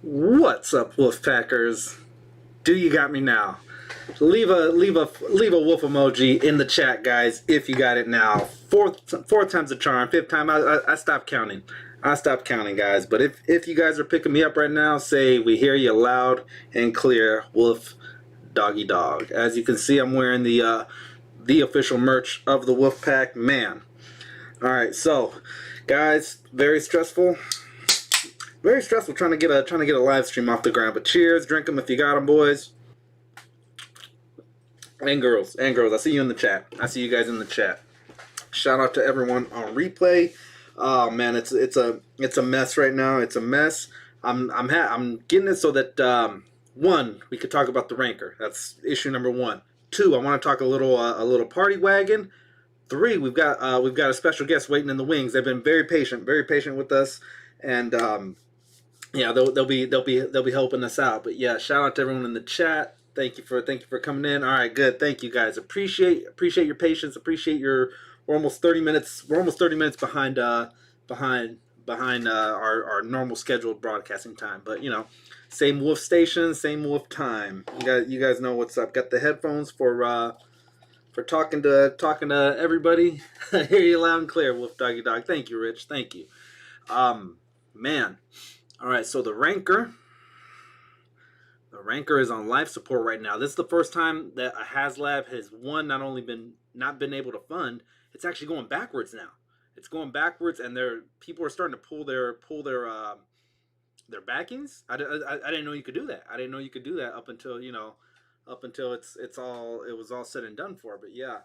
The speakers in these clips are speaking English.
What's up, Wolfpackers? Do you got me now? Leave a wolf emoji in the chat, guys, if you got it now. Fourth time's a charm. Fifth time, I stopped counting. I stopped counting, guys. But if you guys are picking me up right now, say we hear you loud and clear, Wolf Doggy Dog. As you can see, I'm wearing the official merch of the Wolfpack. Man. All right, so guys, very stressful. Very stressful trying to get a live stream off the ground. But cheers, drink them if you got them, boys. And girls, I see you in the chat. I see you guys in the chat. Shout out to everyone on replay. Oh man, it's a mess right now. It's a mess. I'm getting it so that one, we could talk about the Rancor. That's issue number 1. 2, I want to talk a little party wagon. 3, we've got a special guest waiting in the wings. They've been very patient with us, and yeah, they'll be helping us out. But yeah, shout out to everyone in the chat. Thank you for coming in. All right, good. Thank you guys. Appreciate your patience. Appreciate your. We're almost 30 minutes. We're almost 30 minutes behind our normal scheduled broadcasting time. But you know, same Wolf station, same Wolf time. You guys know what's up. Got the headphones for talking to everybody. I hear you loud and clear, Wolf Doggy Dog. Thank you, Rich. Thank you. Man. All right, so the Rancor is on life support right now. This is the first time that a HasLab has not been able to fund. It's actually going backwards now. It's going backwards, and people are starting to pull their backings. I didn't know you could do that. I didn't know you could do that up until it was all said and done for. But yeah.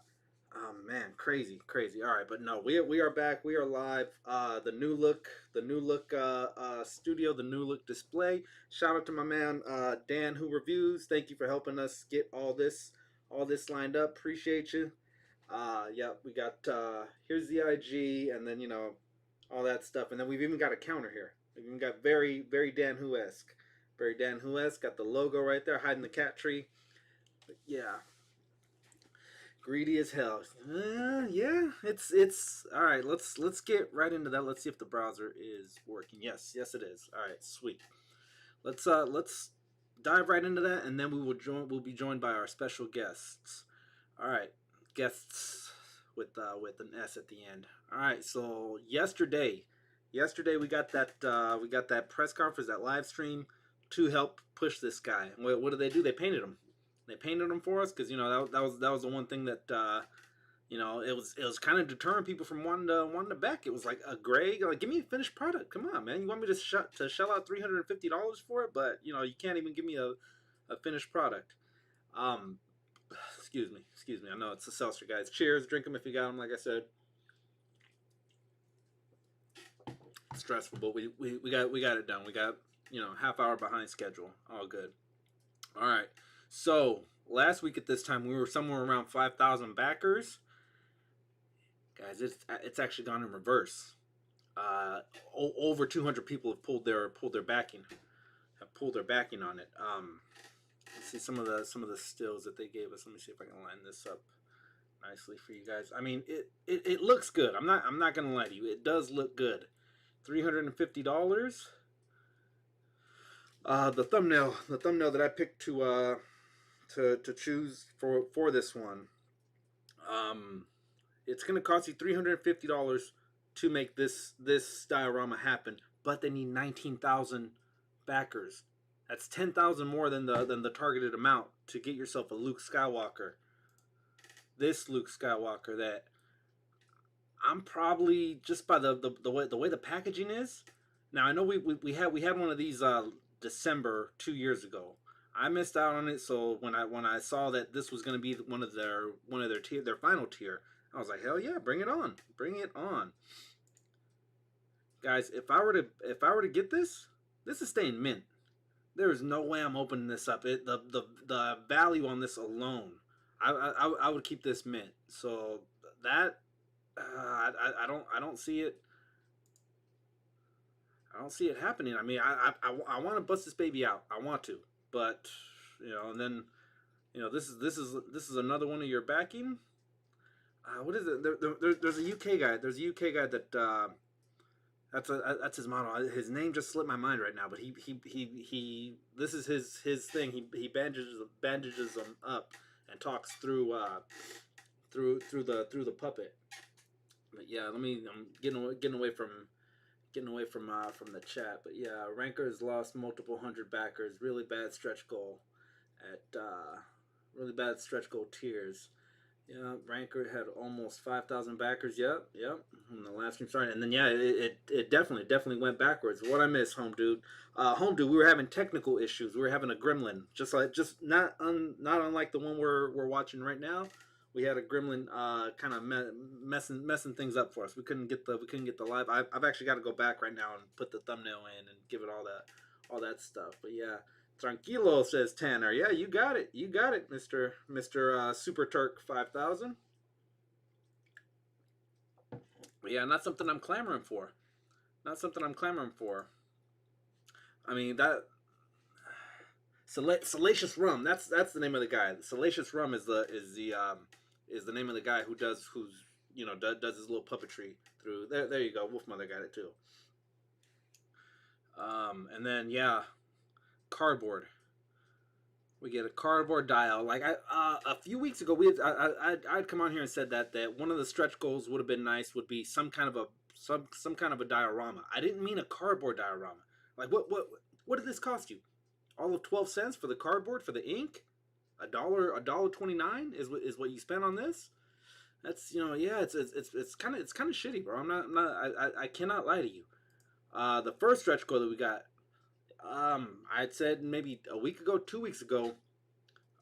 Oh man, crazy. All right, but no, we are back. We are live. The new look studio, the new look display. Shout out to my man Dan who reviews. Thank you for helping us get all this lined up. Appreciate you. Yeah, we got here's the IG, and then all that stuff, and then we've even got a counter here. We've even got very Dan Who-esque, Got the logo right there, hiding the cat tree. But yeah. Greedy as hell. Yeah, it's all right. Let's get right into that. Let's see if the browser is working. Yes, it is. All right, sweet. Let's dive right into that, and then we'll be joined by our special guests. All right, guests with an S at the end. All right, so yesterday we got that press conference, that live stream to help push this guy. What did they do? They painted him. They painted them for us because that was the one thing that it was kind of deterring people from wanting to back. It was like a gray, like, give me a finished product. Come on, man, you want me to shell out $350 for it, but you can't even give me a finished product. Excuse me. I know it's a seltzer, guys. Cheers, drink them if you got them. Like I said, stressful, but we got it done. We got half hour behind schedule. All good. All right. So last week at this time we were somewhere around 5,000 backers. Guys, it's actually gone in reverse. Over 200 people have pulled their backing on it. Let's see some of the stills that they gave us. Let me see if I can line this up nicely for you guys. I mean, it looks good. I'm not gonna lie to you. It does look good. $350. The thumbnail that I picked to choose for this one, it's gonna cost you $350 to make this diorama happen, but they need 19,000 backers. That's 10,000 more than the targeted amount to get yourself a Luke Skywalker. This Luke Skywalker that I'm probably just by the way the packaging is. Now I know we had one of these December 2 years ago. I missed out on it, so when I saw that this was going to be one of their tier, their final tier, I was like, hell yeah, bring it on, bring it on, guys. If I were to get this, this is staying mint. There is no way I'm opening this up. The value on this alone, I would keep this mint. So that I don't see it. I don't see it happening. I mean, I want to bust this baby out. I want to, but and then this is another one of your backing. What is it? There's a UK guy. There's a UK guy that that's his model. His name just slipped my mind right now. But he this is his thing. He bandages them up and talks through the puppet. But yeah, I'm getting away from the chat. But yeah, Rancor has lost multiple hundred backers. Really bad stretch goal at really bad stretch goal tiers. Yeah, Rancor had almost 5,000 backers. Yep. When the last stream started, and then yeah, it definitely went backwards. What I missed, home dude. Home dude, we were having technical issues. We were having a gremlin, just not unlike the one we're watching right now. We had a gremlin kind of messing things up for us. We couldn't get the live. I've actually got to go back right now and put the thumbnail in and give it all that stuff. But yeah, Tranquilo, says Tanner. Yeah, you got it, Mister Super Turk 5000. But yeah, not something I'm clamoring for. I mean that Salacious Rum. That's the name of the guy. Salacious Rum is the name of the guy does his little puppetry through there. There you go. Wolfmother got it too. And then yeah, cardboard. We get a cardboard dial. Like a few weeks ago, I'd come on here and said that one of the stretch goals would have been nice. Would be some kind of a diorama. I didn't mean a cardboard diorama. Like what did this cost you? All of 12 cents for the cardboard, for the ink? $1.29 is what you spent on this. That's yeah, it's kind of shitty, bro. I cannot lie to you. The first stretch goal that we got, I'd said maybe a week ago, 2 weeks ago,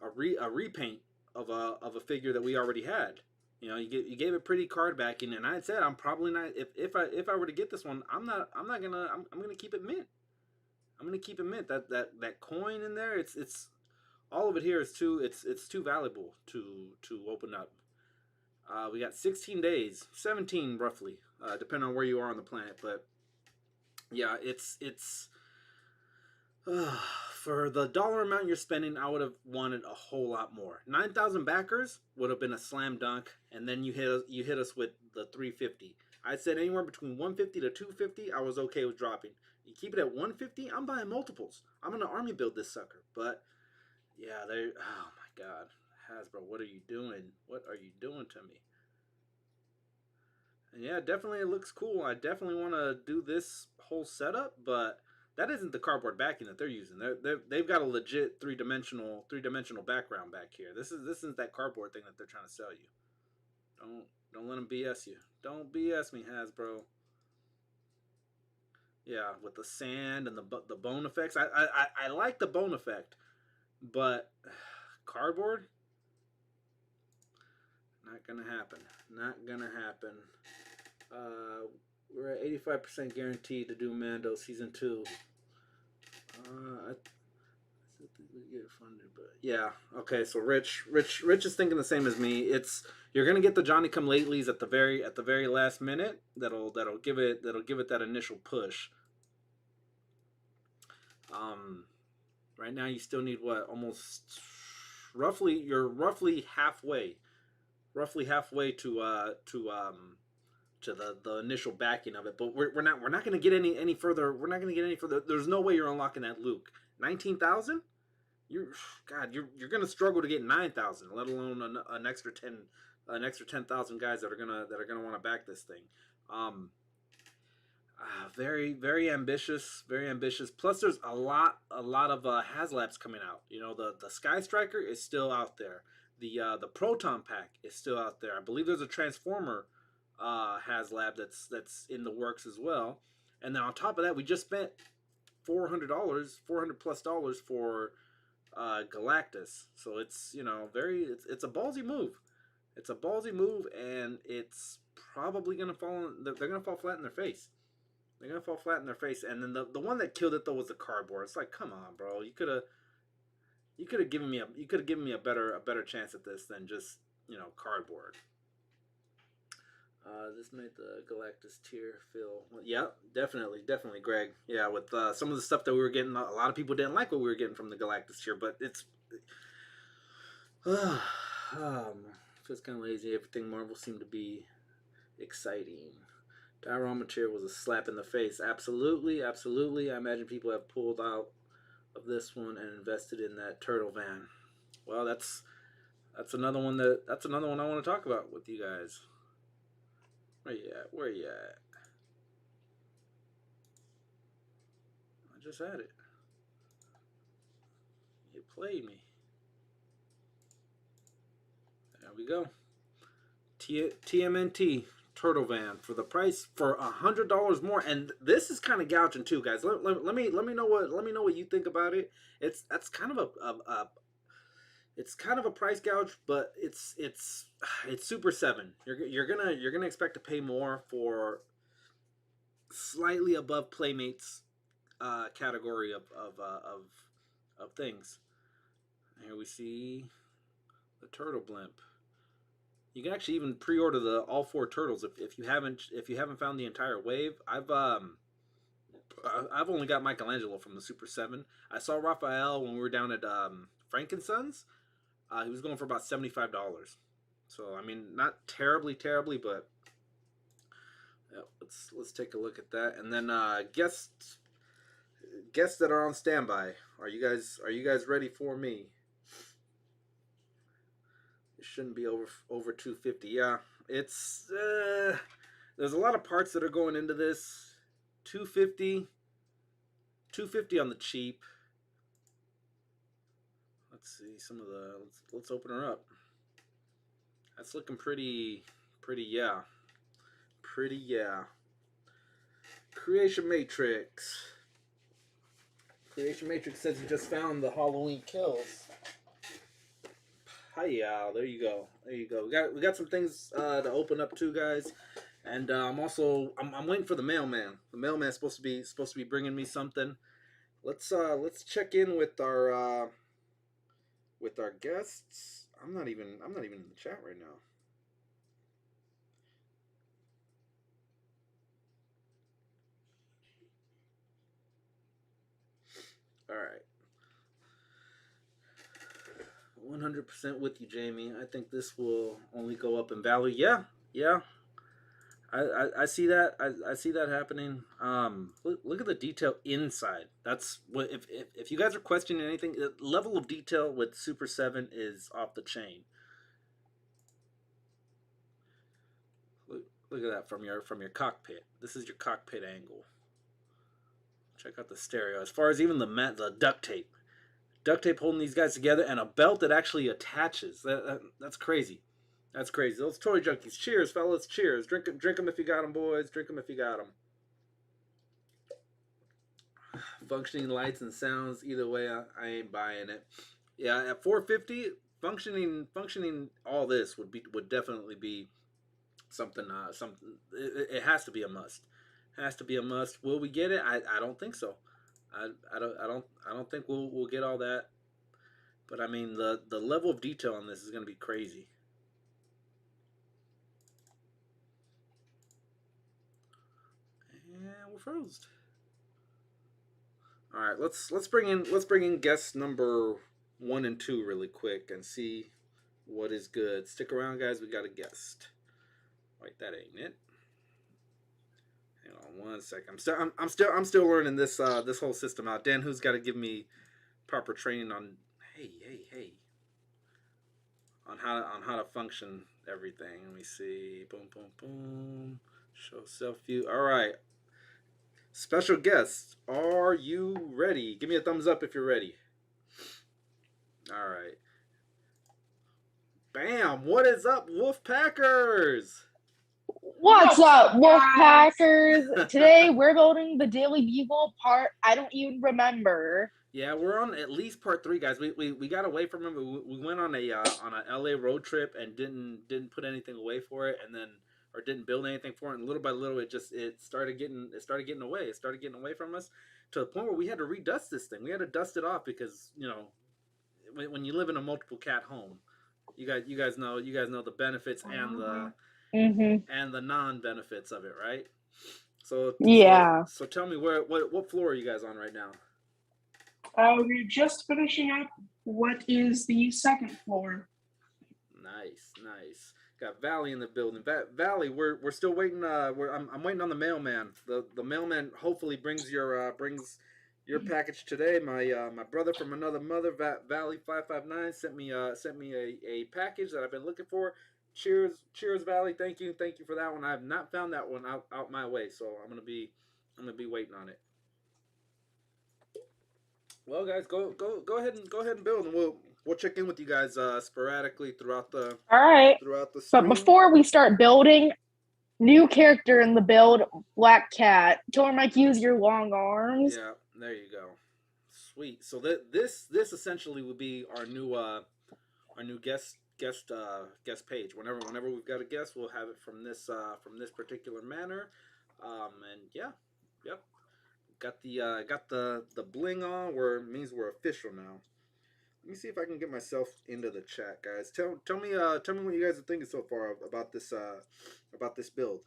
a repaint of a figure that we already had. You gave it pretty card backing, and I said I'm probably not, if I were to get this one, I'm gonna keep it mint. I'm gonna keep it mint. That coin in there, it's all of it here is it's too valuable to open up. We got 16 days, 17 roughly, depending on where you are on the planet. But yeah, it's for the dollar amount you're spending, I would have wanted a whole lot more. 9,000 backers would have been a slam dunk, and then you hit us with the 350. I said anywhere between 150 to 250, I was okay with dropping. You keep it at 150, I'm buying multiples. I'm gonna army build this sucker. But yeah, oh my god, Hasbro, what are you doing? What are you doing to me? And yeah, definitely it looks cool. I definitely want to do this whole setup, but that isn't the cardboard backing that they're using. They've got a legit three-dimensional background back here. This isn't that cardboard thing that they're trying to sell you. Don't let them BS you. Don't BS me, Hasbro. Yeah, with the sand and the bone effects. I like the bone effect, but cardboard, not gonna happen. Not gonna happen. We're at 85% guaranteed to do Mando season 2. I think we get funded, but yeah. Okay, so Rich is thinking the same as me. You're gonna get the Johnny Come Latelys at the very last minute. That'll give it that initial push. Right now you still need what, almost you're roughly halfway to the initial backing of it, but we're not going to get any further. We're not going to get any further. There's no way you're unlocking that Luke. 19,000. You're going to struggle to get 9,000, let alone an extra 10,000 guys that are gonna want to back this thing. Very, very ambitious, very ambitious. Plus, there's a lot of HasLabs coming out. You know, the Sky Striker is still out there. The Proton Pack is still out there. I believe there's a Transformer HasLab that's in the works as well. And then on top of that, we just spent $400, $400+ for Galactus. So it's, you know, it's a ballsy move. It's a ballsy move, and it's probably gonna fall. They're gonna fall flat in their face. They're gonna fall flat in their face. And then the one that killed it though was the cardboard. It's like, come on, bro. You could have given me a better chance at this than just, you know, cardboard. This made the Galactus tier feel. Yeah, definitely, Greg. Yeah, with some of the stuff that we were getting, a lot of people didn't like what we were getting from the Galactus tier, but it's feels kind of lazy. Everything Marvel seemed to be exciting. Diorama tier was a slap in the face. Absolutely. I imagine people have pulled out of this one and invested in that turtle van. Well, that's another one I want to talk about with you guys. Where you at? Where you at? I just had it. You played me. There we go. TMNT Turtle Van for the price for $100 more, and this is kind of gouging too, guys. Let me know what you think about it. That's kind of it's kind of a price gouge, but it's Super 7. You're gonna expect to pay more for slightly above Playmates category of things. Here we see the Turtle Blimp. You can actually even pre-order the all 4 turtles if you haven't found the entire wave. I've only got Michelangelo from the Super 7. I saw Raphael when we were down at Frankensons. He was going for about $75. So I mean, not terribly, but yeah, let's take a look at that. And then guests that are on standby. Are you guys ready for me? It shouldn't be over 250. Yeah, it's there's a lot of parts that are going into this. 250 on the cheap. Let's see some of the. Let's open her up. That's looking pretty yeah. Creation Matrix. Creation Matrix says you just found the Halloween Kills. Hiya, there you go. We got some things to open up too, guys. And I'm waiting for the mailman. The mailman's supposed to be bringing me something. Let's check in with our guests. I'm not even in the chat right now. All right. 100% with you, Jamie. I think this will only go up in value. Yeah. I see that. I see that happening. Look at the detail inside. That's what if you guys are questioning anything, the level of detail with Super 7 is off the chain. Look at that from your cockpit. This is your cockpit angle. Check out the stereo. As far as even the duct tape holding these guys together, and a belt that actually attaches. That's crazy. That's crazy. Those toy junkies. Cheers, fellas. Cheers. Drink them if you got them, boys. Drink them if you got them. Functioning lights and sounds. Either way, I ain't buying it. Yeah, at 450, functioning all this would definitely be something. It has to be a must. Has to be a must. Will we get it? I don't think so. I don't think we'll get all that. But I mean, the level of detail on this is going to be crazy. And we're frozen. All right, let's bring in guest number 1 and 2 really quick and see what is good. Stick around, guys. We got a guest. Wait, that ain't it. Hang on one second. I'm still learning this this whole system out. Dan, who's got to give me proper training on hey on how to function everything. Let me see. Boom. Show self view. All right. Special guests, are you ready? Give me a thumbs up if you're ready. All right. Bam! What is up, Wolfpackers? What's up, Wolfpackers? Today we're building the Daily Bugle part. I don't even remember. Yeah, we're on at least part 3, guys. We got away from him. We went on a LA road trip and didn't put anything away for it, and then or didn't build anything for it. And little by little, it started getting away. It started getting away from us to the point where we had to redust this thing. We had to dust it off because when you live in a multiple cat home, you guys know the benefits and the non benefits of it, right? Yeah. So tell me what floor are you guys on right now? We're just finishing up what is the second floor. Nice. Got Valley in the building. Valley, we're still waiting. I'm waiting on the mailman. The mailman hopefully brings your package today. My brother from another mother, Valley 559, sent me a package that I've been looking for. Cheers, Valley. Thank you for that one. I have not found that one out my way, so I'm gonna be waiting on it. Well, guys, go ahead and build, and we'll check in with you guys sporadically throughout the stream. But before we start building, new character in the build, Black Cat. Tormike, use your long arms. Yeah, there you go. Sweet. So this essentially would be our new guest page. Whenever we've got a guest, we'll have it from this particular manner. And yeah, yep. Got the bling on, where it means we're official now. Let me see if I can get myself into the chat, guys. Tell me what you guys are thinking so far about this build.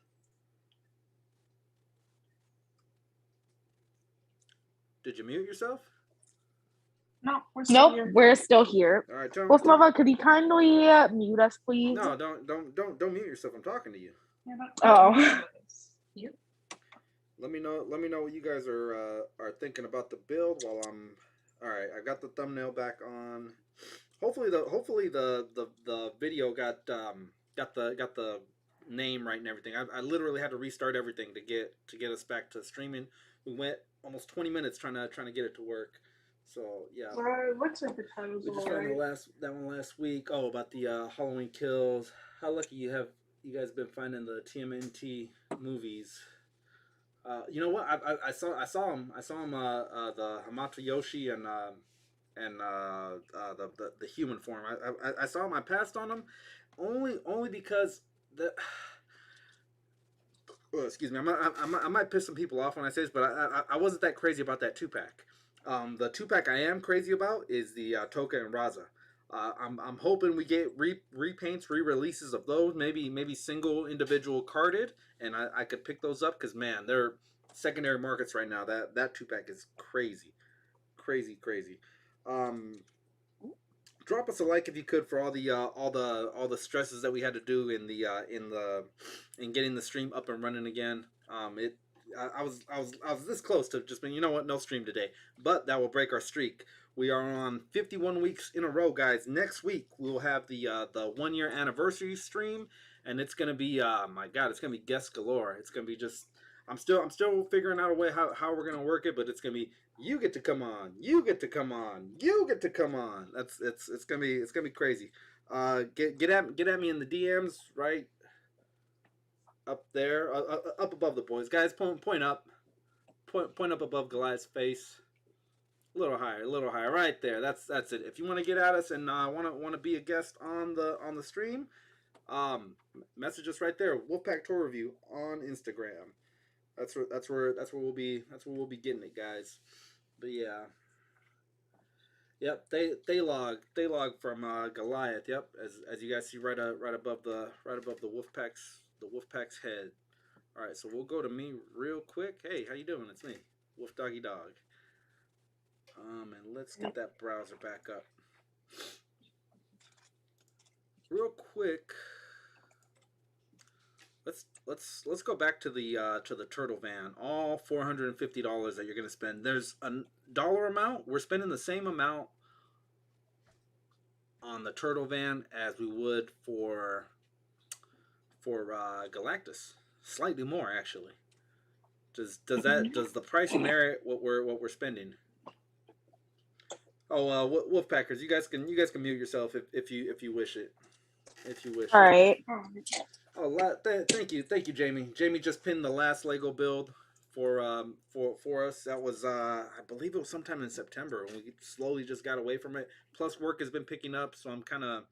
Did you mute yourself? No, we're still here. We're still here. All right, Wolf Mama, could you kindly mute us, please? No, don't mute yourself. I'm talking to you. Yeah, Oh. Let me know what you guys are thinking about the build while I'm. All right, I got the thumbnail back on. Hopefully the video got the name right and everything. I literally had to restart everything to get us back to streaming. We went almost 20 minutes trying to get it to work. So yeah. Looks like the title's We just ran that one last week. Oh, about the Halloween kills. How lucky you guys been finding the TMNT movies. You know what? I saw him. The Hamato Yoshi and the human form. I saw him. I passed on him only because the. Oh, excuse me. I might piss some people off when I say this, but I wasn't that crazy about that 2-pack. The 2-pack I am crazy about is the Toka and Raza. I'm hoping we get repaints, re-releases of those, maybe single individual carded, and I could pick those up because man, they're secondary markets right now. That 2-pack is crazy. Drop us a like if you could for all the stresses that we had to do in getting the stream up and running again. I was this close to just being, you know what, no stream today, but that will break our streak. We are on 51 weeks in a row, guys. Next week we'll have the 1 year anniversary stream, and it's gonna be my God, it's gonna be guest galore. It's gonna be just I'm still figuring out a way how we're gonna work it, but it's gonna be you get to come on, you get to come on, you get to come on. It's gonna be crazy. Get at me in the DMs right up there, up above the boys, guys. Point up above Goliath's face. A little higher, right there. That's it. If you want to get at us and want to be a guest on the stream, message us right there. Wolfpack Tour Review on Instagram. That's where we'll be getting it, guys. But yeah. Yep, they log from Goliath. Yep, as you guys see right above the Wolfpack's head. All right, so we'll go to me real quick. Hey, how you doing? It's me, Wolf Doggy Dog. And let's get that browser back up real quick. Let's go back to the turtle van. All $450 that you're gonna spend. There's a dollar amount. We're spending the same amount on the turtle van as we would for Galactus. Slightly more, actually. Does the price merit what we're spending? Oh, Wolfpackers, you guys can mute yourself if you wish it. If you wish All it. right. Oh, thank you, Jamie. Jamie just pinned the last Lego build for us. That was I believe it was sometime in September, and we slowly just got away from it. Plus, work has been picking up, so I'm kind of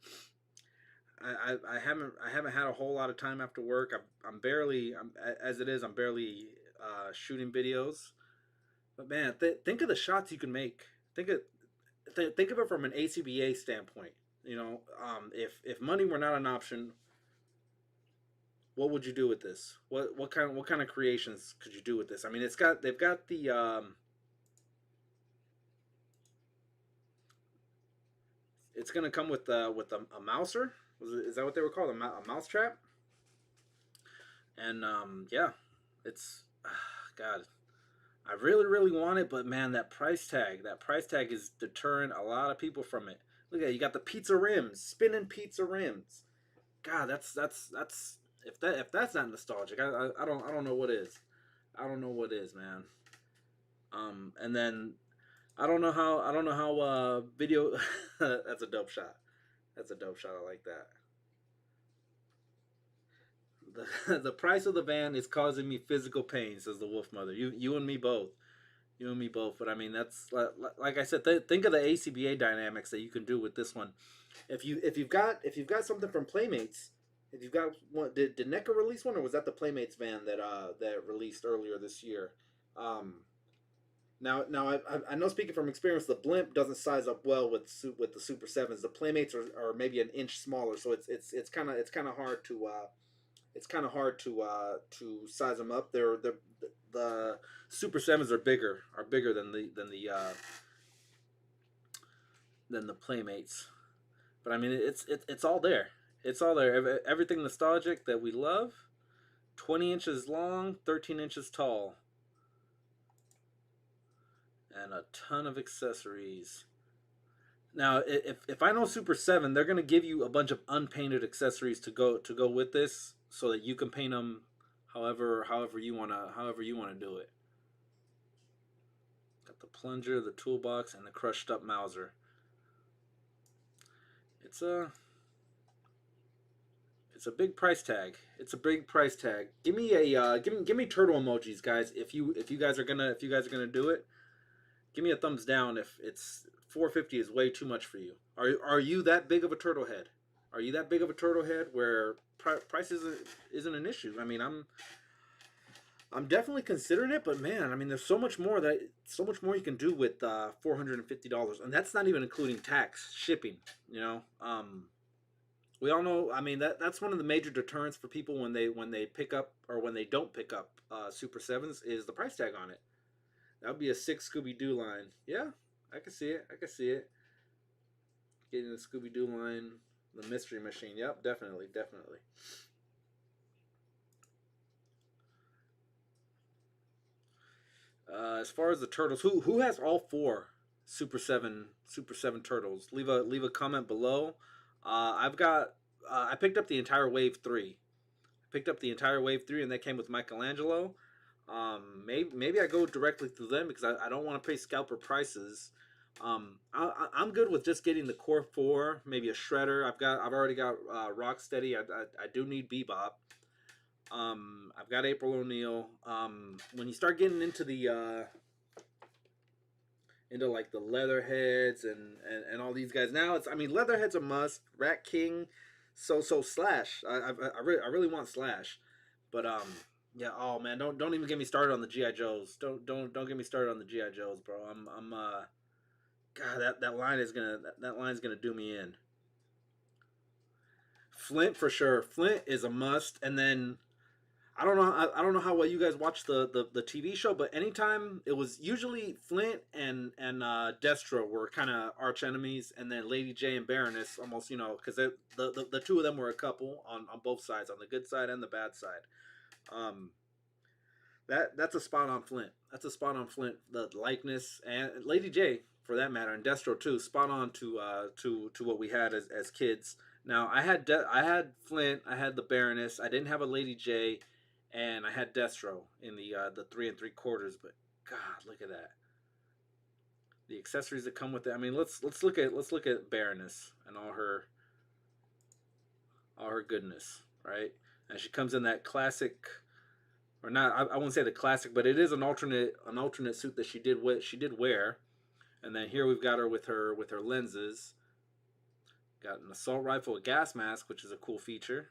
I haven't had a whole lot of time after work. I'm barely as it is. I'm barely shooting videos. But man, think of the shots you can make. Think of think of it from an ACBA standpoint. You know, if money were not an option, what would you do with this? What kind of creations could you do with this? I mean, they've got the it's gonna come with a mouser. Is that what they were called? A mouse trap? And yeah, it's God. I really want it, but man, that price tag is deterring a lot of people from it. Look at it, you got the pizza rims, spinning pizza rims. God, that's if that's not nostalgic, I don't know what is. I don't know what is, man. And then I don't know how video. That's a dope shot. That's a dope shot. I like that. The price of the van is causing me physical pain, says the Wolf Mother. You and me both. You and me both. But I mean, that's like I said. Think of the ACBA dynamics that you can do with this one. If you've got something from Playmates, if you've got one, did NECA release one, or was that the Playmates van that released earlier this year? Um, I know, speaking from experience, the blimp doesn't size up well with the Super Sevens. The Playmates are maybe an inch smaller, so it's kind of hard to size them up. The Super Sevens are bigger than the Playmates. But I mean, it's all there. It's all there. Everything nostalgic that we love. 20 inches long, 13 inches tall, and a ton of accessories. Now, if I know Super 7, they're gonna give you a bunch of unpainted accessories to go with this, so that you can paint them however you wanna do it. Got the plunger, the toolbox, and the crushed up Mauser. It's a big price tag. It's a big price tag. Give me a give me turtle emojis, guys. If you guys are gonna do it, give me a thumbs down if it's 450 is way too much for you. Are you that big of a turtle head? Are you that big of a turtle head where price isn't an issue? I mean, I'm definitely considering it, but man, I mean, there's so much more you can do with $450, and that's not even including tax, shipping. You know, we all know. I mean, that's one of the major deterrents for people when they pick up or when they don't pick up Super Sevens is the price tag on it. That would be a 6 Scooby Doo line. Yeah, I can see it. I can see it. Getting the Scooby Doo line, the Mystery Machine. Yep, definitely, definitely. As far as the turtles, who has all four Super 7 turtles? Leave a comment below. I've got I picked up the entire Wave 3. I picked up the entire Wave 3, and that came with Michelangelo. Maybe I go directly through them because I don't want to pay scalper prices. I'm good with just getting the core 4, maybe a shredder. I've already got Rocksteady. I do need Bebop. I've got April O'Neil. When you start getting into the into like the Leatherheads and all these guys, now I mean, Leatherhead's a must. Rat King, so Slash. I really want Slash, but yeah. Oh man, don't even get me started on the GI Joes. Don't get me started on the GI Joes, bro. I'm God, that line's gonna do me in. Flint for sure. Flint is a must, and then I don't know how well you guys watch the TV show, but anytime it was usually Flint and Destro were kind of arch enemies, and then Lady J and Baroness almost, because the two of them were a couple on both sides, on the good side and the bad side. That's a spot on Flint. That's a spot on Flint. The likeness and Lady J for that matter, and Destro too. Spot on to what we had as kids. Now I had Flint. I had the Baroness. I didn't have a Lady J. and I had Destro in the 3 3/4. But God, look at that. The accessories that come with it. I mean, let's look at Baroness and all her goodness, right? And she comes in that classic, or not. I won't say the classic, but it is an alternate suit that she did wear. And then here we've got her with her lenses. Got an assault rifle, a gas mask, which is a cool feature.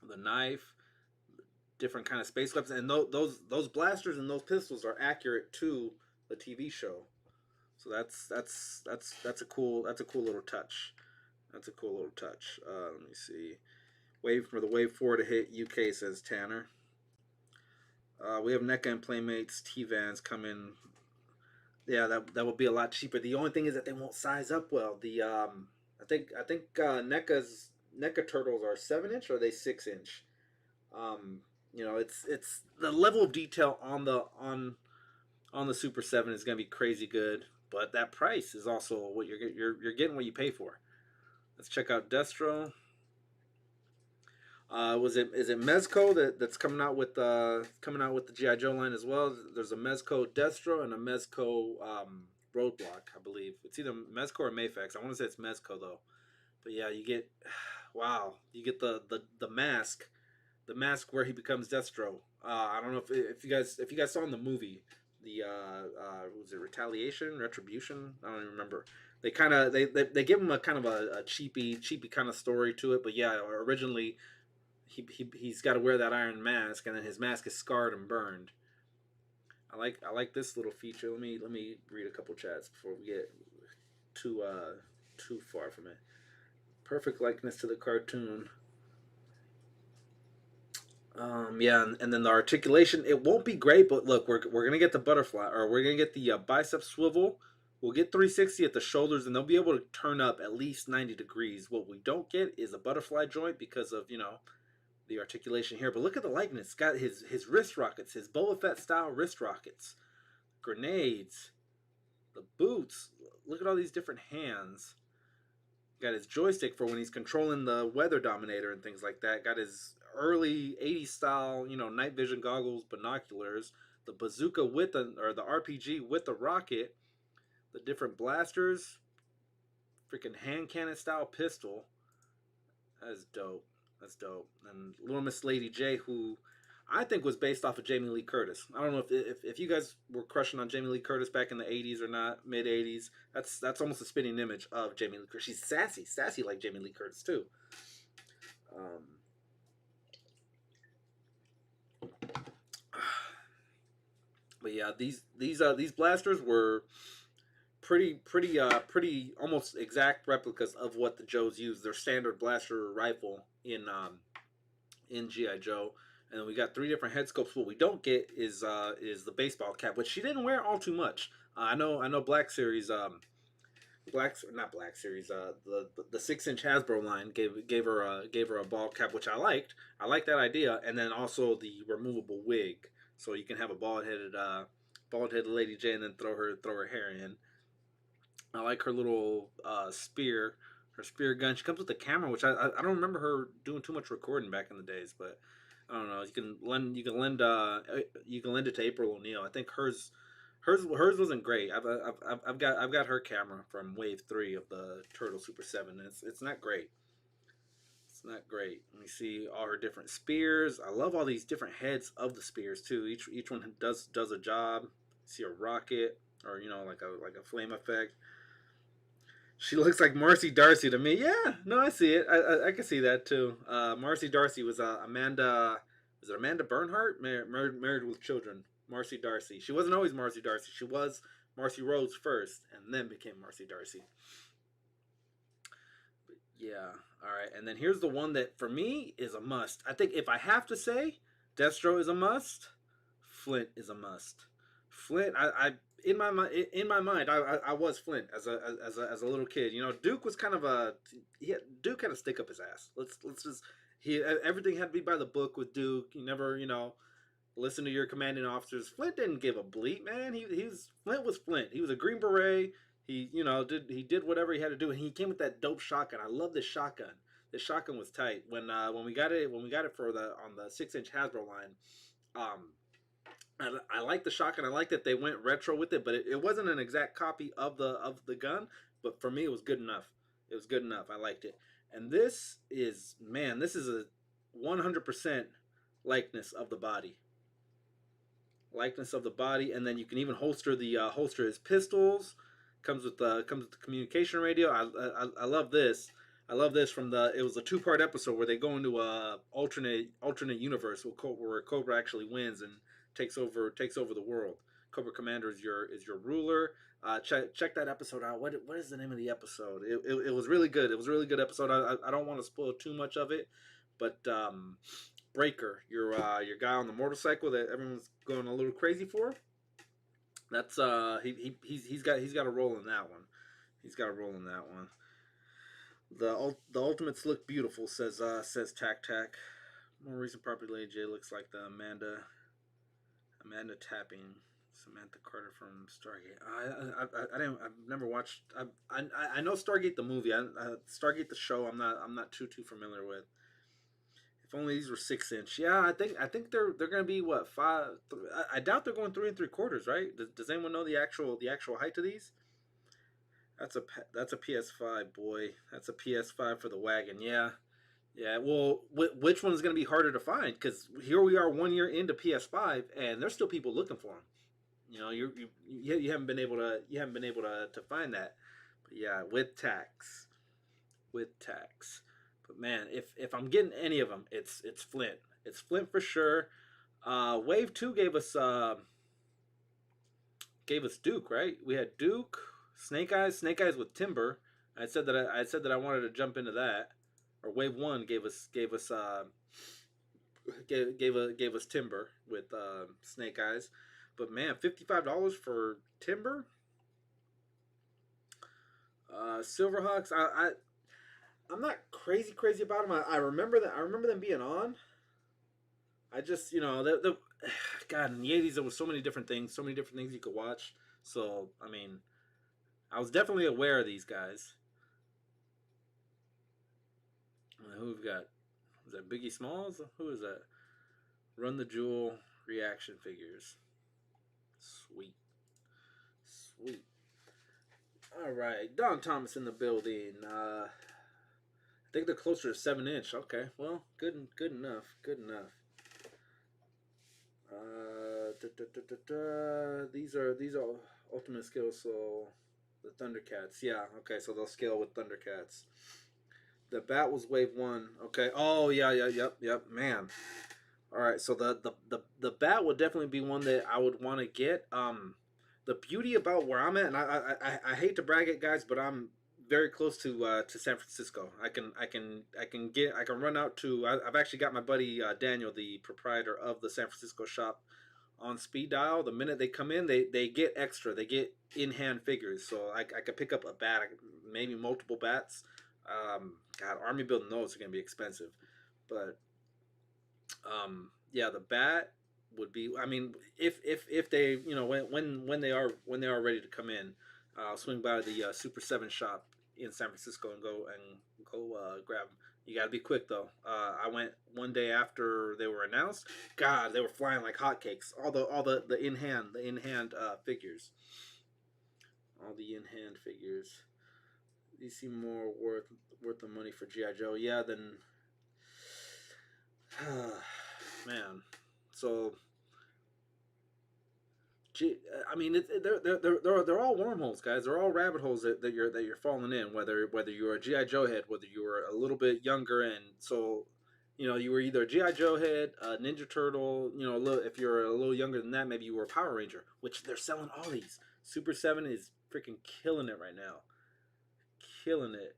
The knife, different kind of space weapons, and those blasters and those pistols are accurate to the TV show. So that's a cool little touch. That's a cool little touch. Let me see. Wave for the wave 4 to hit UK, says Tanner. We have NECA and Playmates T-Vans coming. Yeah, that would be a lot cheaper. The only thing is that they won't size up well. I think NECA turtles are 7 inch, or are they 6 inch? It's the level of detail on the Super 7 is going to be crazy good, but that price is also what you're getting what you pay for. Let's check out Destro. Is it Mezco that's coming out with the GI Joe line as well? There's a Mezco Destro and a Mezco Roadblock, I believe. It's either Mezco or Mayfax. I want to say it's Mezco though. But yeah, you get you get the mask, where he becomes Destro. I don't know if you guys saw in the movie the was it Retribution? I don't even remember. They kind of they give him a kind of a cheapy kind of story to it, but yeah, originally he's got to wear that iron mask, and then his mask is scarred and burned. I like this little feature. Let me read a couple chats before we get too far from it. Perfect likeness to the cartoon. Yeah, and then the articulation, it won't be great, but look, we're gonna get the butterfly, or we're gonna get the bicep swivel. We'll get 360 at the shoulders, and they'll be able to turn up at least 90 degrees. What we don't get is a butterfly joint because of the articulation here. But look at the likeness. It's got his wrist rockets, his Boba Fett style wrist rockets, grenades, the boots. Look at all these different hands. Got his joystick for when he's controlling the weather dominator and things like that. Got his early 80s style, night vision goggles, binoculars, the bazooka or the RPG with the rocket, the different blasters, freaking hand cannon style pistol. That's dope. That's dope. And Little Miss Lady J, who I think was based off of Jamie Lee Curtis. I don't know if you guys were crushing on Jamie Lee Curtis back in the 80s or not, mid 80s. That's almost a spitting image of Jamie Lee Curtis. She's sassy like Jamie Lee Curtis too. But yeah, these blasters were pretty almost exact replicas of what the Joes use. Their standard blaster rifle in GI Joe. And then we got 3 different head sculpts. What we don't get is the baseball cap, which she didn't wear all too much. I know Black Series, not Black Series. The 6-inch Hasbro line gave her a ball cap, which I liked. I liked that idea, and then also the removable wig, so you can have a bald headed Lady J and then throw her hair in. I like her little spear, her spear gun. She comes with a camera, which I don't remember her doing too much recording back in the days, but I don't know. You can lend it to April O'Neil. I think hers wasn't great. I've got her camera from Wave 3 of the Turtle Super 7. It's not great. It's not great. Let me see all her different spears. I love all these different heads of the spears too. Each one does a job. See a rocket, or like a flame effect. She looks like Marcy Darcy to me. Yeah, no, I see it. I can see that too. Marcy Darcy was Amanda. Was it Amanda Bernhardt? Married with Children. Marcy Darcy. She wasn't always Marcy Darcy. She was Marcy Rhodes first, and then became Marcy Darcy. But yeah. All right. And then here's the one that for me is a must. I think if I have to say, Destro is a must. Flint is a must. Flint, in my mind, I was Flint as a little kid. Duke was kind of Duke had to stick up his ass. Let's just everything had to be by the book with Duke. You never listen to your commanding officers. Flint didn't give a bleep, man. Flint was Flint. He was a Green Beret. He did whatever he had to do, and he came with that dope shotgun. I love this shotgun. This shotgun was tight. When we got it for the on the 6-inch Hasbro line. I like the shotgun. I like that they went retro with it, but it wasn't an exact copy of the gun. But for me, it was good enough. It was good enough. I liked it. And this is a 100% likeness of the body. Likeness of the body, and then you can even holster his pistols. Comes with the communication radio. I love this. I love this from it was a 2-part episode where they go into a alternate universe where Cobra actually wins and takes over the world. Cobra Commander is your ruler. Check that episode out. What is the name of the episode? It was really good. It was a really good episode. I don't want to spoil too much of it, but Breaker, your guy on the motorcycle that everyone's going a little crazy for. That's he's got a role in that one. He's got a role in that one. The ultimates look beautiful, says Tac Tac. More recent property Lady J looks like the Amanda Tapping, Samantha Carter from Stargate. I've never watched. I know Stargate the movie. Stargate the show. I'm not too familiar with. If only these were 6-inch. Yeah, I think they're gonna be what 5. I doubt they're going 3 3/4. Right? Does anyone know the actual height of these? That's a PS5, boy. That's a PS5 for the wagon. Yeah. Yeah, well, which one is going to be harder to find? Because here we are 1 year into PS5, and there's still people looking for them. You know, you haven't been able to find that. But yeah, with tax. But man, if I'm getting any of them, it's Flint. It's Flint for sure. Wave 2 gave us Duke, right? We had Duke, Snake Eyes with Timber. I said that I wanted to jump into that. Or Wave 1 gave us Timber with Snake Eyes, but man, $55 for Timber. Silverhawks, I'm not crazy about them. I remember them being on. I just the God, in the 80s there was so many different things you could watch. So I mean, I was definitely aware of these guys. Who we've got? Is that Biggie Smalls? Who is that? Run the Jewel reaction figures. Sweet. All right, Don Thomas in the building. I think they're closer to 7-inch. Okay, well, good enough. These are ultimate scale. So the Thundercats. Yeah. Okay, so they'll scale with Thundercats. The bat was Wave 1. Okay. Oh yeah. Yep. Man. All right. So the bat would definitely be one that I would want to get. The beauty about where I'm at, and I hate to brag it, guys, but I'm very close to San Francisco. I can run out to. I've actually got my buddy Daniel, the proprietor of the San Francisco shop, on speed dial. The minute they come in, they get extra. They get in hand figures, so I could pick up a bat, maybe multiple bats. God, army building those are gonna be expensive, but yeah, the bat would be. I mean, if they when they are ready to come in, I'll swing by the Super 7 shop in San Francisco and go grab them. You gotta be quick though. I went one day after they were announced. God, they were flying like hotcakes. All the in hand figures. All the in hand figures. These seem more worth the money for G.I. Joe. Yeah, then man. So I mean, they're all wormholes, guys. They're all rabbit holes that you're falling in. Whether you're a GI Joe head, whether you were a little bit younger, and so you were either a GI Joe head, a Ninja Turtle. If you're a little younger than that, maybe you were a Power Ranger. Which they're selling all these. Super 7 is freaking killing it right now. Killing it.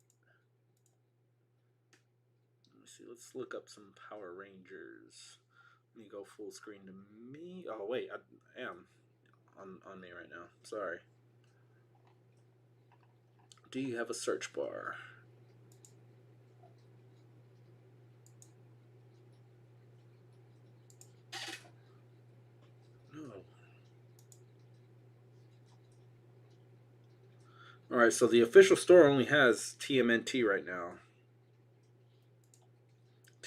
Let me see. Let's look up some Power Rangers. Let me go full screen to me. Oh wait, I am on me right now. Sorry. Do you have a search bar? No. Alright, so the official store only has TMNT right now.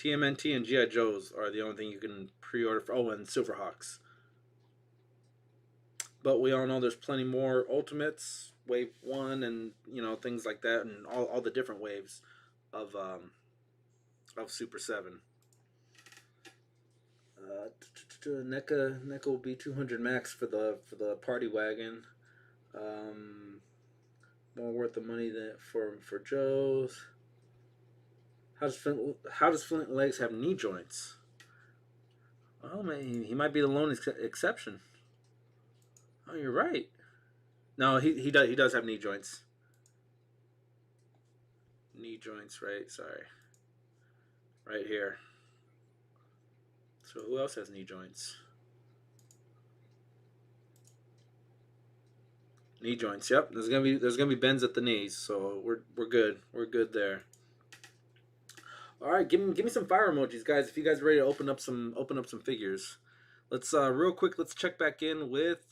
TMNT and GI Joes are the only thing you can pre-order for. Oh, and Silverhawks. But we all know there's plenty more Ultimates, Wave 1, and things like that, and all the different waves of Super 7. NECA will be 200 max for the Party Wagon. More worth the money than for Joe's. How does Flint Legs have knee joints? Oh man, he might be the lone exception. Oh, you're right. No, he does have knee joints. Knee joints, right? Sorry, right here. So who else has knee joints? Knee joints. Yep. There's gonna be bends at the knees, so we're good. We're good there. All right, give me some fire emojis, guys. If you guys are ready to open up some figures, let's real quick. Let's check back in with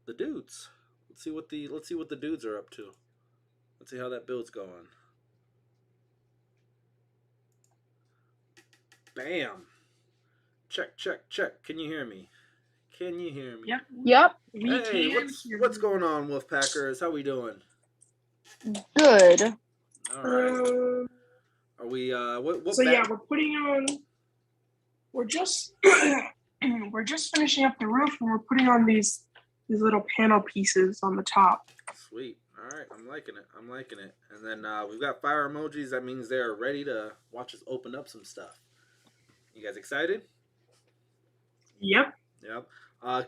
the dudes. Let's see what the dudes are up to. Let's see how that build's going. Bam. Check. Can you hear me? Can you hear me? Yep. Hey, what's going on, Wolfpackers? How we doing? Good. All right. Are we? What? So yeah, we're just we're just finishing up the roof, and we're putting on these little panel pieces on the top. Sweet. All right, I'm liking it. And then we've got fire emojis. That means they're ready to watch us open up some stuff. You guys excited? Yep.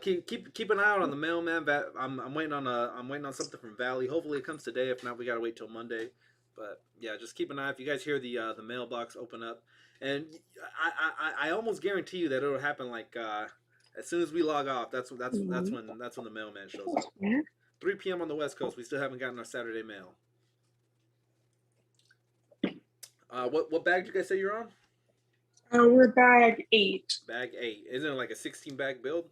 Keep an eye out on the mailman. I'm waiting on something from Valley. Hopefully it comes today. If not, we gotta wait till Monday. But yeah, just keep an eye. If you guys hear the mailbox open up, and I almost guarantee you that it'll happen like as soon as we log off. That's when the mailman shows up. 3 p.m. on the West Coast. We still haven't gotten our Saturday mail. What bag did you guys say you're on? We're bag 8. Bag 8. Isn't it like a 16 bag build?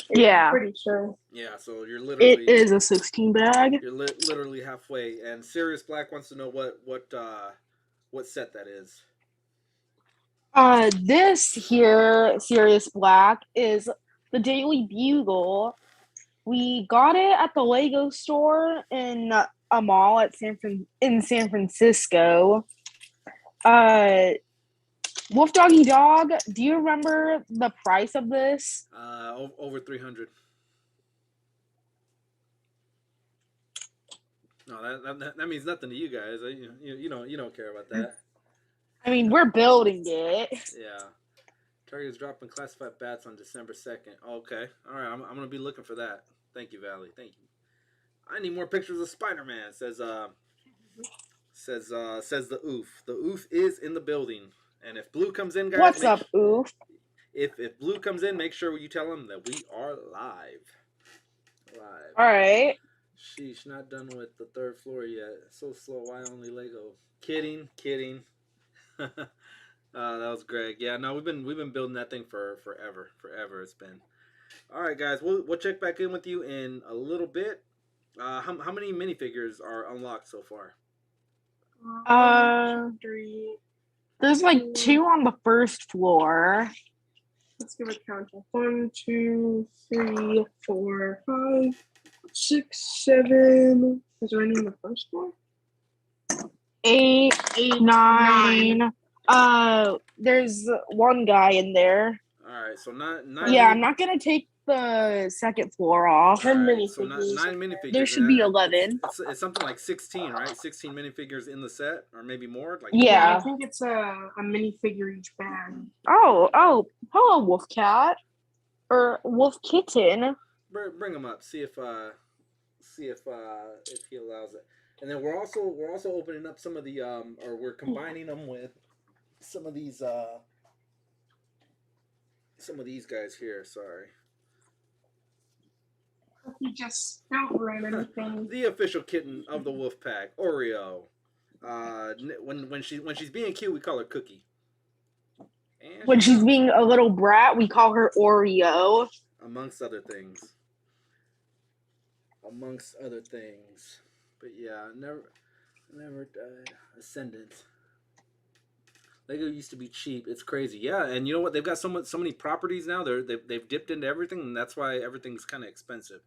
Yeah. I'm pretty sure. Yeah, so you're literally. It is a 16 bag. You're literally halfway. And Sirius Black wants to know what set that is. This here, Sirius Black, is the Daily Bugle. We got it at the Lego store in a mall at in San Francisco. Wolf Doggy Dog, do you remember the price of this? Over 300. No, that means nothing to you guys. You don't care about that. I mean, we're building it. Yeah. Target's dropping classified bats on December 2nd. Okay. All right. I'm gonna be looking for that. Thank you, Valley. Thank you. I need more pictures of Spider-Man. Says the oof. The oof is in the building. And if Blue comes in, guys, what's up, oof? If Blue comes in, make sure you tell him that we are live. All right. Sheesh, not done with the 3rd floor yet. So slow. Why only Lego? Kidding. That was Greg. Yeah, no, we've been building that thing for forever. It's been. All right, guys, we'll check back in with you in a little bit. How many minifigures are unlocked so far? 3. There's like 2 on the 1st floor. Let's give a count. 1, 2, 3, 4, 5, 6, 7. Is there any on the 1st floor? 8, 9. There's one guy in there. All right, so nine. Yeah, I'm not gonna take the 2nd floor off. 10 right, minifigures. so 9 minifigures. There should be 11. It's something like 16, right? 16 minifigures in the set, or maybe more. Like Yeah. I think it's a minifigure each bag. Oh, hello, Wolf Cat, or Wolf Kitten. Bring him up. See if he allows it. And then we're also opening up some of the or we're combining them with some of these guys here. Sorry. You just don't run anything. The official kitten of the Wolf Pack, Oreo. When she's being cute, we call her Cookie. And When she's being a little brat, we call her Oreo. Amongst other things. But yeah, never died. Ascendant. Lego used to be cheap. It's crazy. Yeah, and you know what? They've got so many properties now. They've dipped into everything, and that's why everything's kind of expensive.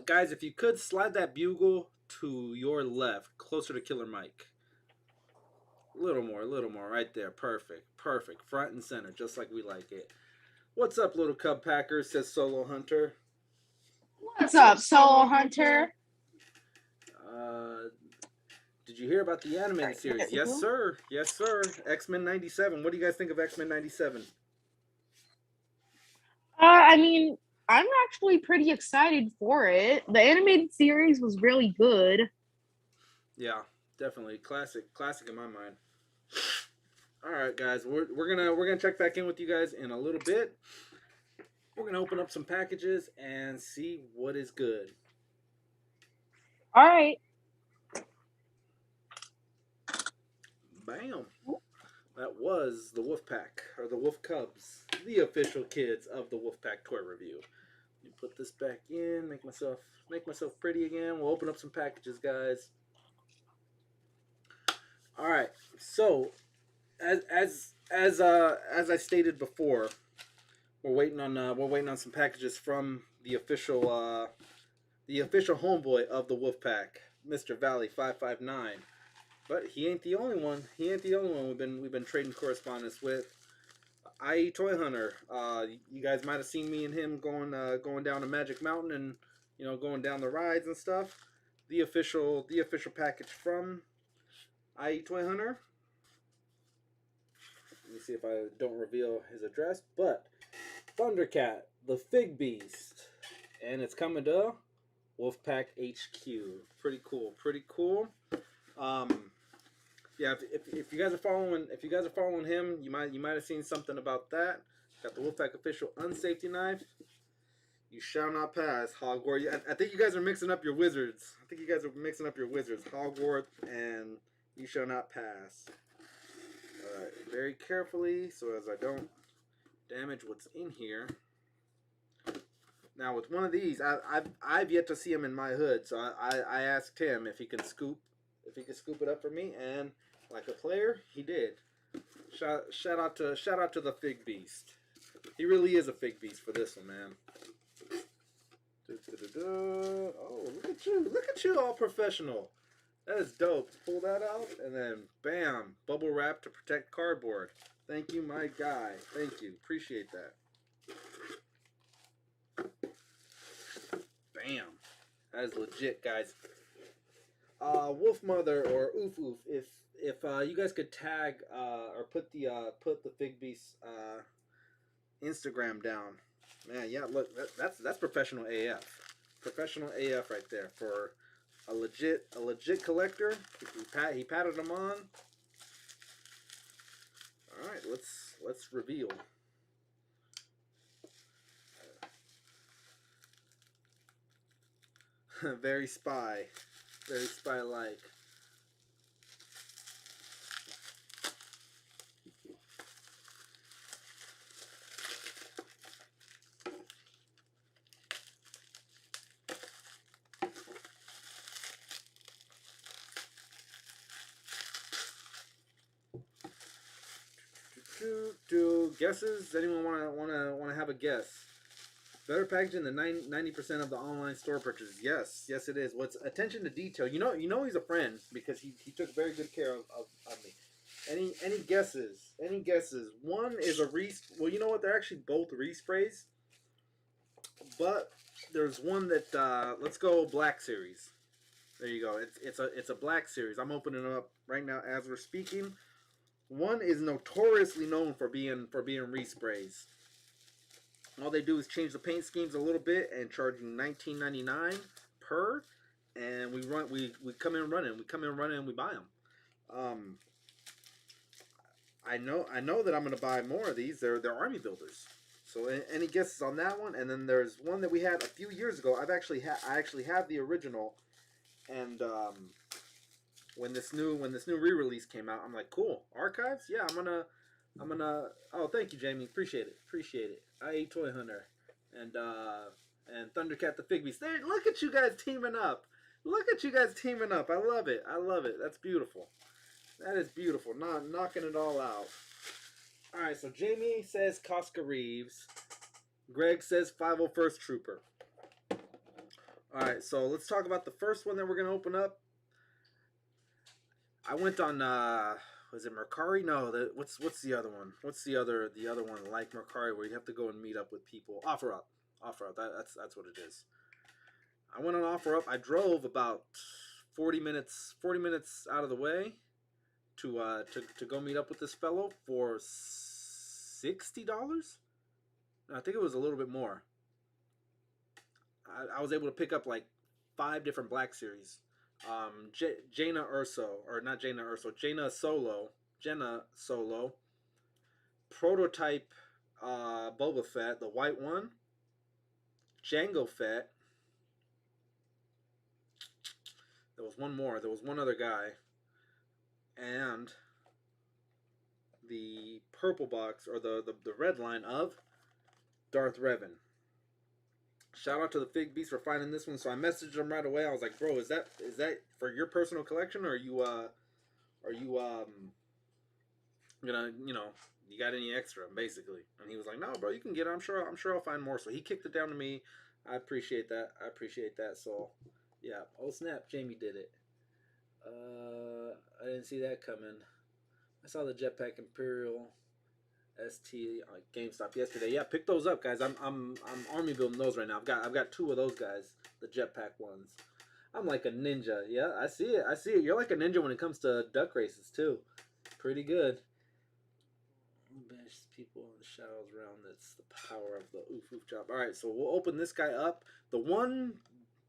Guys, if you could slide that bugle to your left, closer to Killer Mike. A little more, right there. Perfect, perfect. Front and center, just like we like it. What's up, little Cub Packers? Says Solo Hunter. What's up, Solo Hunter? Did you hear about the animated series? Yes, sir. Yes, sir. X-Men 97. What do you guys think of X-Men 97? I mean, I'm actually pretty excited for it. The animated series was really good. Yeah, definitely classic in my mind. All right, guys, we're gonna check back in with you guys in a little bit. We're gonna open up some packages and see what is good. All right. Bam. That was the Wolfpack, or the Wolf Cubs, the official kids of the Wolfpack toy review. Let me put this back in, make myself pretty again. We'll open up some packages, guys. All right. So, as I stated before, we're waiting on some packages from the official homeboy of the Wolfpack, Mr. Valley 559. But he ain't the only one. We've been trading correspondence with. IE Toy Hunter. You guys might have seen me and him going down to Magic Mountain and going down the rides and stuff. The official package from IE Toy Hunter. Let me see if I don't reveal his address. But Thundercat, the Fig Beast, and it's coming to Wolfpack HQ. Pretty cool. Yeah, if you guys are following him, you might have seen something about that. Got the Wolfpack official unsafety knife. You shall not pass, Hogwarts. I think you guys are mixing up your wizards. Hogwarts and you shall not pass. Very carefully, so as I don't damage what's in here. Now with one of these, I've yet to see him in my hood, so I asked him if he can scoop it up for me, and like a player, he did. Shout out to the Fig Beast. He really is a Fig Beast for this one, man. Oh, look at you, all professional. That is dope. Pull that out, and then bam, bubble wrap to protect cardboard. Thank you, my guy. Thank you. Appreciate that. Bam. That is legit, guys. Wolf Mother or Oof Oof, if you guys could tag or put the Fig Beast Instagram down, man. Yeah, look, that's professional AF, right there for a legit collector. He patted them on. All right, let's reveal. Very spy-like. Guesses? Anyone want to have a guess? Better packaging than 90% of the online store purchases. Yes, it is. What's attention to detail? You know he's a friend because he took very good care of me. Any guesses? One is a well, you know what? They're actually both resprays, but there's one that let's go Black Series. There you go. It's a Black Series. I'm opening it up right now as we're speaking. One is notoriously known for being resprays. All they do is change the paint schemes a little bit and charging $19.99 per, and we come in running. And we buy them. I know that I'm gonna buy more of these. They're army builders. So any guesses on that one? And then there's one that we had a few years ago. I actually have the original, and when this new re-release came out, I'm like, cool, archives. Yeah, I'm gonna. Oh, thank you, Jamie. Appreciate it. IE Toy Hunter and Thundercat the Fig Beast. There, look at you guys teaming up. I love it. That's beautiful. That is beautiful. Knocking it all out. All right, so Jamie says Cosca Reeves. Greg says 501st Trooper. All right, so let's talk about the first one that we're gonna open up. I went on was it Mercari? No, what's the other one? What's the other one like Mercari where you have to go and meet up with people? OfferUp. That's what it is. I went on OfferUp. I drove about 40 minutes out of the way to go meet up with this fellow for $60. I think it was a little bit more. I was able to pick up like 5 different Black Series. Jaina Urso, or not Jaina Urso, Jenna Solo, prototype Boba Fett, the white one, Jango Fett. There was one more. There was one other guy, and the purple box, or the red line of Darth Revan. Shout out to the Fig Beast for finding this one. So I messaged him right away. I was like, "Bro, is that for your personal collection, or are you gonna, you got any extra?" Basically, and he was like, "No, bro, you can get it. I'm sure I'll find more." So he kicked it down to me. I appreciate that. So yeah, oh snap, Jamie did it. I didn't see that coming. I saw the Jetpack Imperial ST on GameStop yesterday. Yeah, pick those up, guys. I'm army building those right now. I've got 2 of those guys, the Jetpack ones. I'm like a ninja. Yeah, I see it. You're like a ninja when it comes to duck races too. Pretty good. Bash people in the shadows realm. That's the power of the oof job. All right, so we'll open this guy up. The one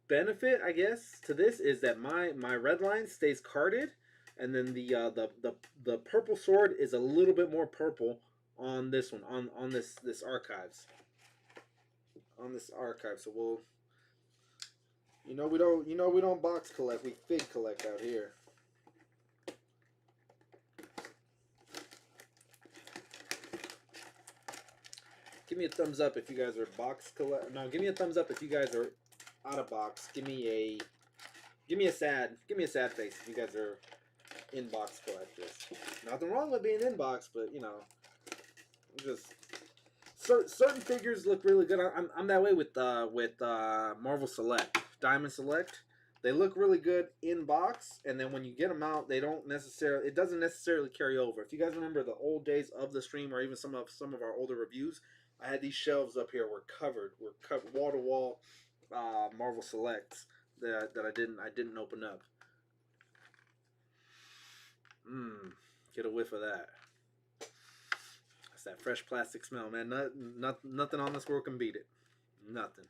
benefit, I guess, to this is that my red line stays carded, and then the purple sword is a little bit more purple on this one, on this archives. On this archive. So we'll, we don't box collect, we fig collect out here. Give me a thumbs up if you guys are box collect. No, give me a thumbs up if you guys are out of box. Give me a sad face if you guys are in box collectors. Nothing wrong with being in box, but just certain figures look really good. I'm that way with Marvel Select, Diamond Select. They look really good in box, and then when you get them out, it doesn't necessarily carry over. If you guys remember the old days of the stream, or even some of our older reviews, I had these shelves up here were covered wall to wall Marvel Selects that I didn't open up. Get a whiff of that. That's that fresh plastic smell, man. Nothing on this world can beat it. Nothing.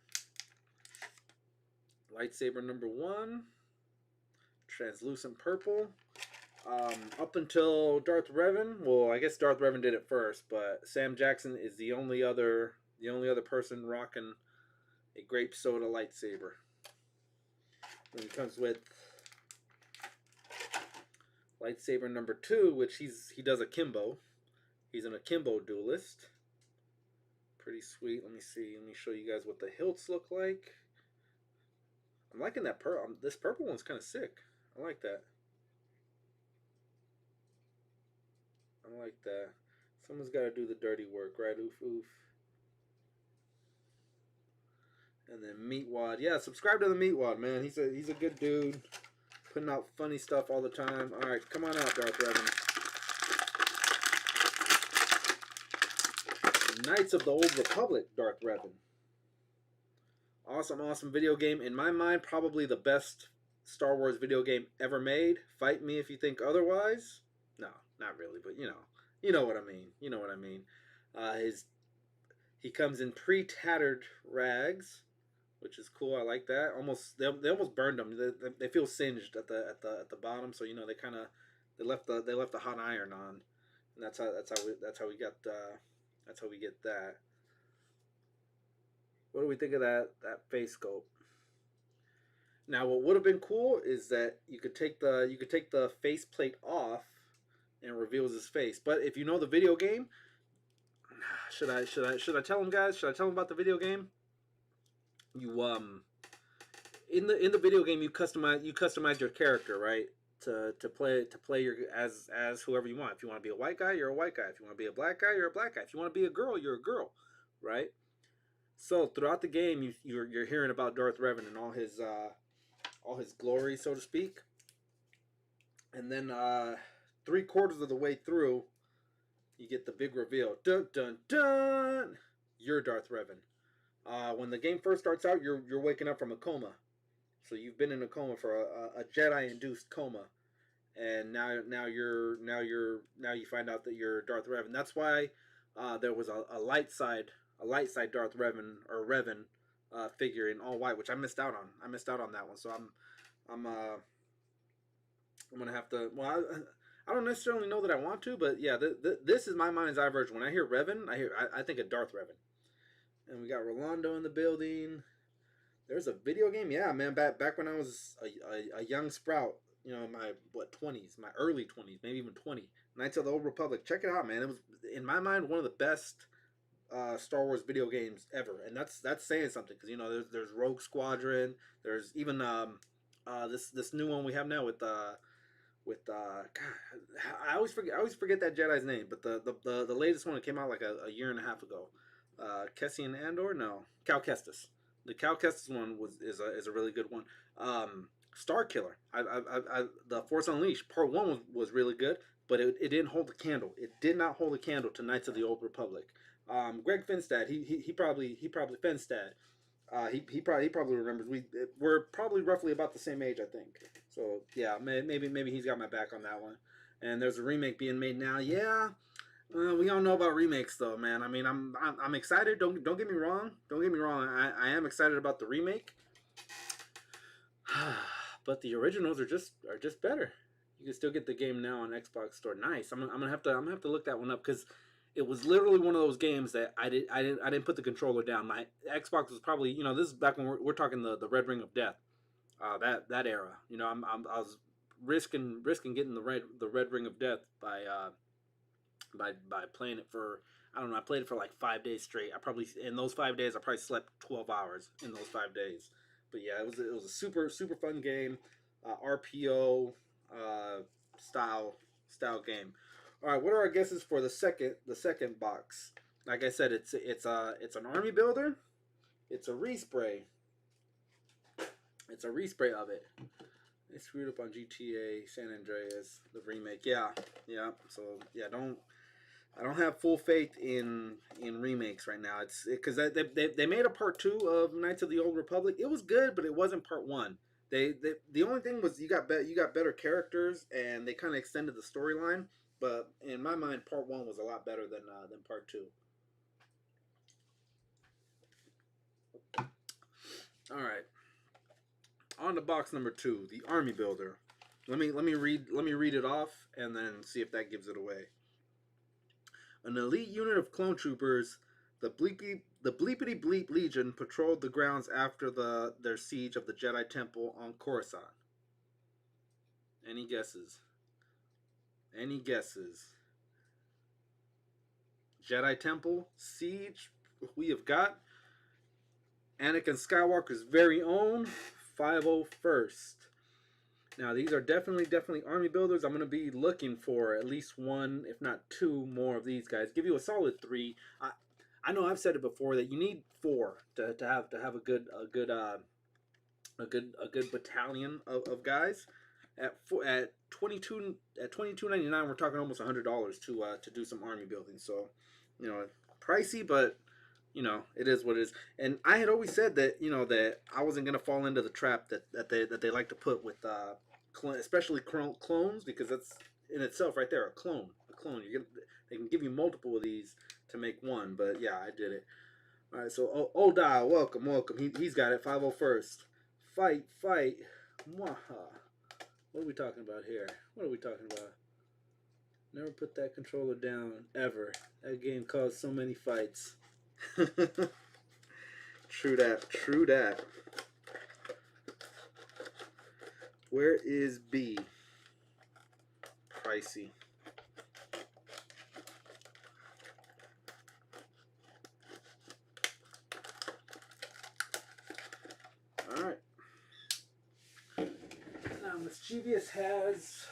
Lightsaber number 1. Translucent purple. Up until Darth Revan, well, I guess Darth Revan did it first, but Sam Jackson is the only other person rocking a grape soda lightsaber. And it comes with lightsaber number 2, which he does akimbo. He's an akimbo duelist. Pretty sweet. Let me see. Let me show you guys what the hilts look like. I'm liking that purple. This purple one's kind of sick. I like that. I like that. Someone's got to do the dirty work, right? Oof. And then Meatwad. Yeah, subscribe to the Meatwad, man. He's a good dude. Putting out funny stuff all the time. All right, come on out, Darth Revan. Knights of the Old Republic, Darth Revan. Awesome video game. In my mind, probably the best Star Wars video game ever made. Fight me if you think otherwise. No, not really, but you know what I mean. He comes in pre-tattered rags, which is cool. I like that. They almost burned them. They feel singed at the bottom, so they left the hot iron on, and that's how we get that. What do we think of that face sculpt? Now, what would have been cool is that you could take the face plate off and it reveals his face. But if you know the video game, should I tell them, guys? Should I tell them about the video game? You in the video game you customize your character, right? to play your as whoever you want. If you want to be a white guy, you're a white guy. If you want to be a black guy, you're a black guy. If you want to be a girl, you're a girl, right? So throughout the game, you're hearing about Darth Revan and all his glory, so to speak. And then 3/4 of the way through, you get the big reveal. Dun dun dun! You're Darth Revan. When the game first starts out, you're waking up from a coma. So you've been in a coma for a Jedi-induced coma, and now you find out that you're Darth Revan. That's why there was a light side Darth Revan or Revan figure in all white, which I missed out on. I missed out on that one, so I'm gonna have to. Well, I don't necessarily know that I want to, but yeah, this is my mind's eye version. When I hear Revan, I think of Darth Revan. And we got Rolando in the building. There's a video game, yeah, man. Back when I was a young sprout, you know, in my 20s, my early 20s, maybe even 20. Knights of the Old Republic. Check it out, man. It was, in my mind, one of the best Star Wars video games ever, and that's saying something, because you know there's Rogue Squadron. There's even this new one we have now with God, I always forget that Jedi's name, but the latest one that came out like a year and a half ago, Cassian Andor, no, Cal Kestis. The Cal Kestis one is a really good one. Star Killer, the Force Unleashed Part 1 was really good, but it didn't hold the candle. It did not hold a candle to Knights of the Old Republic. Greg Finstad, he probably Finstad. He probably remembers. We're probably roughly about the same age, I think. So yeah, maybe he's got my back on that one. And there's a remake being made now. Yeah, we all know about remakes, though, man. I mean, I'm excited. Don't get me wrong. Don't get me wrong. I am excited about the remake. But the originals are just better. You can still get the game now on Xbox Store. Nice. I'm gonna have to look that one up, because it was literally one of those games that I didn't put the controller down. My Xbox was probably, you know, this is back when we're talking the Red Ring of Death, that era. You know, I was risking getting the Red Ring of Death by playing it for, I don't know, I played it for like 5 days straight. In those 5 days I probably slept 12 hours in those 5 days. But yeah, it was a super fun game, RPO style game. All right, what are our guesses for the second box? Like I said, it's an army builder. It's a respray. It's a respray of it. They screwed up on GTA San Andreas, the remake. Yeah. So yeah, I don't have full faith in remakes right now. It's because they made a part 2 of Knights of the Old Republic. It was good, but it wasn't part 1. The only thing was you got better characters, and they kind of extended the storyline. But in my mind, part 1 was a lot better than part 2. All right, on to box number 2, the Army Builder. Let me read it off, and then see if that gives it away. An elite unit of clone troopers, the Bleepity Bleep Legion, patrolled the grounds after their siege of the Jedi Temple on Coruscant. Any guesses? Any guesses? Jedi Temple siege. We have got Anakin Skywalker's very own 501st. Now these are definitely army builders. I'm gonna be looking for at least 1, if not 2 more of these guys. Give you a solid 3. I know I've said it before that you need 4 to have a good battalion of guys. At $22.99, we're talking almost $100 to do some army building. So, you know, pricey, but you know, it is what it is. And I had always said that, you know, that I wasn't gonna fall into the trap that they like to put with especially clones, because that's in itself right there a clone. They can give you multiple of these to make one. But yeah, I did it. All right, so old Dial, welcome. He's got it. 501st. Fight. Mwaha. What are we talking about here? What are we talking about? Never put that controller down, ever. That game caused so many fights. True that. Where is B? Pricey. Alright. Now Mischievous has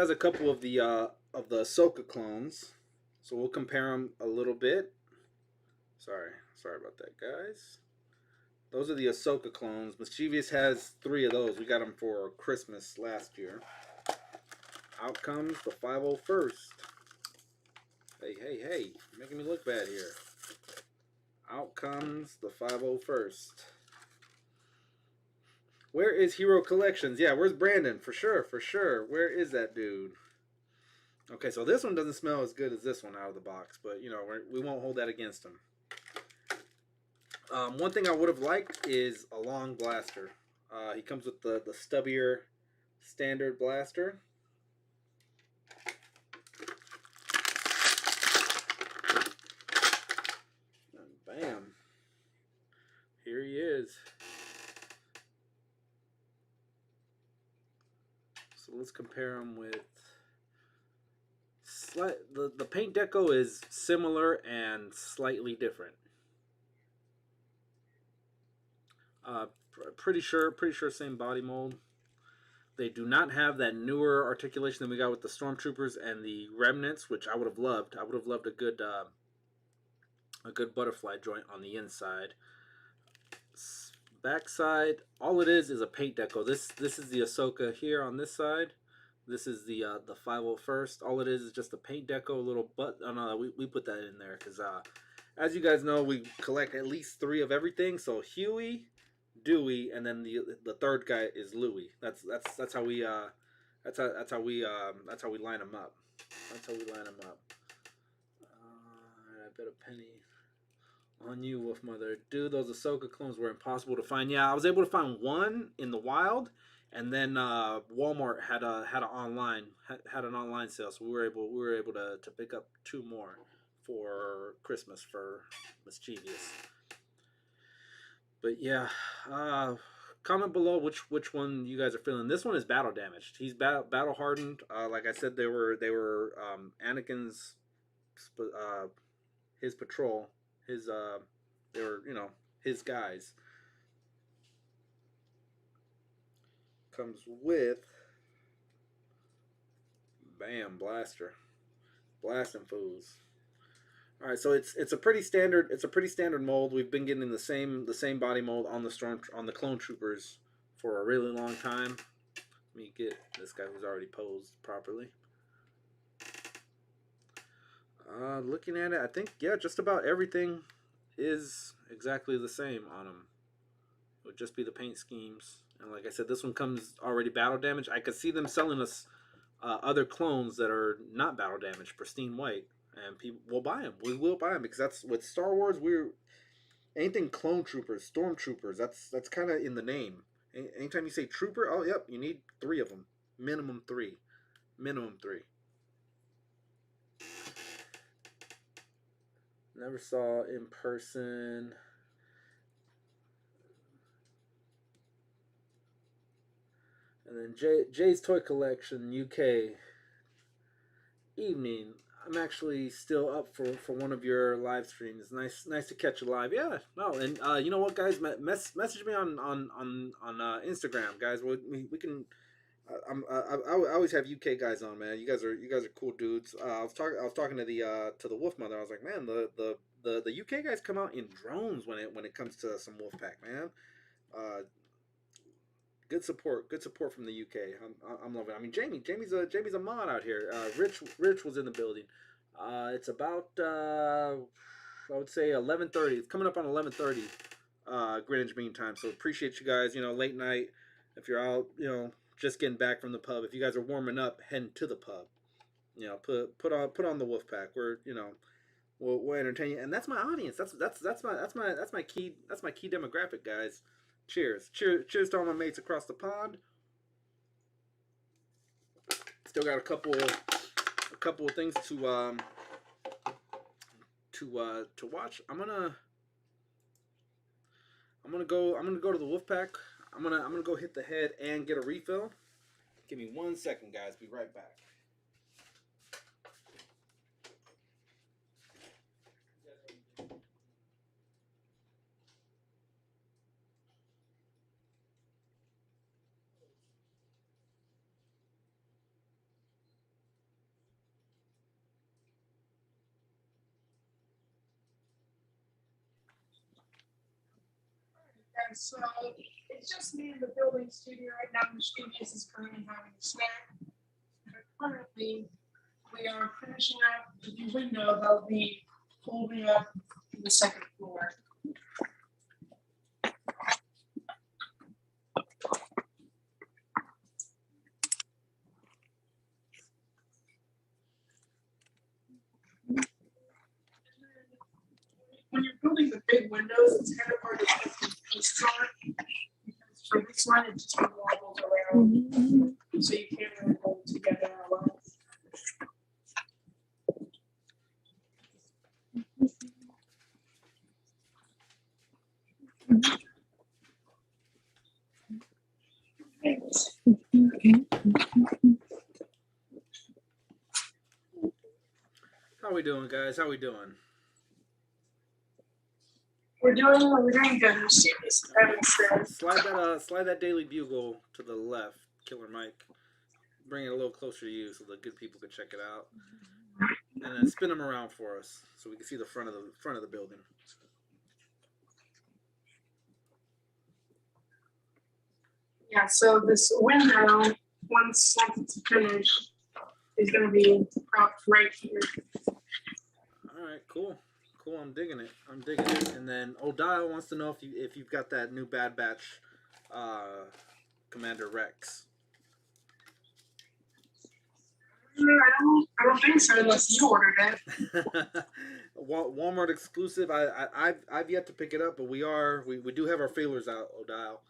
a couple of the Ahsoka clones, so we'll compare them a little bit. Sorry about that, guys. Those are the Ahsoka clones. Mischievous has 3 of those. We got them for Christmas last year. Out comes the 501st. Hey, you're making me look bad here. Out comes the 501st. Where is Hero Collections? Yeah, where's Brandon? For sure. Where is that dude? Okay, so this one doesn't smell as good as this one out of the box, but you know, we won't hold that against him. One thing I would have liked is a long blaster. He comes with the stubbier standard blaster. And bam. Here he is. So let's compare him with the paint deco is similar and slightly different. Pretty sure same body mold. They do not have that newer articulation that we got with the Stormtroopers and the Remnants, which I would have loved. I would have loved a good butterfly joint on the inside. Backside, all it is a paint deco. This is the Ahsoka here on this side. This is the 501st. All it is just a paint deco, a little butt. Oh no, we put that in there because as you guys know, we collect at least 3 of everything. So Huey, Dewey, and then the third guy is Louie. That's how we that's how we line them up. That's how we line them up. I bet a penny on you, Wolf Mother. Dude, those Ahsoka clones were impossible to find. Yeah, I was able to find one in the wild, and then Walmart had an online sale, so we were able to pick up 2 more for Christmas for Mischievous. But yeah, comment below which one you guys are feeling. This one is battle damaged. He's battle hardened. Like I said, they were Anakin's his patrol. They were, you know, his guys. Comes with bam blaster, blasting fools. All right, so it's a pretty standard mold. We've been getting the same body mold on the clone troopers for a really long time. Let me get this guy who's already posed properly. Looking at it, I think yeah, just about everything is exactly the same on them. It would just be the paint schemes, and like I said, this one comes already battle damaged. I could see them selling us other clones that are not battle damaged, pristine white. And people will buy them. We will buy them because that's with Star Wars. We're anything clone troopers, stormtroopers. That's kind of in the name. Anytime you say trooper, oh yep, you need 3 of them, minimum 3, minimum 3. Never saw in person. And then Jay's Toy Collection UK. Evening. I'm actually still up for one of your live streams. Nice to catch you live. Yeah, no, and you know what, guys, message me on Instagram, guys. We can. I always have UK guys on, man. You guys are cool dudes. I was talking to the Wolf Mother. I was like, man, the UK guys come out in drones when it comes to some Wolfpack, man. Good support from the UK. I'm loving it. I mean, Jamie's a mod out here. Rich was in the building. It's about I would say 11:30. It's coming up on 11:30 Greenwich Mean Time. So appreciate you guys. You know, late night if you're out, you know, just getting back from the pub. If you guys are warming up, heading to the pub. You know, put on the Wolfpack. We're, you know, we'll entertain you, and that's my audience. That's my key demographic, guys. Cheers to all my mates across the pond. Still got a couple of things to watch. I'm gonna go to the Wolfpack. I'm gonna go hit the head and get a refill, Give me 1 second, guys. Be right back. And so it's just me in the building studio right now. The studios is currently having a snack. But currently, we are finishing up the window that will be holding up the second floor. When you're building the big windows, it's kind of hard to put the pieces on because for this one, it just wobbles around, so you can't really hold it together a lot. How we doing, guys? How we doing? We're doing good. The studios is having a snack. Slide that Daily Bugle to the left, Killer Mike. Bring it a little closer to you so the good people can check it out. And then spin them around for us so we can see the front of the building. Yeah, so this window, once it's finished, is going to be propped right here. All right, cool. Cool, I'm digging it. And then Odile wants to know if you've got that new Bad Batch Commander Rex. I don't think so unless you ordered it. Walmart exclusive. I've yet to pick it up, but we do have our feelers out, Odile.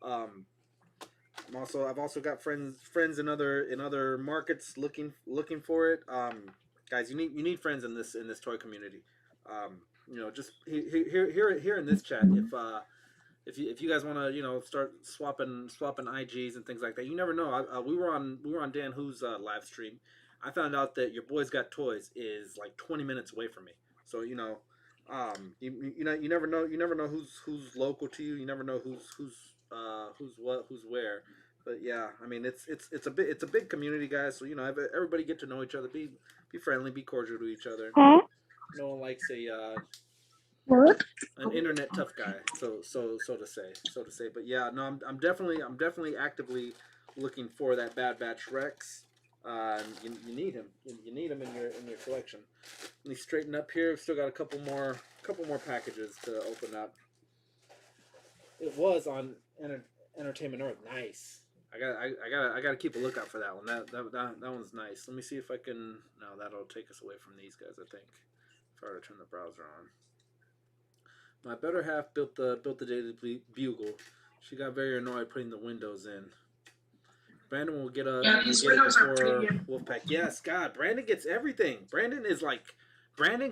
I've also got friends in other markets looking for it. Guys, you need friends in this toy community. Just here in this chat, if you guys want to start swapping IGs and things like that, you never know. We were on Dan Who's live stream. I found out that your boys got toys is like 20 minutes away from me. So you never know who's local to you. You never know who's where. But yeah, I mean it's a big community, guys. So everybody get to know each other. Be friendly. Be cordial to each other. Huh? No one likes What? an internet tough guy, so to say. But yeah, no, I'm definitely actively looking for that Bad Batch Rex. You need him. You need him in your collection. Let me straighten up here. We've still got a couple more packages to open up. It was on Entertainment Earth. Nice. I gotta keep a lookout for that one. That one's nice. Let me see if I can. No, that'll take us away from these guys. I think. If I were to turn the browser on. My better half built the Daily Bugle. She got very annoyed putting the windows in. Brandon will get Yeah, these windows are pretty good. Wolfpack. Yes, God, Brandon gets everything. Brandon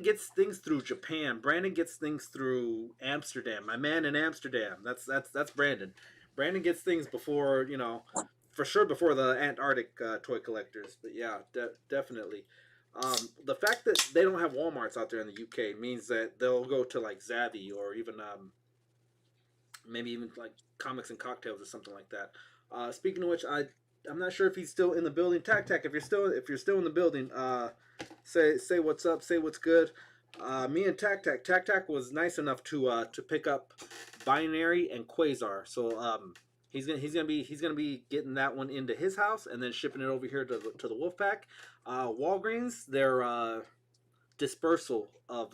gets things through Japan. Brandon gets things through Amsterdam. My man in Amsterdam. That's Brandon. Brandon gets things before for sure before the Antarctic toy collectors. But yeah, definitely. The fact that they don't have Walmarts out there in the UK means that they'll go to like Zavvi or even maybe even like Comics and Cocktails or something like that. Speaking of which, I'm not sure if he's still in the building. Tac, if you're still in the building, say what's up, say what's good. Me and Tac was nice enough to pick up Binary and Quasar. So he's gonna be getting that one into his house and then shipping it over here to the Wolfpack. Walgreens, their dispersal of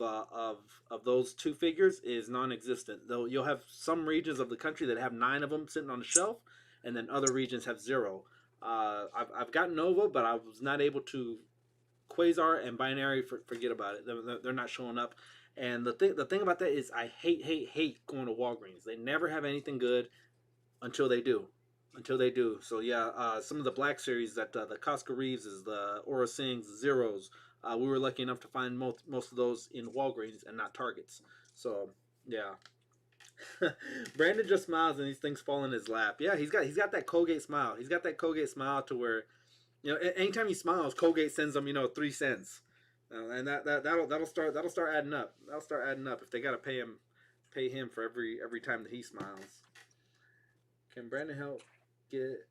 those two figures is non-existent. Though you'll have some regions of the country that have 9 of them sitting on the shelf, and then other regions have 0. I've got Nova, but I was not able to. Quasar and Binary, forget about it. They're not showing up. And the thing about that is I hate going to Walgreens. They never have anything good until they do. So yeah, some of the Black Series that the Costco Reeves, the Aura Sings, Zeros, we were lucky enough to find most of those in Walgreens and not Targets. So yeah. Brandon just smiles and these things fall in his lap. Yeah, he's got that Colgate smile. He's got that Colgate smile to where, anytime he smiles, Colgate sends him 3 cents, and that'll start adding up. That'll start adding up if they gotta pay him for every time that he smiles. Can Brandon help get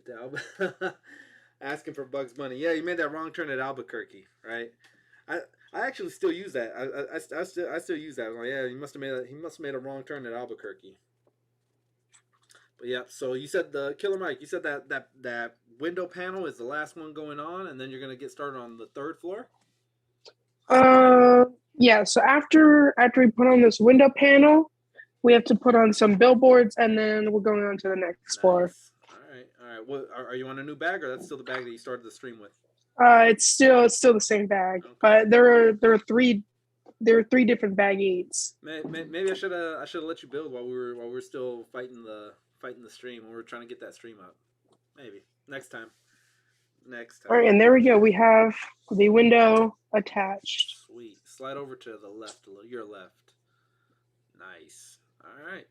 the Alba? Asking for Bugs Bunny. Yeah, you made that wrong turn at Albuquerque, right? I I actually still use that. I still use that. I was like, yeah, he must have made a wrong turn at Albuquerque. But yeah, so you said the Killer Mike. You said that window panel is the last one going on, and then you're gonna get started on the third floor. Yeah. So after we put on this window panel, we have to put on some billboards, and then we're going on to the next floor. Nice. All right. What are you on a new bag, or that's still the bag that you started the stream with? It's still the same bag, Okay. but there are three different bag eights. Maybe I should have let you build while we were still fighting the stream. We were trying to get that stream up. Maybe next time. All right, and there we go. We have the window attached. Sweet. Slide over to the left, your left. Nice. All right.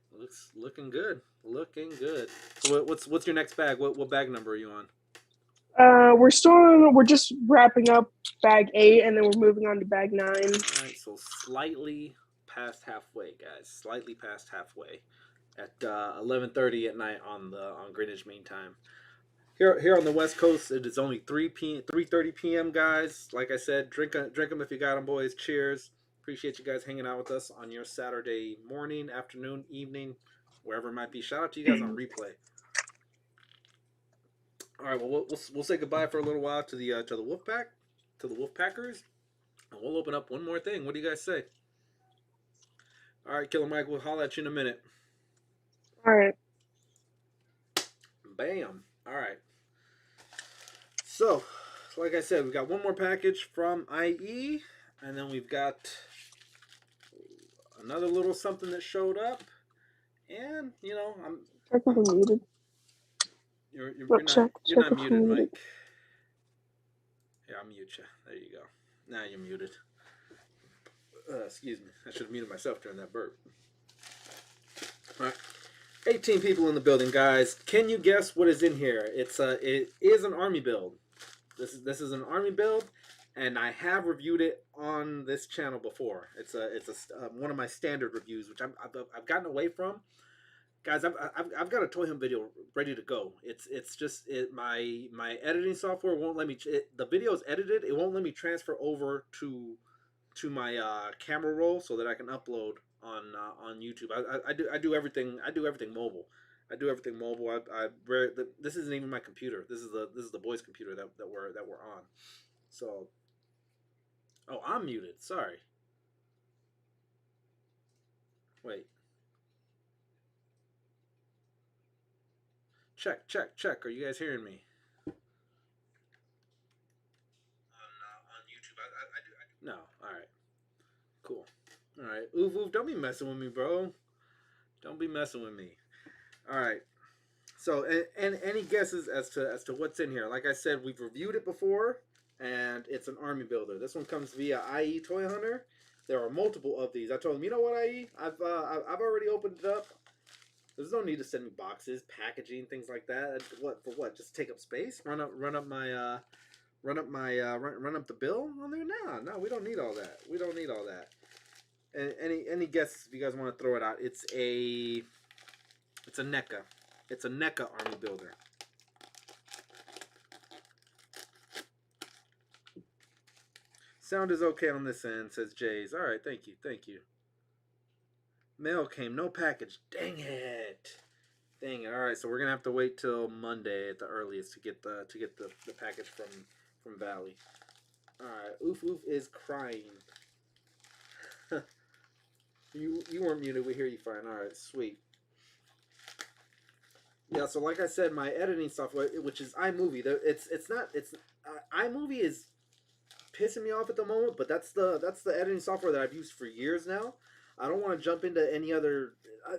Looking good. Looking good. So what's your next bag? What bag number are you on? We're just wrapping up bag 8, and then we're moving on to bag 9. All right. So slightly past halfway, guys. Slightly past halfway. At 11:30 at night on Greenwich Mean Time. Here on the West Coast, it is only 3:30 p.m. guys. Like I said, drink them if you got them, boys. Cheers. Appreciate you guys hanging out with us on your Saturday morning, afternoon, evening, wherever it might be. Shout out to you guys on replay. All right, well we'll say goodbye for a little while to the Wolfpack, to the Wolfpackers, and we'll open up one more thing. What do you guys say? All right, Killer Mike, we'll holler at you in a minute. All right. Bam. All right. So, like I said, we've got one more package from IE, and then we've got another little something that showed up, and I'm Technically muted. You're not muted, Mike. Yeah, I'll mute you. There you go. Now you're muted. Excuse me. I should have muted myself during that burp. All right. 18 people in the building, guys. Can you guess what is in here? It is an army build. This is an army build, and I have reviewed it on this channel before. It's one of my standard reviews, which I've gotten away from. Guys, I've got a Toy Hunt video ready to go. It's just my editing software won't let me. The video is edited. It won't let me transfer over to my camera roll so that I can upload on YouTube. I do everything. I do everything mobile. This isn't even my computer. This is the boys' computer that we're on. So, oh, I'm muted. Sorry. Wait. Check. Are you guys hearing me? On YouTube, I do. No. All right. Cool. All right. Oof. Don't be messing with me, bro. Don't be messing with me. All right. So, and any guesses as to what's in here? Like I said, we've reviewed it before, and it's an army builder. This one comes via IE Toy Hunter. There are multiple of these. I told them, you know what, IE? I've already opened it up. There's no need to send me boxes, packaging, things like that. What for? What? Just take up space? Run up the bill on there? No, we don't need all that. We don't need all that. And any guesses if you guys want to throw it out? It's a NECA. It's a NECA army builder. Sound is okay on this end, says Jays. All right, thank you. Mail came, no package. Dang it. All right, so we're gonna have to wait till Monday at the earliest to get the package from Valley. All right, Oof is crying. You weren't muted. We hear you fine. All right, sweet. Yeah, so like I said, my editing software, which is iMovie, iMovie is pissing me off at the moment, but that's the editing software that I've used for years now. I don't want to jump into any other.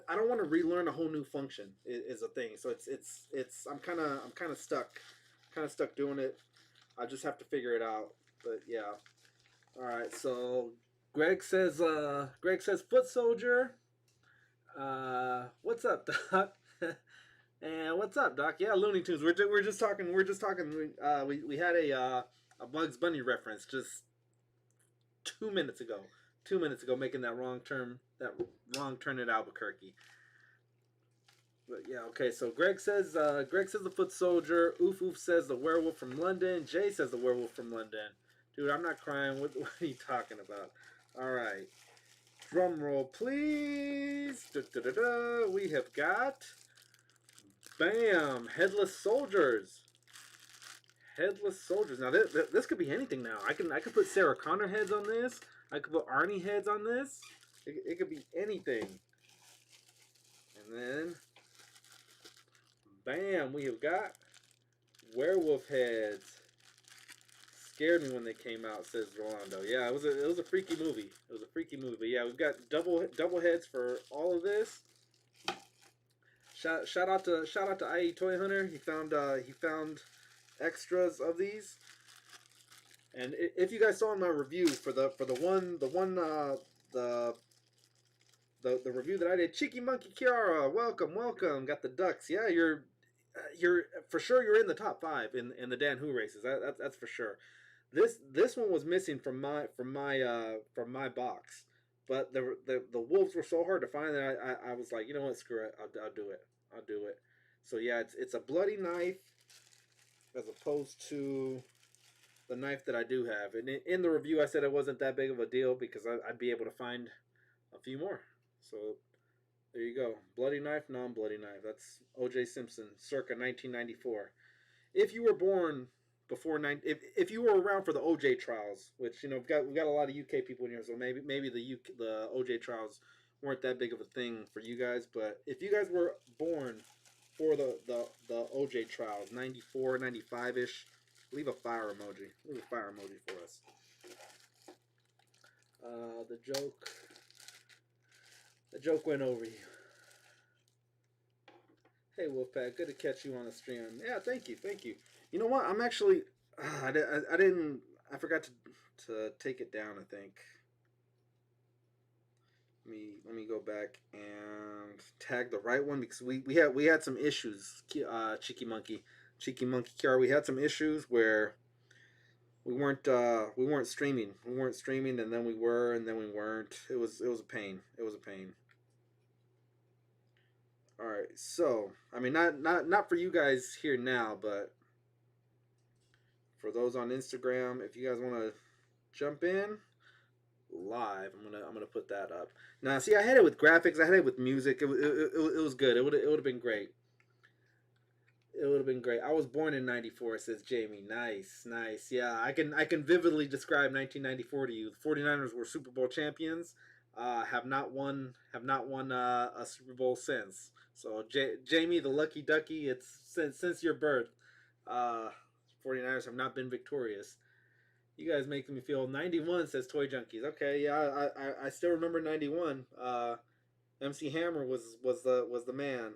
I don't want to relearn a whole new function. Is a thing. So I'm kind of stuck doing it. I just have to figure it out. But yeah. All right. So Greg says Foot Soldier. What's up, Doc? And what's up, Doc? Yeah, Looney Tunes. We're just talking. We're just talking. We had a Bugs Bunny reference just 2 minutes ago. 2 minutes ago, making that wrong turn at Albuquerque. But yeah, okay. So Greg says the foot soldier. Oof Oof says the werewolf from London. Jay says the werewolf from London. Dude, I'm not crying. What are you talking about? All right. Drum roll, please. Da, da, da, da. We have got, bam, headless soldiers. Headless soldiers. Now this could be anything. Now I could put Sarah Connor heads on this. I could put Arnie heads on this. It could be anything. And then, bam, we have got werewolf heads. Scared me when they came out, says Rolando. Yeah, it was a freaky movie. It was a freaky movie. But yeah, we've got double heads for all of this. Shout out to IE Toy Hunter. He found extras of these. And if you guys saw in my review for the review that I did, Cheeky Monkey Kiara, welcome. Got the ducks. Yeah, you're for sure you're in the top 5 in the Dan Who races. That's for sure. This one was missing from my box, but the wolves were so hard to find that I was like, you know what, screw it, I'll do it. So yeah, it's a bloody knife as opposed to the knife that I do have. And in the review, I said it wasn't that big of a deal because I'd be able to find a few more. So there you go, bloody knife, non-bloody knife. That's O.J. Simpson, circa 1994. If you were born before if you were around for the OJ trials, which we've got a lot of UK people in here, so maybe the OJ trials weren't that big of a thing for you guys, but if you guys were born for the OJ trials, 94, 95 ish, leave a fire emoji. Leave a fire emoji for us. The joke went over you. Hey Wolfpack, good to catch you on the stream. Yeah, thank you. You know what? I'm actually, I forgot to take it down. I think. Let me go back and tag the right one because we had some issues. Cheeky Monkey Kiara. We had some issues where we weren't streaming. And then we were, and then we weren't. It was a pain. All right, so I mean, not for you guys here now, but for those on Instagram, if you guys want to jump in live, I'm gonna put that up. Now, see, I had it with graphics, I had it with music. It was good. It would have been great. I was born in '94, says Jamie. Nice. Yeah, I can vividly describe 1994 to you. The 49ers were Super Bowl champions. Have not won a Super Bowl since. So Jamie, the lucky ducky, it's since your birth. 49ers have not been victorious. You guys make me feel 91, says Toy Junkies. Okay, yeah, I still remember 91. MC Hammer was the man.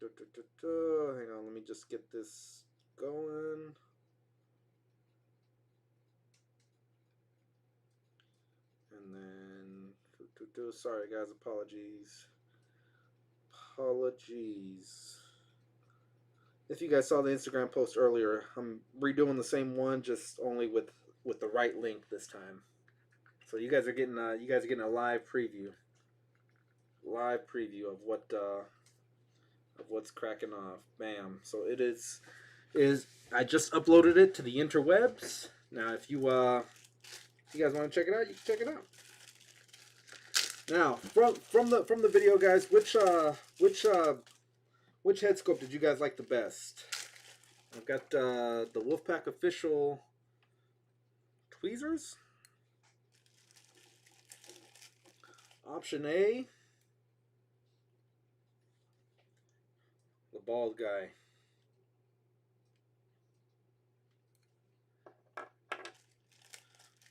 Hang on, let me just get this going. And then, sorry guys, apologies. If you guys saw the Instagram post earlier, I'm redoing the same one, just only with the right link this time. So you guys are getting a live preview of what's cracking off. Bam. So it is I just uploaded it to the interwebs. Now if you guys want to check it out, you can check it out. Now from the video, guys, which head scope did you guys like the best? I've got the Wolfpack official tweezers. Option A, the bald guy.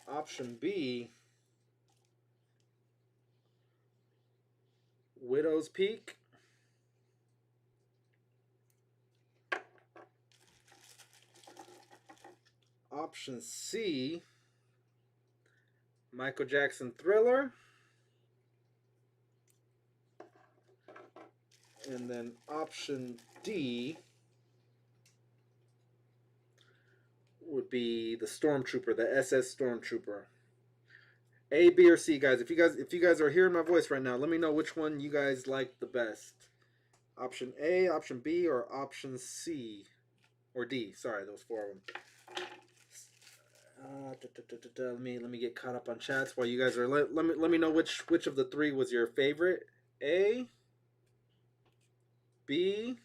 Option B, Widow's Peak. Option C, Michael Jackson Thriller. And then option D would be the Stormtrooper, the SS Stormtrooper. A, B, or C, guys. If you guys are hearing my voice right now, let me know which one you guys like the best. Option A, option B, or option C, or D. Sorry, those four of them. Let me get caught up on chats while you guys are. Let me know which of the three was your favorite. A, B,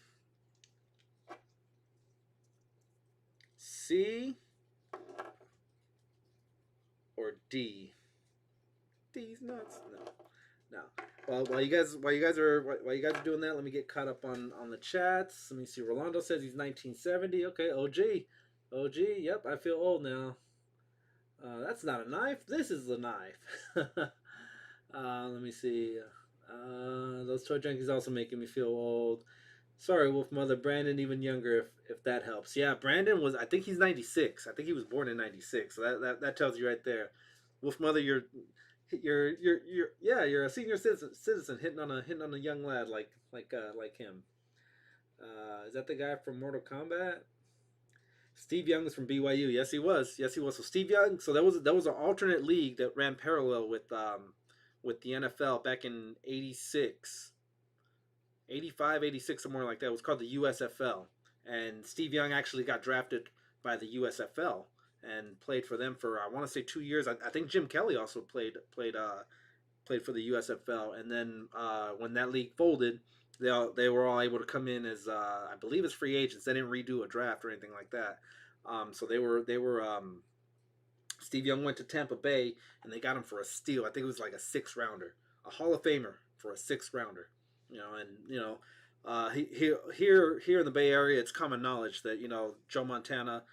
C, or D. D's nuts. No. While you guys are doing that, let me get caught up on the chats. Let me see. Rolando says he's 1970. Okay, OG. Yep, I feel old now. That's not a knife. This is the knife. Let me see. Those toy junkies also making me feel old. Sorry, Wolf Mother. Brandon even younger, if that helps. Yeah, Brandon was. I think he's 96. I think he was born in 96. So that tells you right there. Wolf Mother, you're a senior citizen hitting on a young lad like him. Is that the guy from Mortal Kombat? Steve Young was from BYU. Yes, he was. So Steve Young. So that was an alternate league that ran parallel with the NFL back in 86, 85, 86, somewhere like that. It was called the USFL, and Steve Young actually got drafted by the USFL and played for them for I want to say 2 years. I think Jim Kelly also played for the USFL, and then when that league folded, they were all able to come in as I believe as free agents. They didn't redo a draft or anything like that. So they were Steve Young went to Tampa Bay and they got him for a steal. I think it was like a 6th rounder, a Hall of Famer for a 6th rounder. Here in the Bay Area, it's common knowledge that Joe Montana,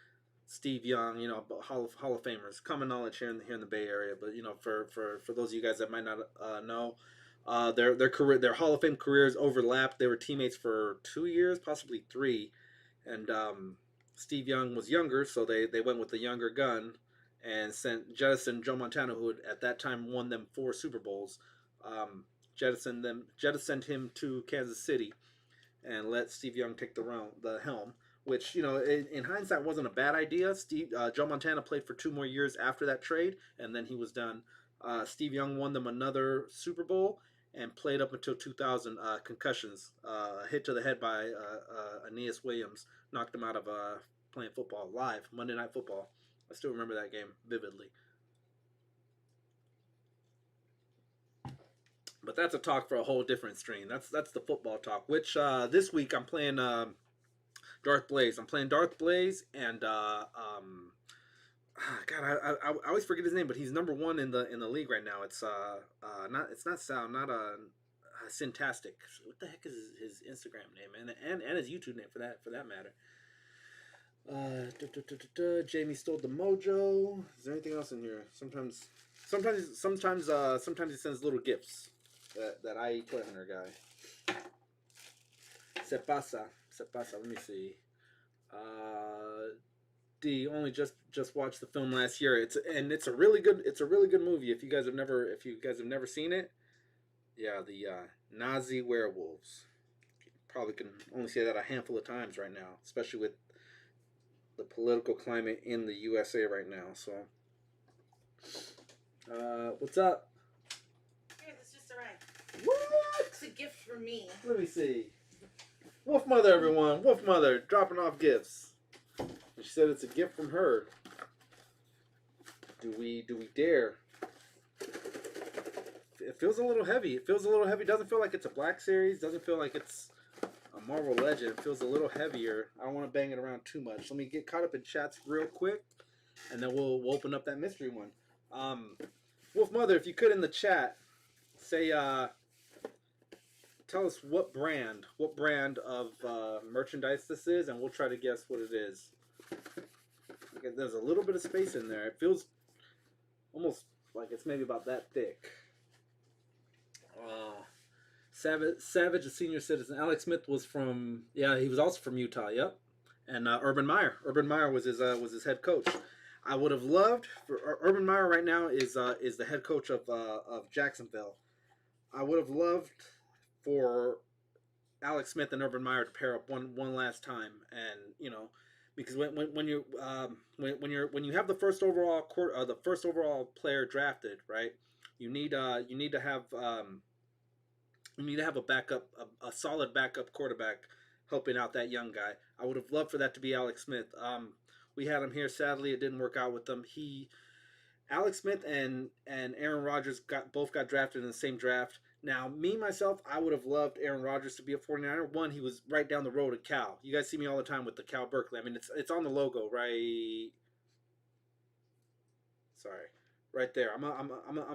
Steve Young, Hall of Famers, common knowledge here in the Bay Area. But for those of you guys that might not know, their Hall of Fame careers overlapped. They were teammates for 2 years, possibly 3, and Steve Young was younger, so they went with the younger gun and jettisoned Joe Montana, who had, at that time won them 4 Super Bowls. Jettisoned him to Kansas City, and let Steve Young take the helm. Which in hindsight wasn't a bad idea. Joe Montana played for 2 more years after that trade, and then he was done. Steve Young won them another Super Bowl and played up until 2000. Concussions, hit to the head by Aeneas Williams knocked him out of playing football live, Monday Night Football. I still remember that game vividly. But that's a talk for a whole different stream. That's the football talk. Which this week I'm playing Darth Blaze. I'm playing Darth Blaze, and God, I always forget his name, but he's number 1 in the league right now. It's not Sal, not Syntastic. What the heck is his Instagram name and his YouTube name for that matter? Jamie stole the mojo. Is there anything else in here? Sometimes he sends little gifts. That I Toy Hunter guy. Se pasa. Let me see. D only just watched the film last year. It's a really good movie. If you guys have never seen it, yeah, the Nazi werewolves. Probably can only say that a handful of times right now, especially with the political climate in the USA right now. So, what's up? Here, this just arrived. What? It's a gift for me. Let me see. Wolf Mother, everyone. Wolf Mother dropping off gifts. She said it's a gift from her. Do we dare? It feels a little heavy. Doesn't feel like it's a Black Series. Doesn't feel like it's a Marvel Legend. It feels a little heavier. I don't want to bang it around too much. Let me get caught up in chats real quick, and then we'll open up that mystery one. Wolf Mother, if you could in the chat, say tell us what brand of merchandise this is, and we'll try to guess what it is. There's a little bit of space in there. It feels almost like it's maybe about that thick. Savage, a senior citizen. Alex Smith was from, he was also from Utah. Yep, and Urban Meyer. Urban Meyer was his head coach. I would have loved for Urban Meyer right now is the head coach of Jacksonville. I would have loved for Alex Smith and Urban Meyer to pair up one last time, and because when you when you have the first overall the first overall player drafted, right? You need to have you need to have a backup, a solid backup quarterback helping out that young guy. I would have loved for that to be Alex Smith. We had him here. Sadly, it didn't work out with him. Alex Smith and Aaron Rodgers both got drafted in the same draft. Now, me myself, I would have loved Aaron Rodgers to be a 49er. One, he was right down the road at Cal. You guys see me all the time with the Cal Berkeley. I mean, it's on the logo, right? Sorry, right there. I'm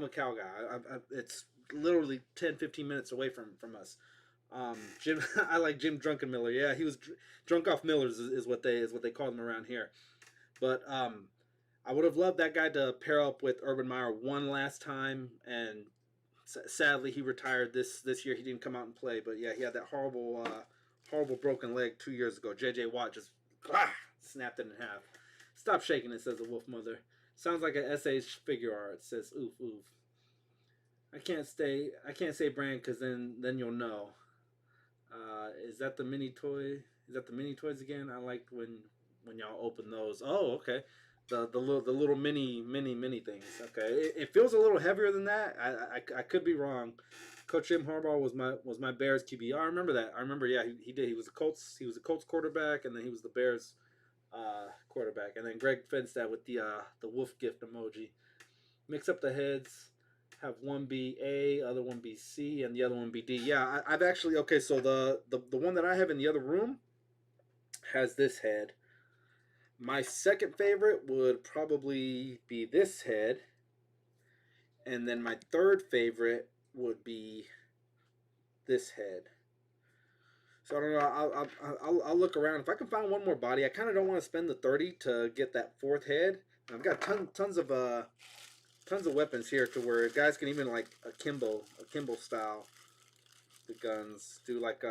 a Cal guy. It's literally 10, 15 minutes away from us. Jim, I like Jim Drunkenmiller. Yeah, he was drunk off Millers is what they call him around here. But I would have loved that guy to pair up with Urban Meyer one last time, and sadly he retired this year. He didn't come out and play, but yeah, he had that horrible broken leg 2 years ago. J.J. Watt just snapped it in half. Stop shaking it, says the Wolf Mother. Sounds like an SH figure art. It says oof oof. I can't say brand because then you'll know. Is that the mini toy? Is that the mini toys again? I like when y'all open those. Oh, okay. The little mini things. Okay, it feels a little heavier than that. I could be wrong. Coach Jim Harbaugh was my Bears QB. I remember that. I remember. Yeah, he did. He was a Colts quarterback, and then he was the Bears quarterback. And then Greg Fenstad with the wolf gift emoji. Mix up the heads. Have one be A, other one be C, and the other one be D. Yeah, I've actually okay. So the one that I have in the other room has this head. My second favorite would probably be this head, and then my third favorite would be this head. So I don't know. I'll look around. If I can find one more body, I kind of don't want to spend the 30 to get that fourth head. I've got tons of weapons here to where guys can even like a Kimbo style. The guns do like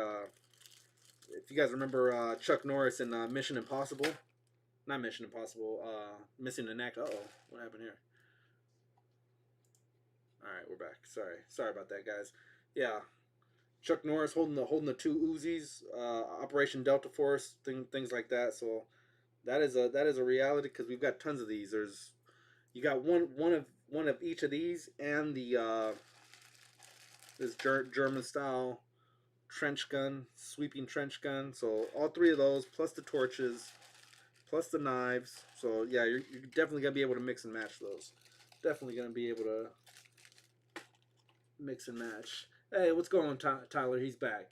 if you guys remember Chuck Norris in Mission Impossible. Not Mission Impossible. Missing in Act. Uh-oh. What happened here? Alright, we're back. Sorry about that, guys. Yeah. Chuck Norris holding the two Uzis, Operation Delta Force, things like that. So that is a reality because we've got tons of these. You got one of each of these and the this German style trench gun, sweeping trench gun. So all three of those plus the torches. Plus the knives. So, yeah, you're definitely going to be able to mix and match those. Definitely going to be able to mix and match. Hey, what's going on, Tyler? He's back.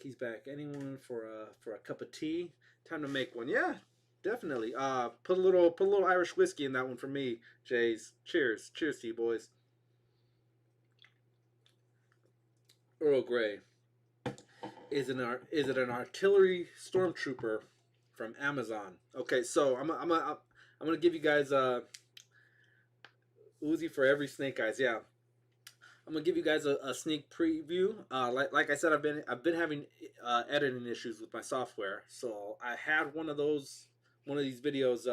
Anyone for a cup of tea? Time to make one. Yeah, definitely. Put a little Irish whiskey in that one for me, Jays. Cheers. Cheers to you, boys. Earl Grey. Is it an artillery stormtrooper from Amazon? Okay, so I'm gonna give you guys Uzi for every snake eyes. Yeah, I'm gonna give you guys a sneak preview. Like I said, I've been having editing issues with my software, so I had one of these videos.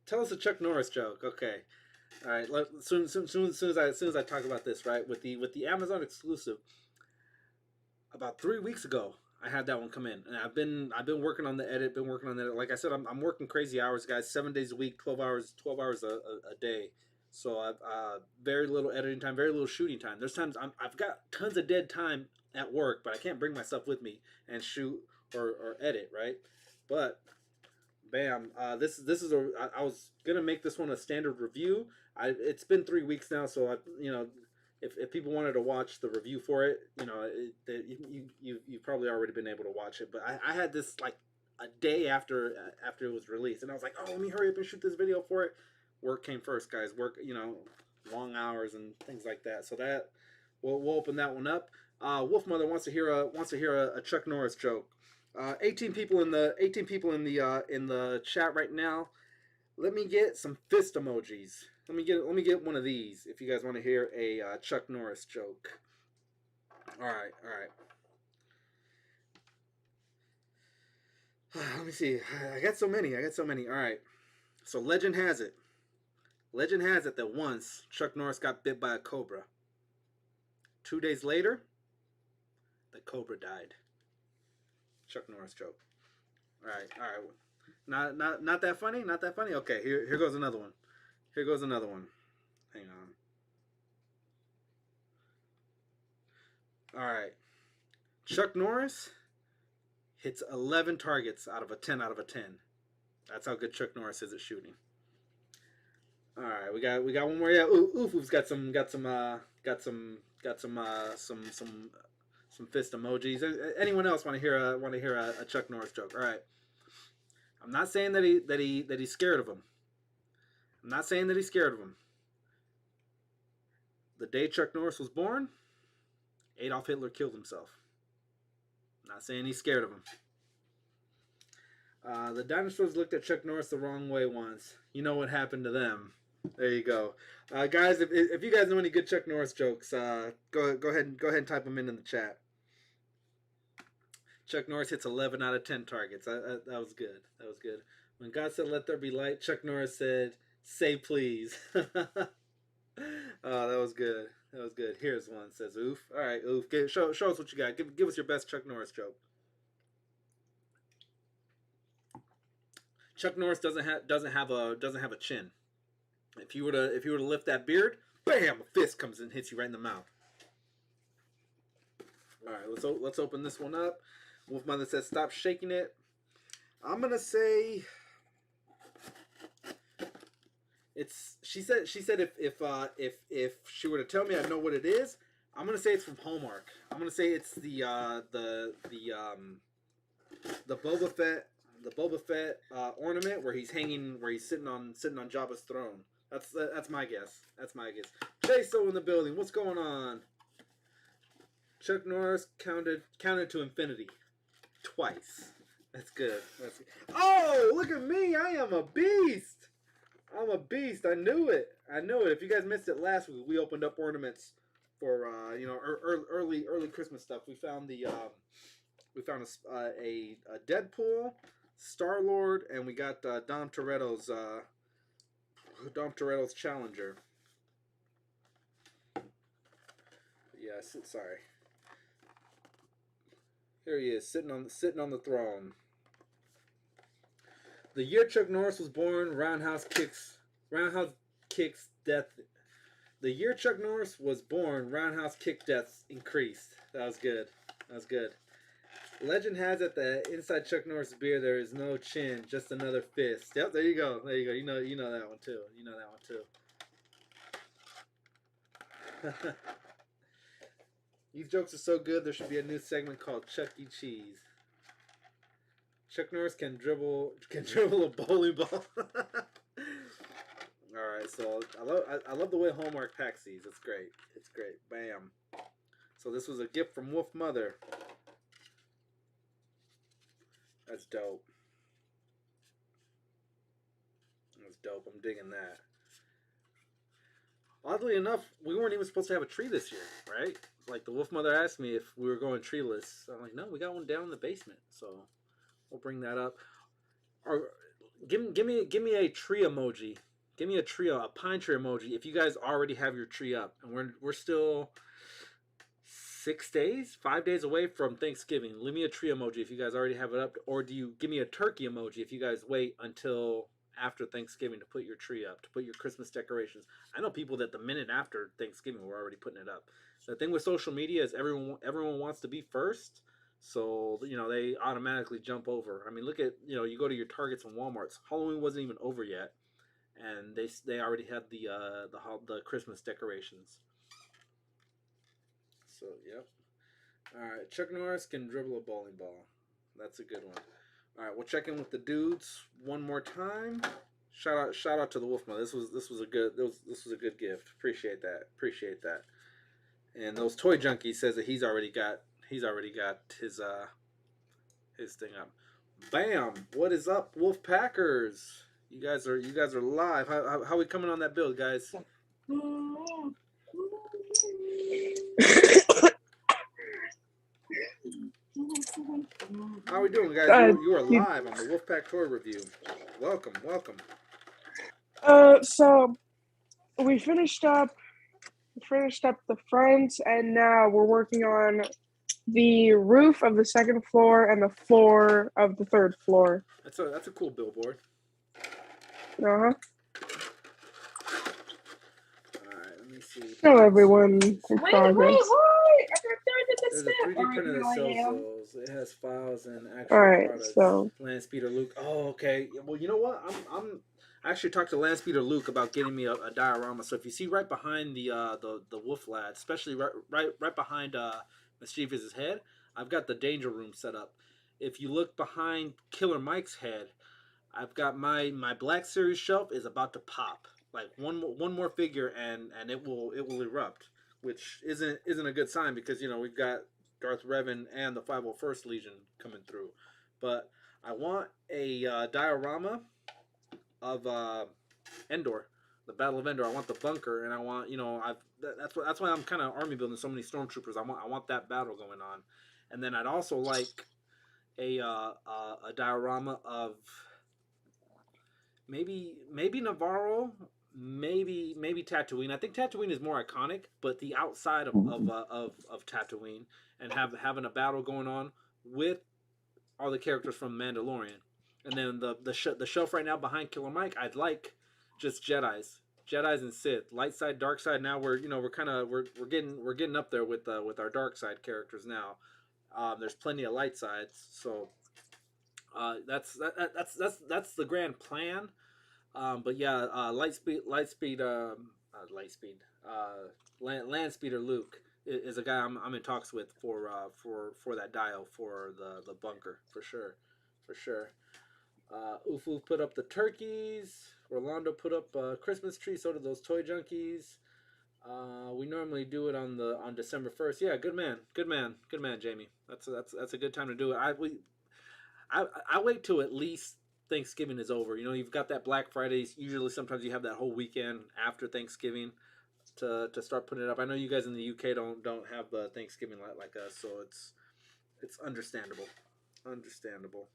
Tell us a Chuck Norris joke. Okay, all right. Soon as I talk about this, right, with the Amazon exclusive, about 3 weeks ago, I had that one come in, and I've been working on the edit. Like I said, I'm working crazy hours, guys. 7 days a week, 12 hours a day. So I've very little editing time, very little shooting time. There's times I've got tons of dead time at work, but I can't bring myself with me and shoot or edit, right? But bam, this is I was gonna make this one a standard review. It's been 3 weeks now, so if people wanted to watch the review for it, you've probably already been able to watch it. But I had this like a day after it was released, and I was like, oh, let me hurry up and shoot this video for it. Work came first, guys. Work, long hours and things like that. So that we'll open that one up. Wolf Mother wants to hear a Chuck Norris joke. 18 people in the chat right now. Let me get some fist emojis. Let me get one of these if you guys want to hear a Chuck Norris joke. All right. Let me see. I got so many. All right. So legend has it that once Chuck Norris got bit by a cobra. 2 days later, the cobra died. Chuck Norris joke. All right. Not that funny. Not that funny. Okay, here goes another one. Here goes another one. Hang on. All right. Chuck Norris hits 11 targets out of a 10 out of a 10. That's how good Chuck Norris is at shooting. All right, we got one more. Yeah, Oof's got some fist emojis. Anyone else want to hear a Chuck Norris joke? All right. I'm not saying that he's scared of him. I'm not saying that he's scared of him. The day Chuck Norris was born, Adolf Hitler killed himself. I'm not saying he's scared of him. The dinosaurs looked at Chuck Norris the wrong way once. You know what happened to them. There you go, guys. If you guys know any good Chuck Norris jokes, go ahead and type them in the chat. Chuck Norris hits 11 out of 10 targets. That was good. That was good. When God said, "Let there be light," Chuck Norris said, "Say please." Oh, that was good. That was good. Here's one. Says Oof. All right, Oof. Show us what you got. Give us your best Chuck Norris joke. Chuck Norris doesn't have a chin. If you were to lift that beard, bam, a fist comes and hits you right in the mouth. All right, let's open this one up. Wolf Mother says, "Stop shaking it." I'm gonna say it's. She said if she were to tell me I know what it is, I'm gonna say it's from Hallmark. I'm gonna say it's the Boba Fett ornament where he's sitting on Jabba's throne. That's my guess. That's my guess. Jaso in the building. What's going on? Chuck Norris counted to infinity twice. That's good. Oh, look at me! I am a beast. I'm a beast. I knew it. If you guys missed it last week, we opened up ornaments for early Christmas stuff. We found a Deadpool, Star-Lord, and we got Dom Toretto's Challenger. Yes, sorry. Here he is, sitting on the throne. The year Chuck Norris was born, Roundhouse kicks death. The year Chuck Norris was born, Roundhouse kick deaths increased. That was good. That was good. Legend has it that inside Chuck Norris' beard there is no chin, just another fist. Yep, there you go. There you go. You know that one too. You know that one too. These jokes are so good. There should be a new segment called Chuck E. Cheese. Chuck Norris can dribble a bowling ball. All right, so I love the way Hallmark packs these. It's great. It's great. Bam. So this was a gift from Wolf Mother. That's dope. That's dope. I'm digging that. Oddly enough, we weren't even supposed to have a tree this year, right? Like the Wolf Mother asked me if we were going treeless. I'm like, no, we got one down in the basement, so we'll bring that up. Or give me a tree emoji. Give me a pine tree emoji if you guys already have your tree up, and we're still 5 days away from Thanksgiving. Leave me a tree emoji if you guys already have it up, or do you give me a turkey emoji if you guys wait until after Thanksgiving to put your tree up, to put your Christmas decorations. I know people that the minute after Thanksgiving were already putting it up. The thing with social media is everyone wants to be first, so they automatically jump over. I mean, look at you go to your Targets and Walmarts. Halloween wasn't even over yet, and they already had the Christmas decorations. So yep. All right, Chuck Norris can dribble a bowling ball. That's a good one. All right, we'll check in with the dudes one more time. Shout out to the Wolfman. This was a good gift. Appreciate that. And those Toy Junkies says that he's already got his thing up. Bam! What is up, WOLFPACKERS? You guys are live. How are we coming on that build, guys? How are we doing, guys? You are live on the Wolfpack Toy Review. Welcome. So we finished up the front, and now we're working on the roof of the second floor and the floor of the third floor. That's a cool billboard. Uh-huh. All right, let me see. Hello, everyone. In Wait! progress. There's a 3D printer that sells those. It has files and actual All right, products. so Landspeeder Luke. Oh, okay. Well, you know what? I actually talked to Landspeeder Luke about getting me a diorama. So if you see right behind the wolf lad, especially right behind Mischievous's head, I've got the danger room set up. If you look behind Killer Mike's head, I've got my Black Series shelf is about to pop. Like one more figure and it will erupt, which isn't a good sign because we've got Darth Revan and the 501st Legion coming through. But I want a diorama of Endor, the Battle of Endor. I want the bunker, and I want that's why I'm kind of army building so many stormtroopers. I want that battle going on, and then I'd also like a diorama of maybe Navarro, maybe Tatooine. I think Tatooine is more iconic, but the outside of Tatooine and having a battle going on with all the characters from Mandalorian, and then the shelf right now behind Killer Mike, I'd like just Jedi's and Sith, light side, dark side. Now we're we're getting up there with our dark side characters now. There's plenty of light sides, so that's the grand plan. But yeah, land speeder Luke is a guy I'm in talks with for that dial for the bunker for sure, for sure. Ufu put up the turkeys. Rolando put up a Christmas tree. So did those toy junkies. We normally do it on December 1st. Yeah, good man, Jamie. That's a good time to do it. I wait till at least Thanksgiving is over. You've got that Black Friday. Usually, sometimes you have that whole weekend after Thanksgiving to start putting it up. I know you guys in the UK don't have the Thanksgiving like us, so it's understandable. Understandable.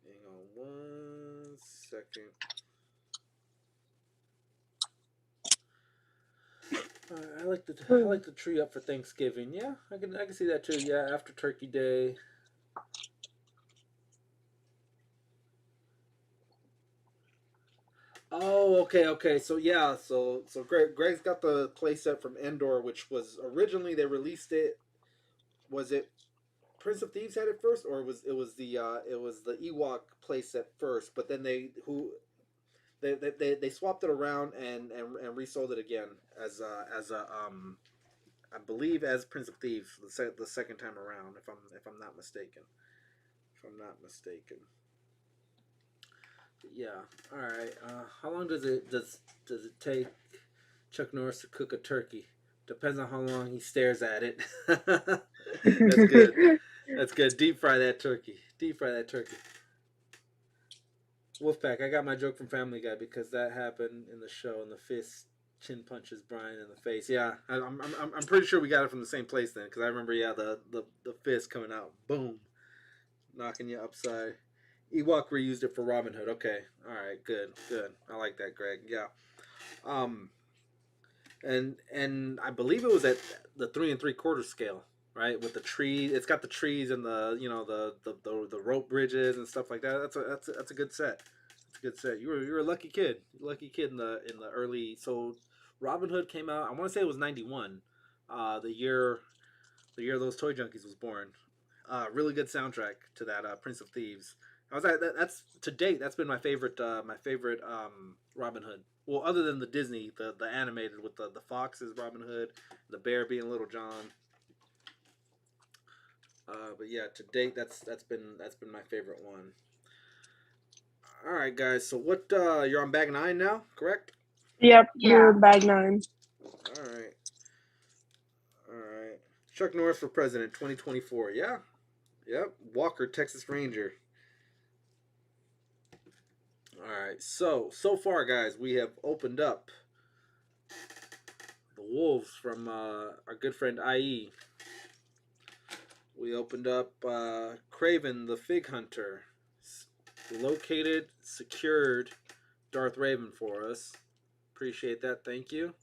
Hang on 1 second. I like the tree up for Thanksgiving. Yeah, I can see that too. Yeah, after Turkey Day. Oh, okay. So yeah, so Greg's got the playset from Endor, which was originally they released it. Was it Prince of Thieves had it first, or it was the Ewok playset first? But then they swapped it around and resold it again as a I believe as Prince of Thieves the second time around, if I'm not mistaken. If I'm not mistaken. Yeah. All right. How long does it take Chuck Norris to cook a turkey? Depends on how long he stares at it. That's good. That's good. Deep fry that turkey. Deep fry that turkey. Wolfpack, I got my joke from Family Guy because that happened in the show, and the fist chin punches Brian in the face. Yeah, I'm pretty sure we got it from the same place then, because I remember the fist coming out, boom, knocking you upside. Ewok reused it for Robin Hood. Okay, all right, good. I like that, Greg. Yeah, um, and I believe it was at the 3 3/4 scale, right? With the tree, it's got the trees and the rope bridges and stuff like that. That's a good set. That's a good set. You're a lucky kid. Lucky kid in the early. So Robin Hood came out. I want to say it was 91, the year those toy junkies was born. Really good soundtrack to that Prince of Thieves. That's to date. That's been my favorite. Robin Hood. Well, other than the Disney, the animated with the foxes, Robin Hood, the bear being Little John. But yeah, to date, that's been my favorite one. All right, guys. So what? You're on bag 9 now, correct? Yep, we're bag 9. All right. All right. Chuck Norris for president, 2024. Yeah. Yep. Walker, Texas Ranger. All right. So far, guys, we have opened up the wolves from our good friend IE. We opened up Craven, the Fig Hunter. Located, secured Darth Raven for us. Appreciate that. Thank you.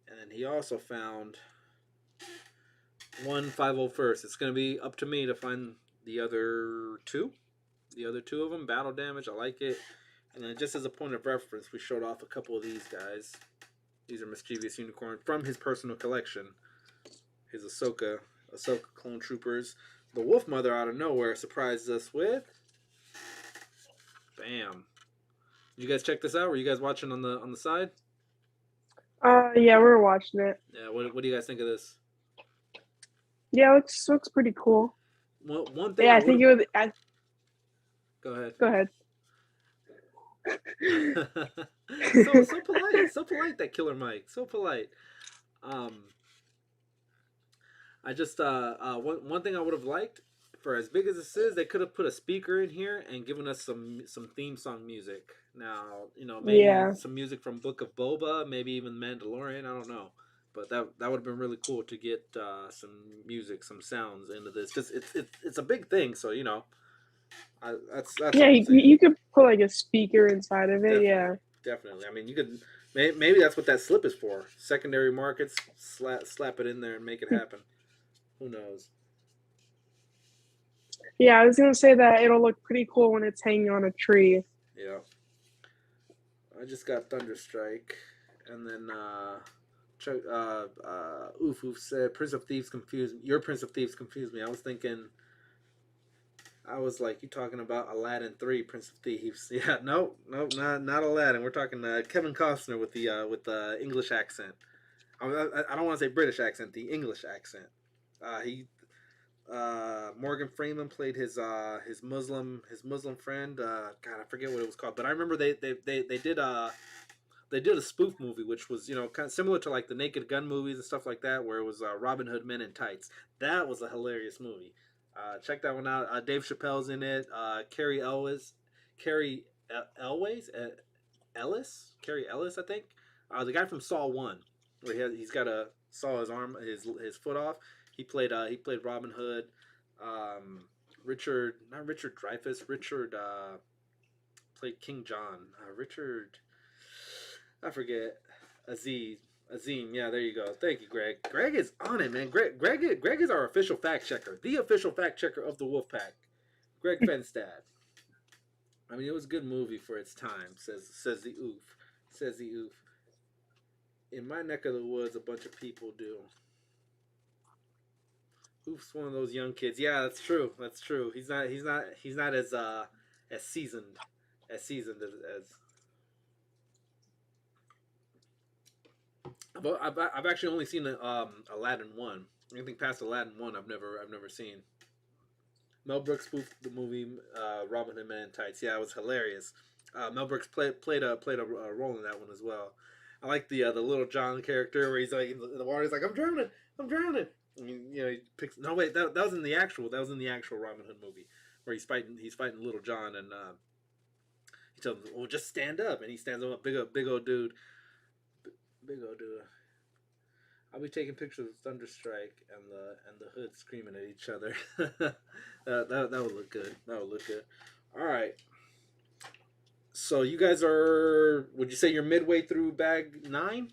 And then he also found one 501st. It's going to be up to me to find the other two. The other two of them, battle damage. I like it. And then just as a point of reference, we showed off a couple of these guys. These are Mischievous Unicorn from his personal collection. His Ahsoka clone troopers. The Wolf Mother out of nowhere surprised us with. Bam. You guys check this out? Were you guys watching on the side? Yeah, we were watching it. Yeah. What do you guys think of this? Yeah, looks pretty cool. One thing. Yeah, I think it would. Go ahead. Go ahead. so polite that Killer Mike. So polite. I just one thing I would have liked, for as big as this is, they could have put a speaker in here and given us some theme song music. Now, maybe some music from Book of Boba, maybe even Mandalorian. I don't know, but that would have been really cool to get some music, some sounds into this, because it's a big thing. So that's yeah. You could put like a speaker inside of it. Definitely. I mean, you could maybe that's what that slip is for. Secondary markets, slap it in there and make it happen. Who knows? Yeah, I was gonna say that it'll look pretty cool when it's hanging on a tree. Yeah. I just got Thunderstrike, and then Oof said Prince of Thieves confused me. Your Prince of Thieves confused me. I was like, you talking about Aladdin 3, Prince of Thieves? Yeah, no, not Aladdin. We're talking Kevin Costner with the English accent. I don't want to say British accent, the English accent. Morgan Freeman played his Muslim friend. God, I forget what it was called, but I remember they did a spoof movie, which was kind of similar to like the Naked Gun movies and stuff like that, where it was Robin Hood Men in Tights. That was a hilarious movie. Check that one out. Dave Chappelle's in it. Carrie Ellis, Carrie Ellis, I think. The guy from Saw 1, where he's got a saw his foot off. He played Robin Hood. Richard Dreyfuss. Richard played King John. Richard, I forget. Azim, yeah, there you go. Thank you, Greg. Greg is on it, man. Greg is our official fact checker, the official fact checker of the Wolfpack. Greg Fenstad. I mean, it was a good movie for its time. Says the oof. Says the oof. In my neck of the woods, a bunch of people do. Oof's one of those young kids. Yeah, that's true. That's true. He's not as seasoned as. But I've actually only seen Aladdin 1. Anything past Aladdin 1, I've never seen. Mel Brooks spoofed the movie Robin Hood Men in Tights. Yeah, it was hilarious. Mel Brooks played a role in that one as well. I like the Little John character where he's like in the water. He's like, I'm drowning. I mean, he picks. No, wait, that was in the actual Robin Hood movie where he's fighting Little John, and he tells him, "Well, just stand up," and he stands up, big old dude. I'll be taking pictures of Thunderstrike and the Hood screaming at each other. that would look good. All right. So you guys are? Would you say you're midway through bag 9?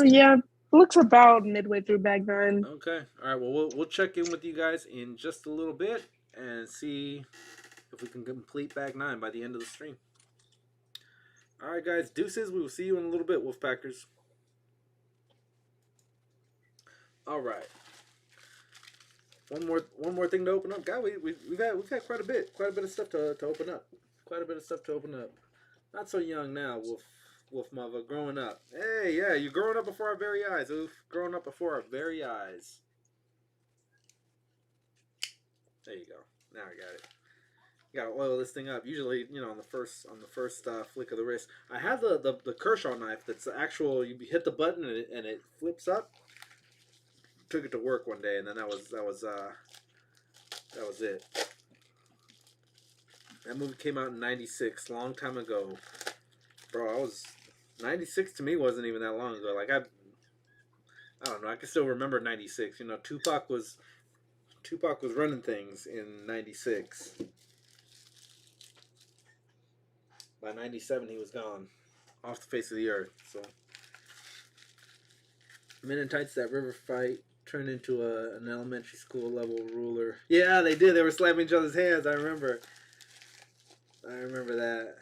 Yeah, looks about midway through bag 9. Okay. All right. Well, we'll check in with you guys in just a little bit and see if we can complete bag 9 by the end of the stream. All right, guys. Deuces. We will see you in a little bit, Wolfpackers. All right. One more thing to open up, guy. We've had quite a bit of stuff to open up. Not so young now, Wolf Mother. Growing up. Hey, yeah, you're growing up before our very eyes. Oof, growing up before our very eyes. There you go. Now I got it. You gotta oil this thing up. Usually, on the first flick of the wrist. I have the Kershaw knife. That's actual. You hit the button and it flips up. Took it to work one day, and then that was it. That movie came out in '96, long time ago, bro. 96 to me wasn't even that long ago. Like I don't know. I can still remember '96. Tupac was running things in '96. By '97, he was gone, off the face of the earth. So Men in Tights, that river fight turned into an elementary school level ruler. Yeah, they did. They were slamming each other's hands. I remember. I remember that.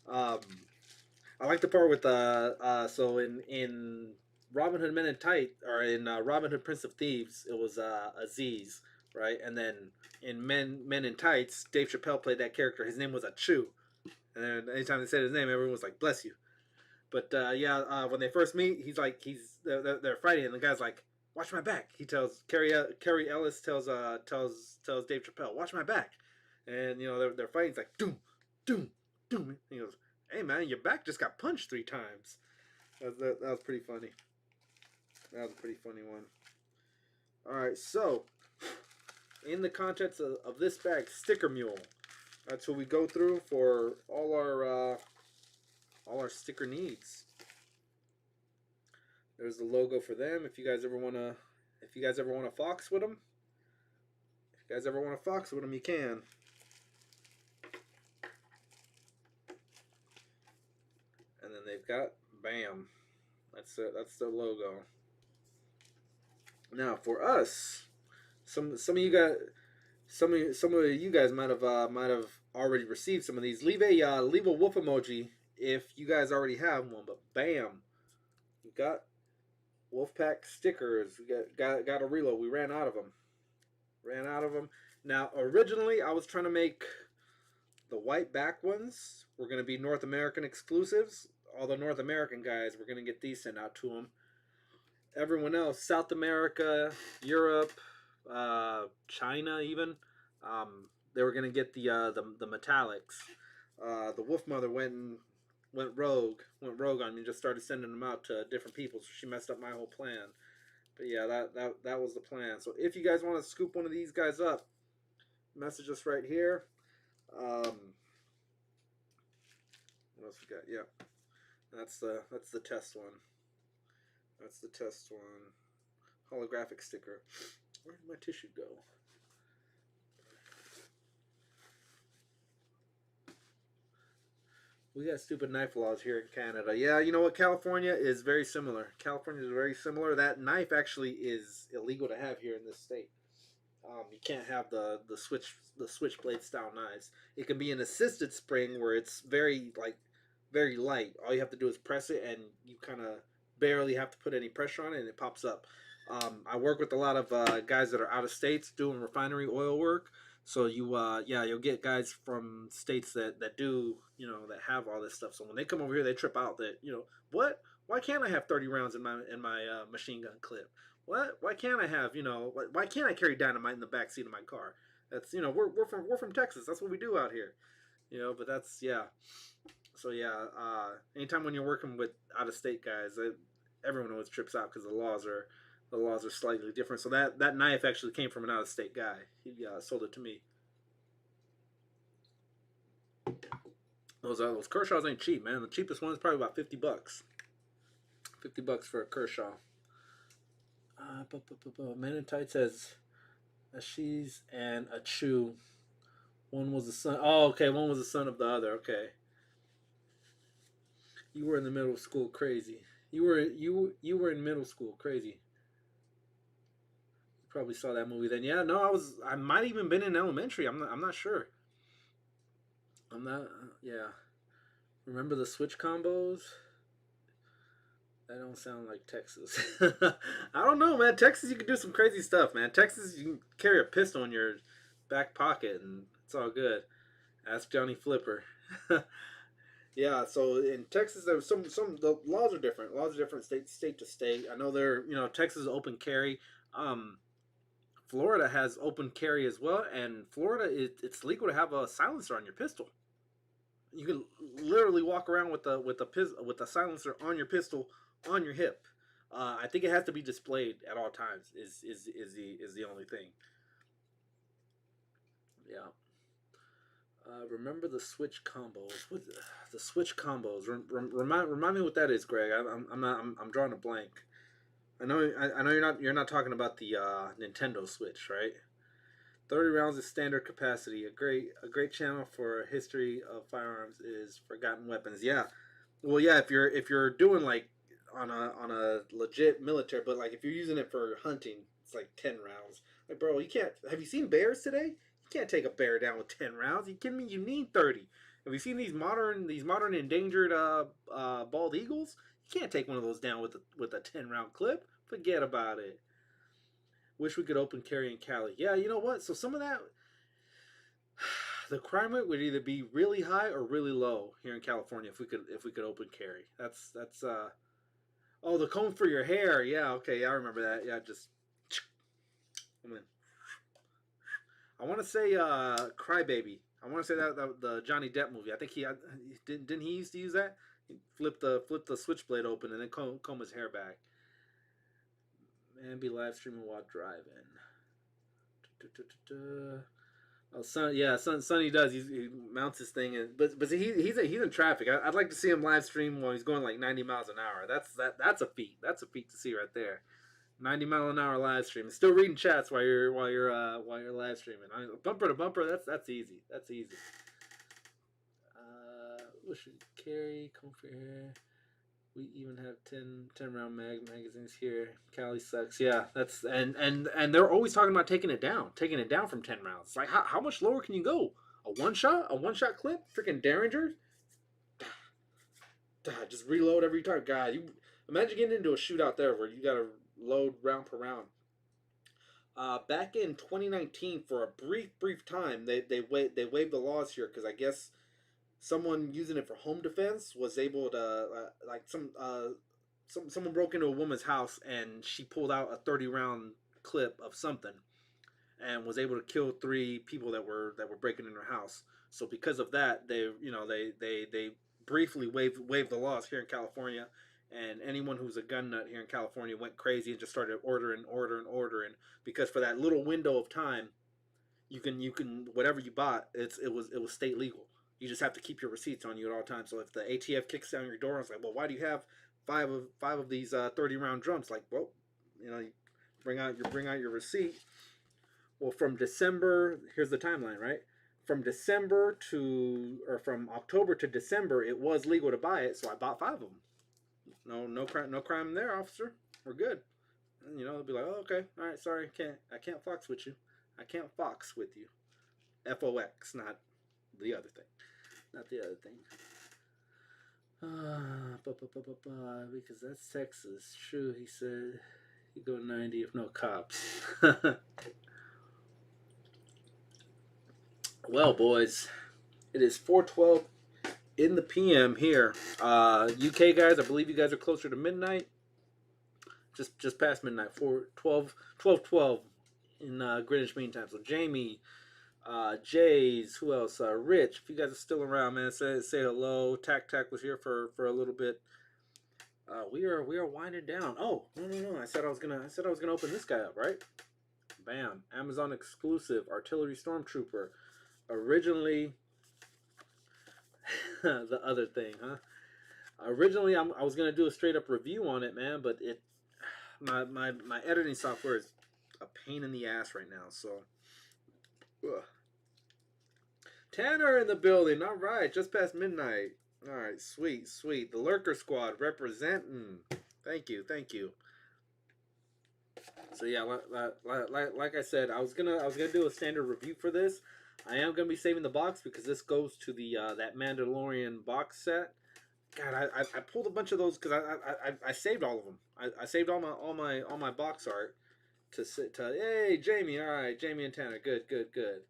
I like the part with so in Robin Hood Men in Tight, or in Robin Hood Prince of Thieves, it was Aziz, right? And then in Men in Tights, Dave Chappelle played that character. His name was Achu, and then anytime they said his name, everyone was like, "Bless you." But when they first meet, they're fighting, and the guy's like, "Watch my back." He tells Carrie Ellis tells Dave Chappelle, "Watch my back," and they're fighting. It's like doom, doom, doom. And he goes, "Hey man, your back just got punched 3 times." That was pretty funny. That was a pretty funny one. All right, so in the contents of this bag, Sticker Mule. That's what we go through for all our sticker needs. There's the logo for them. If you guys ever wanna fox with them, you can. And then they've got bam. That's the logo. Now for us, some of you guys might have already received some of these. Leave a wolf emoji if you guys already have one. But bam, we got Wolfpack stickers. We got a reload. We ran out of them. Now originally I was trying to make the white back ones were going to be North American exclusives. All the North American guys, we're going to get these sent out to them. Everyone else, South America, Europe, China, even, they were going to get the metallics. The Wolf Mother went rogue on me, just started sending them out to different people. So she messed up my whole plan. But yeah, that was the plan. So if you guys want to scoop one of these guys up, message us right here. What else we got? Yeah, that's the test one. That's the test one. Holographic sticker. Where did my tissue go? We got stupid knife laws here in Canada. Yeah, you know what? California is very similar. That knife actually is illegal to have here in this state. You can't have the switchblade style knives. It can be an assisted spring where it's very light. All you have to do is press it, and you kind of barely have to put any pressure on it, and it pops up. I work with a lot of guys that are out of states doing refinery oil work. So you'll get guys from states that do, that have all this stuff. So when they come over here, they trip out that, what? Why can't I have 30 rounds in my machine gun clip? What? Why can't I have, why can't I carry dynamite in the back seat of my car? That's, we're from Texas. That's what we do out here. But that's, yeah. So yeah, anytime when you're working with out of state guys, everyone always trips out because the laws are slightly different. So that knife actually came from an out of state guy. He sold it to me. Those Kershaws ain't cheap, man. The cheapest one is probably about $50. $50 for a Kershaw. Man in Tights says a she's and a chew. One was the son. Oh, okay. One was the son of the other. Okay. You were in the middle school, crazy. You were in middle school, crazy. You probably saw that movie then. Yeah, no, I might have even been in elementary. I'm not sure. Yeah. Remember the switch combos? That don't sound like Texas. I don't know, man. Texas, you can do some crazy stuff, man. Texas, you can carry a pistol in your back pocket, and it's all good. Ask Johnny Flipper. Yeah, so in Texas, there's the laws are different. Laws are different state to state. I know Texas is open carry. Florida has open carry as well, and Florida it's legal to have a silencer on your pistol. You can literally walk around with a silencer on your pistol on your hip. I think it has to be displayed at all times. Is the only thing. Yeah. Remember the switch combos? What the switch combos? Remind me what that is, Greg. I'm drawing a blank. I know you're not talking about the Nintendo Switch, right? 30 rounds is standard capacity. A great channel for a history of firearms is Forgotten Weapons. Yeah. Well, yeah. If you're doing like on a legit military, but like if you're using it for hunting, it's like 10 rounds. Like, bro, you can't. Have you seen bears today? You can't take a bear down with 10 rounds. You kidding me? You need 30. Have you seen these modern endangered bald eagles? You can't take one of those down with a 10 round clip. Forget about it. Wish we could open carry in Cali. Yeah, you know what? So some of that, the crime rate would either be really high or really low here in California if we could open carry. That's oh, the comb for your hair. Yeah, okay, yeah, I remember that. Yeah, just I mean, I want to say Crybaby. I want to say that the Johnny Depp movie. I think he didn't he used to use that. He flip the switchblade open and then comb his hair back. Man, be live streaming while driving. Oh, Sonny does. He mounts his thing, but he's in traffic. I'd like to see him live stream while he's going like 90 miles an hour. That's a feat. That's a feat to see right there. 90-mile-an-hour live stream. Still reading chats while you're live streaming. Bumper to bumper. That's easy. That's easy. What should carry? Comfort here. We even have 10 round magazines here. Cali sucks. Yeah, that's and they're always talking about taking it down from 10 rounds. It's like how much lower can you go? A one shot clip? Freaking Derringer? Just reload every time. God, you imagine getting into a shootout there where you gotta load round per round. Back in 2019, for a brief time, they waived the laws here because I guess someone using it for home defense was able to someone broke into a woman's house and she pulled out a 30-round clip of something and was able to kill 3 people that were breaking in her house. So because of that, they briefly waived the laws here in California, and anyone who's a gun nut here in California went crazy and just started ordering because for that little window of time, you can whatever you bought, it was state legal. You just have to keep your receipts on you at all times. So if the ATF kicks down your door and it's like, well, why do you have five of these 30-round drums? Like, well, you bring out your receipt. Well, from December, here's the timeline, right? From October to December, it was legal to buy it, so I bought 5 of them. No crime there, officer. We're good. And, they'll be like, oh, okay, all right, sorry, I can't fox with you. I can't fox with you. FOX, not the other thing. Not the other thing. Because that's Texas. True, he said. You go 90 if no cops. Well, boys, it is 4:12 in the PM here. UK guys, I believe you guys are closer to midnight. Just past midnight. 12:12 in Greenwich Mean Time. So Jamie, Jays, who else? Rich, if you guys are still around, man, say hello. Tac was here for a little bit. We are winding down. Oh, no. I said I was gonna open this guy up, right? Bam. Amazon exclusive artillery stormtrooper. Originally the other thing, huh? Originally I was gonna do a straight up review on it, man, but my editing software is a pain in the ass right now, so ugh. Tanner in the building. All right, just past midnight. All right, sweet. The Lurker Squad representing. Thank you. So yeah, like I said, I was gonna do a standard review for this. I am gonna be saving the box because this goes to the that Mandalorian box set. God, I pulled a bunch of those because I saved all of them. I saved all my box art to hey Jamie. All right, Jamie and Tanner. Good.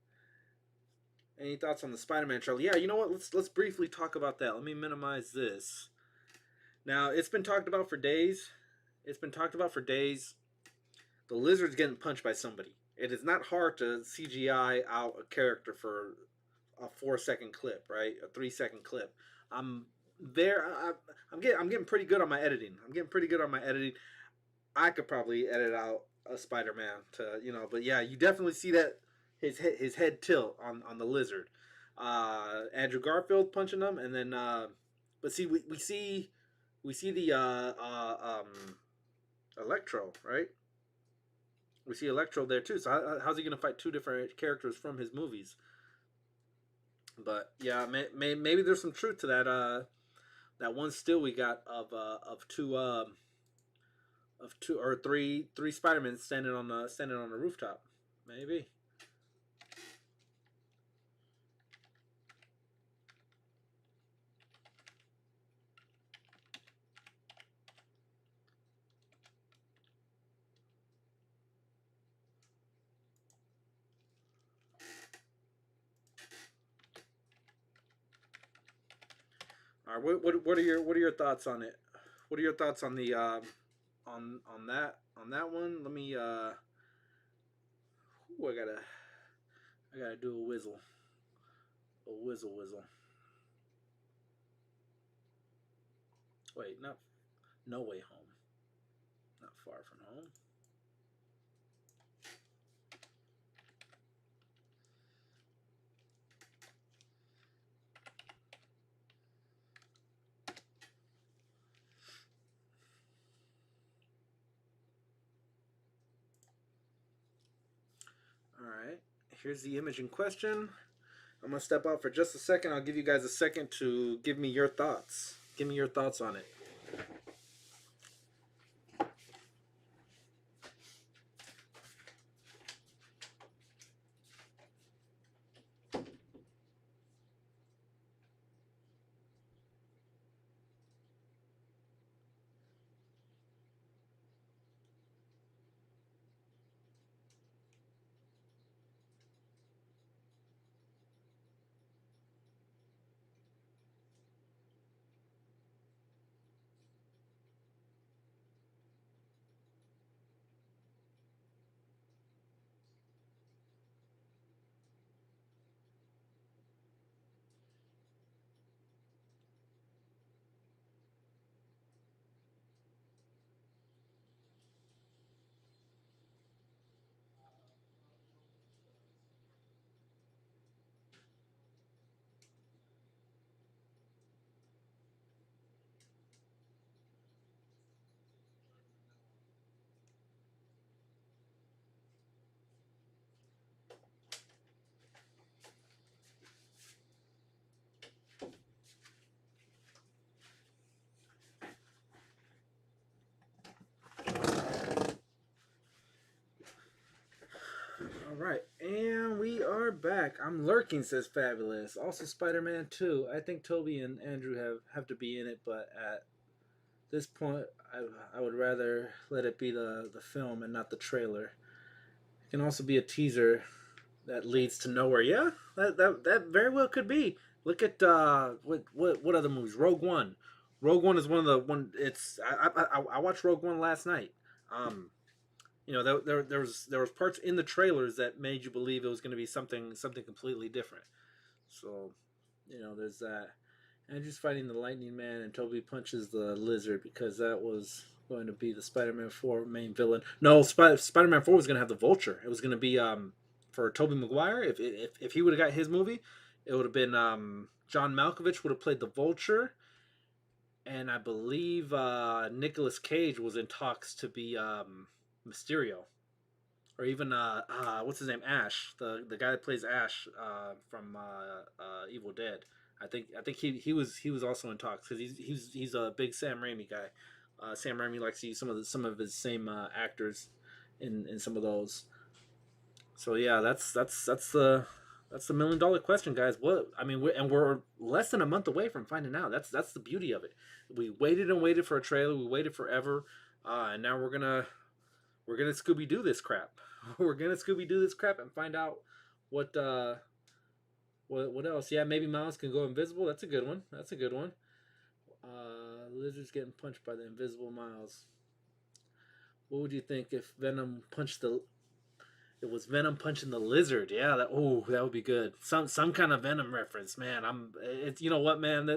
Any thoughts on the Spider-Man trailer? Yeah, you know what? Let's briefly talk about that. Let me minimize this. Now, it's been talked about for days. The lizard's getting punched by somebody. It is not hard to CGI out a character for a 4-second clip, right? A 3-second clip. I'm getting pretty good on my editing. I could probably edit out a Spider-Man to, but yeah, you definitely see that his head tilt on the lizard. Andrew Garfield punching him, and then but see we see the Electro, right? We see Electro there too. So how's he gonna fight 2 different characters from his movies? But yeah, maybe there's some truth to that. that one still we got of two or three Spider-Men standing on the rooftop. Maybe. All right, what are your thoughts on it? What are your thoughts on the on that one? Let me ooh, I gotta do a whistle. Wait, not No Way Home, not Far From Home. All right, here's the image in question. I'm gonna step out for just a second. I'll give you guys a second to give me your thoughts. Give me your thoughts on it. All right, and we are back. I'm lurking, says Fabulous. Also, Spider-Man 2. I think Toby and Andrew have to be in it, but at this point, I would rather let it be the film and not the trailer. It can also be a teaser that leads to nowhere. Yeah, that very well could be. Look at what other movies? Rogue One. Rogue One is one of the one. It's I watched Rogue One last night. Um, there was parts in the trailers that made you believe it was going to be something completely different. So, there's that. Andrew's fighting the Lightning Man, and Toby punches the Lizard because that was going to be the Spider-Man 4 main villain. No, Spider-Man 4 was going to have the Vulture. It was going to be for Tobey Maguire. If he would have got his movie, it would have been John Malkovich would have played the Vulture, and I believe Nicolas Cage was in talks to be Mysterio, or even what's his name, Ash, the guy that plays Ash from Evil Dead. I think he was also in talks because he's a big Sam Raimi guy. Sam Raimi likes to use some of his same actors in some of those. So yeah, that's the $1 million question, guys. What I mean, we're less than a month away from finding out. That's the beauty of it. We waited and waited for a trailer. We waited forever, and now we're gonna Scooby Doo this crap. We're gonna Scooby Doo this crap and find out what what else. Yeah, maybe Miles can go invisible. That's a good one. That's a good one. Lizard's getting punched by the invisible Miles. What would you think if Venom punched the? It was Venom punching the Lizard. Yeah, that would be good. Some kind of Venom reference, man. It's you know what, man.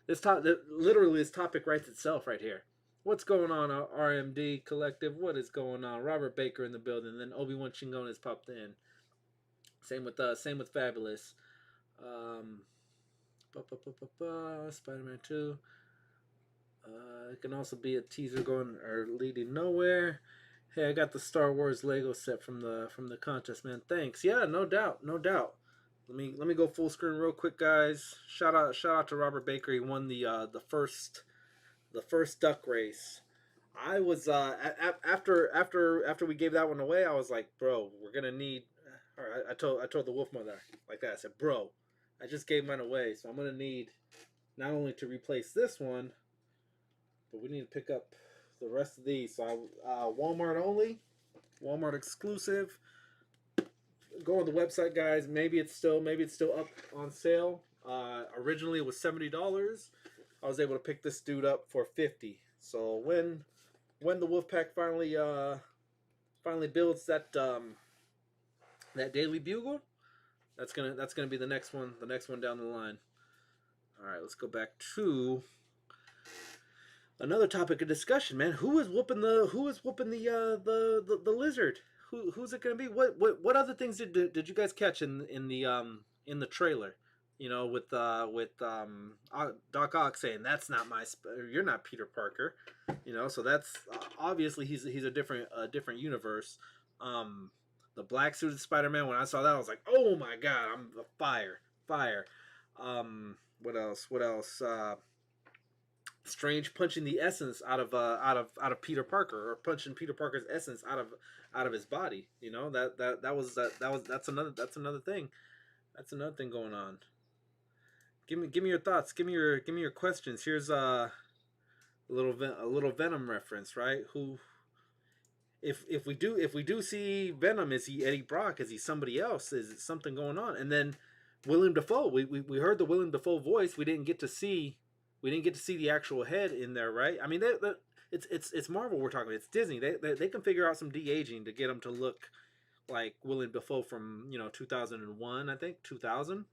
Literally this topic writes itself right here. What's going on, RMD Collective? What is going on? Robert Baker in the building. Then Obi-Wan Chingon has popped in. Same with Fabulous. Um, Spider-Man 2. It can also be a teaser going or leading nowhere. Hey, I got the Star Wars Lego set from the contest, man. Thanks. Yeah, no doubt, no doubt. Let me go full screen real quick, guys. Shout out to Robert Baker. He won the first duck race. I was after we gave that one away, I was like, bro, we're gonna need. All right, I told the wolf mother like that. I said, bro, I just gave mine away, so I'm gonna need not only to replace this one, but we need to pick up the rest of these. So Walmart only, Walmart exclusive. Go on the website, guys. Maybe it's still up on sale. Originally it was $70. I was able to pick this dude up for 50. So when the Wolfpack finally builds that daily bugle, that's gonna be the next one down the line. All right, let's go back to another topic of discussion, man. Who is whooping the lizard? Who's it gonna be? What other things did you guys catch in the trailer? You know, with Doc Ock saying that's not you're not Peter Parker. You know, so that's obviously he's a different universe. The black suited Spider-Man. When I saw that, I was like, oh my god, I'm fire. What else? Strange punching the essence out of Peter Parker, or punching Peter Parker's essence out of his body. You know, that's another thing. That's another thing going on. Give me your thoughts. Give me your questions. Here's a little Venom reference, right? Who, if we do see Venom, is he Eddie Brock? Is he somebody else? Is something going on? And then Willem Dafoe. We heard the Willem Dafoe voice. We didn't get to see the actual head in there, right? I mean, it's Marvel we're talking about. It's Disney. They can figure out some de-aging to get him to look like Willem Dafoe from 2001, I think 2000,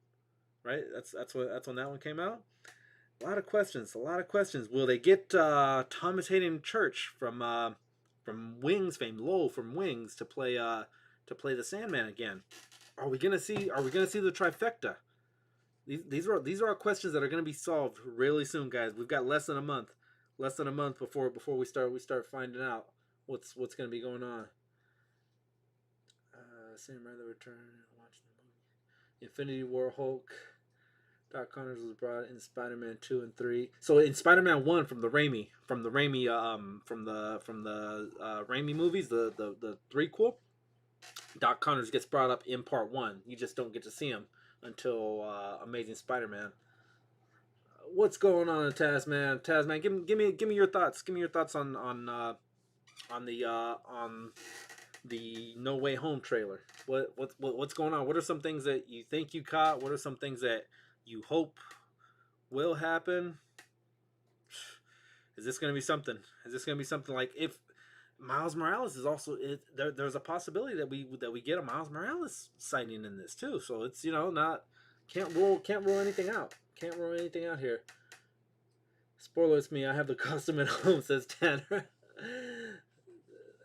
right? That's when that one came out. A lot of questions. Will they get Thomas Hayden Church from Wings fame, Lowell from Wings, to play the Sandman again? Are we gonna see the trifecta? These are all questions that are going to be solved really soon, guys. We've got less than a month before we start finding out what's going to be going on. Sam Rather return watching the movie. Infinity War Hulk. Doc Connors was brought in Spider-Man 2 and 3. So in Spider-Man 1 from the Raimi Raimi movies, the threequel, Doc Connors gets brought up in part 1. You just don't get to see him until Amazing Spider-Man. What's going on, Tasman? Give me your thoughts. Give me your thoughts on the No Way Home trailer. What's going on? What are some things that you think you caught? What are some things that you hope will happen? Is this going to be something? Is this going to be something like, if Miles Morales is also there's a possibility that we get a Miles Morales sighting in this too. So it's not can't rule anything out. Can't rule anything out here. Spoiler, it's me. I have the costume at home, says Tanner.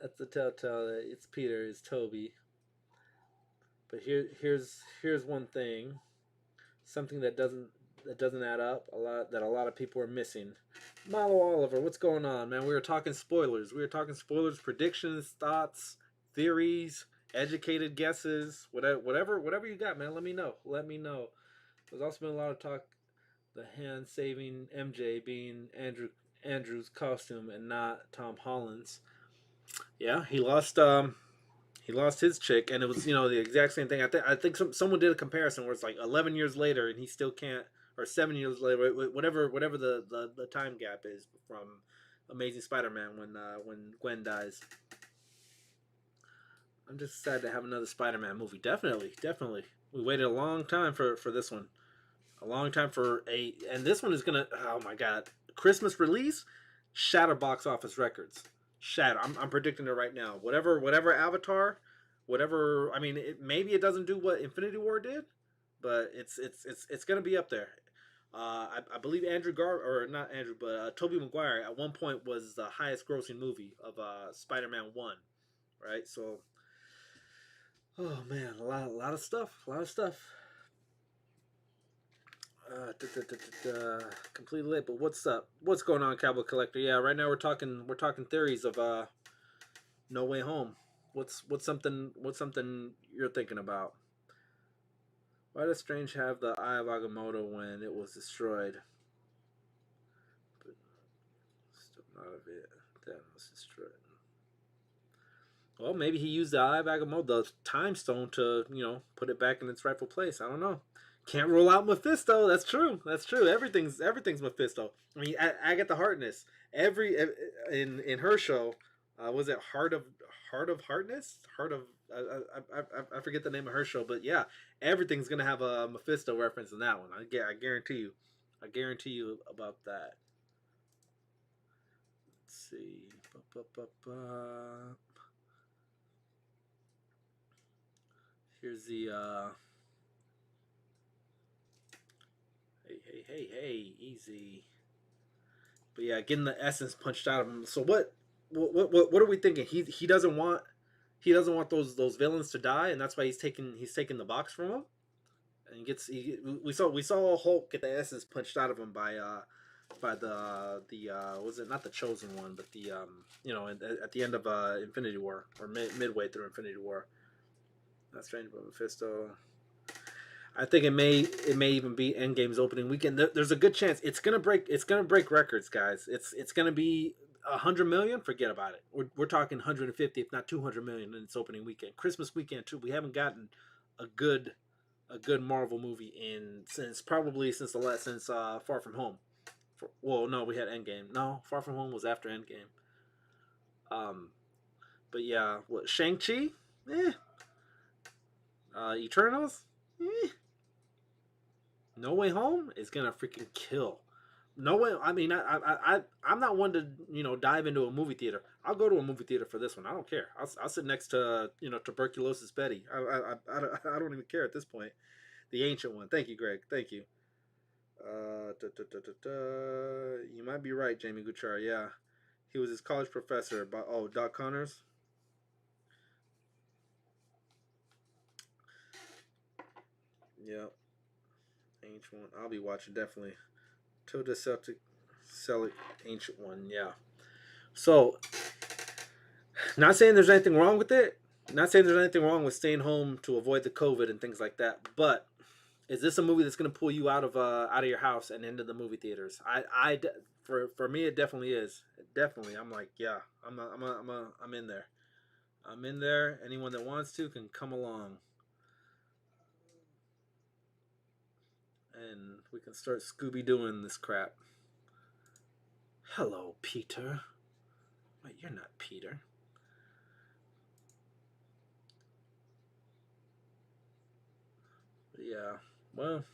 That's the telltale. It's Peter. It's Toby. But here's one thing. Something that doesn't add up a lot of people are missing. Milo Oliver, what's going on, man? We were talking spoilers. Predictions, thoughts, theories, educated guesses, whatever you got, man. Let me know. There's also been a lot of talk, the hand saving MJ being Andrew's costume and not Tom Holland's. Yeah, he lost his chick, and it was the exact same thing. I think someone did a comparison where it's like 11 years later and he still can't, or 7 years later, whatever the time gap is from Amazing Spider-Man when Gwen dies. I'm just excited to have another Spider-Man movie. Definitely. We waited a long time for this one. A long time and this one is gonna, oh my god, Christmas release, shatter box office records. Shatter. I'm predicting it right now. Whatever Avatar, I mean, maybe it doesn't do what Infinity War did, but it's gonna be up there. I believe Tobey Maguire at one point was the highest grossing movie of Spider-Man 1, right? So, oh man, a lot of stuff. Completely late, but what's up? What's going on, Cowboy Collector? Yeah, right now we're talking theories of No Way Home. What's something you're thinking about? Why does Strange have the Eye of Agamotto when it was destroyed? But still not of it. That was destroyed. Well, maybe he used the Eye of Agamotto, the Time Stone, to put it back in its rightful place. I don't know. Can't rule out Mephisto. That's true. That's true. Everything's Mephisto. I mean, Agatha Harkness. In her show, was it Heart of Harkness? Heart of I forget the name of her show, but yeah, everything's gonna have a Mephisto reference in that one. I guarantee you. I guarantee you about that. Let's see. Here's the hey, easy. But yeah, getting the essence punched out of him. So what are we thinking? He doesn't want those villains to die, and that's why he's taking the box from him. And we saw Hulk get the essence punched out of him by the was it not the chosen one, but the at the end of Infinity War, or midway through Infinity War. That's strange, but Mephisto. I think it may even be Endgame's opening weekend. There's a good chance it's gonna break records, guys. It's gonna be 100 million. Forget about it. We're talking 150, if not 200 million in its opening weekend. Christmas weekend too. We haven't gotten a good Marvel movie since Far From Home. Well, no, we had Endgame. No, Far From Home was after Endgame. But yeah, what Shang-Chi? Eh. Eternals? Eh. No Way Home is gonna freaking kill. No Way. I mean, I'm not one to dive into a movie theater. I'll go to a movie theater for this one. I don't care. I'll sit next to tuberculosis Betty. I don't even care at this point. The ancient one. Thank you, Greg. Thank you. You might be right, Jamie Guchar. Yeah, he was his college professor. Doc Connors. Yep. Ancient one. I'll be watching definitely. Tilda Celtic Ancient one. Yeah. So, not saying there's anything wrong with it. Not saying there's anything wrong with staying home to avoid the COVID and things like that. But is this a movie that's going to pull you out of your house and into the movie theaters? For me, it definitely is. Definitely, I'm like, yeah, I'm in there. I'm in there. Anyone that wants to can come along, and we can start Scooby Dooing this crap. Hello, Peter. Wait, you're not Peter. But yeah, well,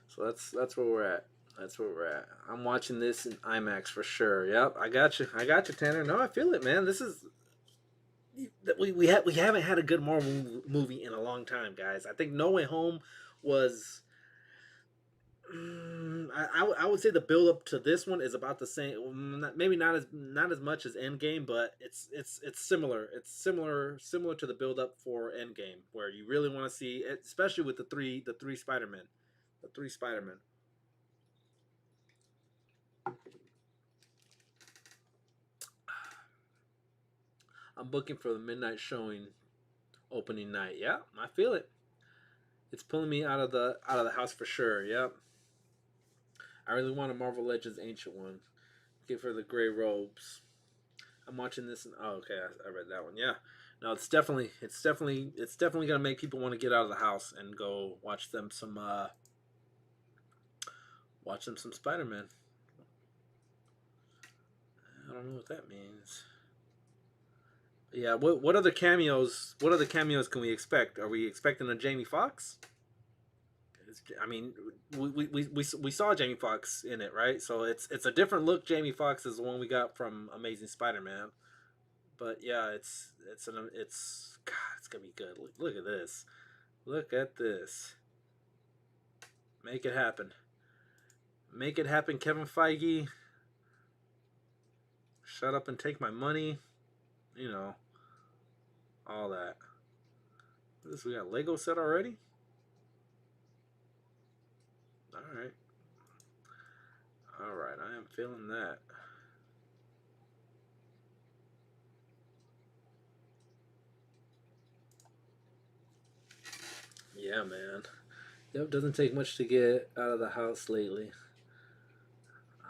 so that's where we're at. That's where we're at. I'm watching this in IMAX for sure. Yep, I got you. I got you, Tanner. No, I feel it, man. This is we haven't had a good Marvel movie in a long time, guys. I think No Way Home was. I would say the build up to this one is about the same. Maybe not as much as Endgame, but it's similar. It's similar to the build up for Endgame, where you really want to see, especially with the three Spider-Men, the three Spider-Men. I'm booking for the midnight showing, opening night. Yeah, I feel it. It's pulling me out of the house for sure. Yep. I really want a Marvel Legends Ancient one. Give her the gray robes. I'm watching this. Oh, okay, I read that one. Yeah, no, it's definitely gonna make people want to get out of the house and go watch them some Spider-Man. I don't know what that means. Yeah, what other cameos? What other cameos can we expect? Are we expecting a Jamie Foxx? I mean, we saw Jamie Foxx in it, right? So it's a different look. Jamie Foxx is the one we got from Amazing Spider-Man. But yeah, it's God, it's gonna be good. Look at this. Look at this. Make it happen. Make it happen, Kevin Feige. Shut up and take my money. You know, all that. What is this? We got a Lego set already? Alright. Alright, I am feeling that. Yeah, man. Yep, doesn't take much to get out of the house lately.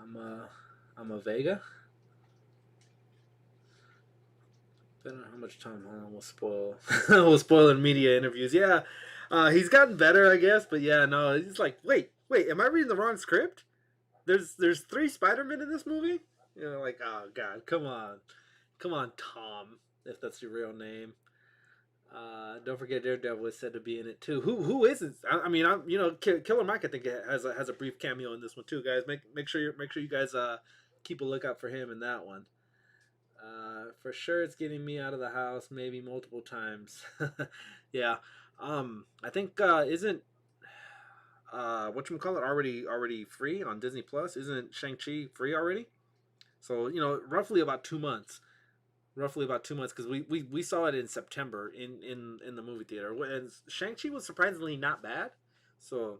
I'm a, I'm a Vega. Depending on how much time Holland will spoil, will spoil in media interviews. Yeah, he's gotten better, I guess. But yeah, no, he's like, wait, am I reading the wrong script? There's three Spider-Men in this movie. You know, like, oh god, come on, Tom, if that's your real name. Don't forget Daredevil is said to be in it too. Who isn't? I mean, I'm Killer Mike. I think has a brief cameo in this one too, guys. Make sure you guys keep a lookout for him in that one. For sure, it's getting me out of the house maybe multiple times. Yeah, I think isn't what you call it already free on Disney Plus? Isn't Shang-Chi free already? So roughly about 2 months. Roughly about 2 months because we saw it in September in the movie theater, and Shang-Chi was surprisingly not bad. So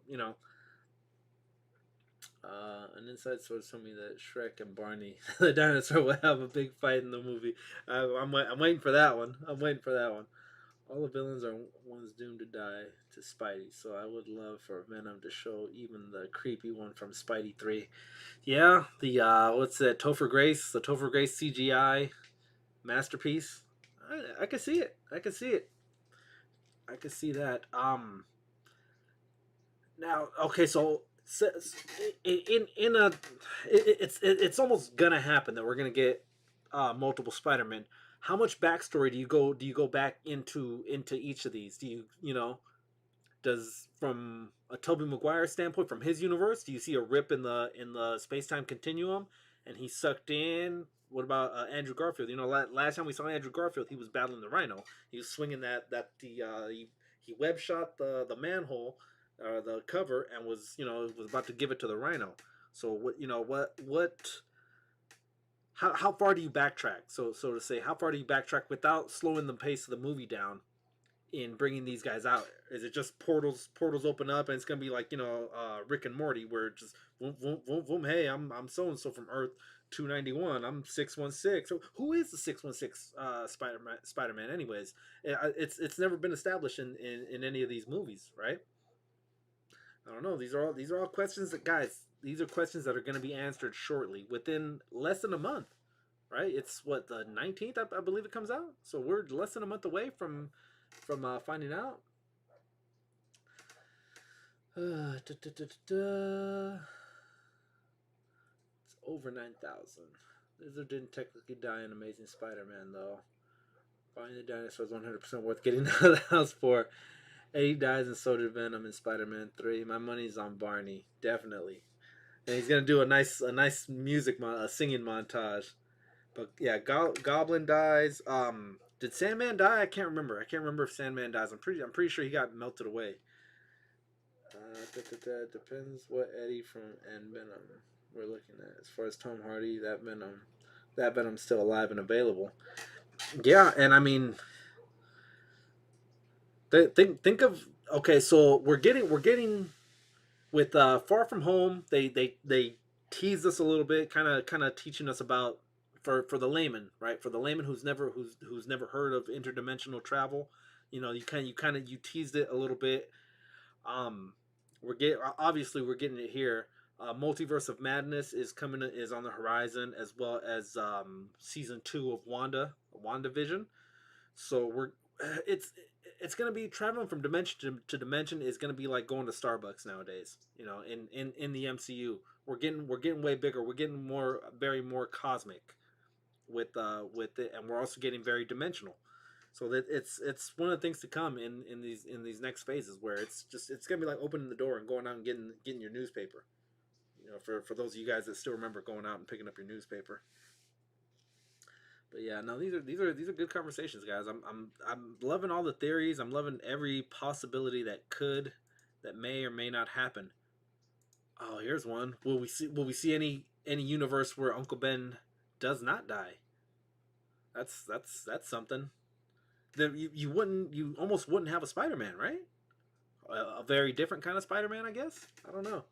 an inside source told me that Shrek and Barney, the dinosaur, will have a big fight in the movie. I'm waiting for that one. I'm waiting for that one. All the villains are ones doomed to die to Spidey, so I would love for Venom to show even the creepy one from Spidey 3. Yeah, the what's that? Topher Grace, the Topher Grace CGI masterpiece. I can see it. I can see it. I can see that. Now, okay, so in a it's almost gonna happen that we're gonna get multiple Spider-Man. How much backstory do you go back into each of these? Do does from a Tobey Maguire standpoint, from his universe, do you see a rip in the space time continuum, and he's sucked in? What about Andrew Garfield? Last time we saw Andrew Garfield, he was battling the Rhino. He was swinging he web shot the manhole, the cover, and was about to give it to the Rhino. So what how far do you backtrack? So to say, how far do you backtrack without slowing the pace of the movie down in bringing these guys out? Is it just portals open up and it's gonna be like Rick and Morty, where it just boom boom boom boom, hey, I'm so and so from Earth 291, I'm 616. So who is the 616 Spider-Man anyways? It's never been established in any of these movies, right? I don't know. These are all questions that, guys, these are questions that are going to be answered shortly, within less than a month, right? It's what, the 19th, I believe it comes out. So we're less than a month away from finding out. It's over 9,000. Lizard didn't technically die in Amazing Spider-Man though. Buying the dinosaur is 100% worth getting out of the house for. Eddie dies and so did Venom in Spider-Man 3. My money's on Barney, definitely. And he's gonna do a nice music a singing montage. But yeah, Goblin dies. Did Sandman die? I can't remember. I can't remember if Sandman dies. I'm pretty sure he got melted away. Depends what Eddie from and Venom we're looking at. As far as Tom Hardy, that Venom's still alive and available. Yeah, and I mean, think of, okay. So we're getting with Far From Home. They teased us a little bit, kind of teaching us about, for the layman, right? For the layman who's never heard of interdimensional travel, you teased it a little bit. We're getting it here. Multiverse of Madness is on the horizon, as well as season 2 of WandaVision. So it's gonna be traveling from dimension to dimension is gonna be like going to Starbucks nowadays. In the MCU, we're getting way bigger. We're getting more cosmic with it, and we're also getting very dimensional. So that it's one of the things to come in these next phases, where it's gonna be like opening the door and going out and getting your newspaper. For those of you guys that still remember going out and picking up your newspaper. But yeah, no, these are good conversations, guys. I'm loving all the theories. I'm loving every possibility that may or may not happen. Oh, here's one. Will we see any universe where Uncle Ben does not die? That's something. You almost wouldn't have a Spider-Man, right? A very different kind of Spider-Man, I guess. I don't know.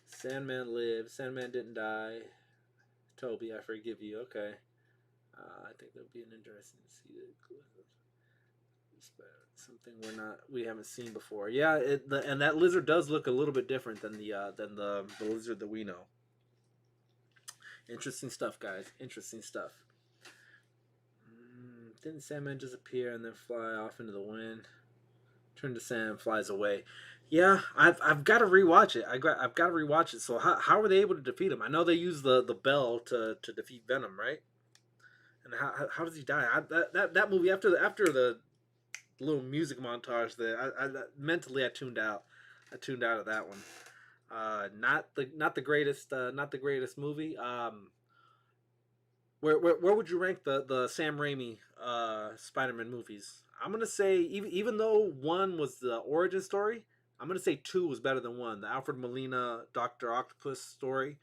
Sandman lived. Sandman didn't die. Toby, I forgive you. Okay. I think that would be an interesting to see. Something we haven't seen before. Yeah, and that lizard does look a little bit different than the lizard that we know. Interesting stuff, guys. Interesting stuff. Didn't Sandman disappear and then fly off into the wind? Turn to sand, flies away. Yeah, I've got to rewatch it. I've got to rewatch it. So how were they able to defeat him? I know they used the bell to defeat Venom, right? And how does he die? That movie after the little music montage that mentally I tuned out. I tuned out of that one. Not the greatest movie. Where would you rank the Sam Raimi Spider-Man movies? I'm gonna say even though one was the origin story, I'm gonna say two was better than one. The Alfred Molina Doctor Octopus story,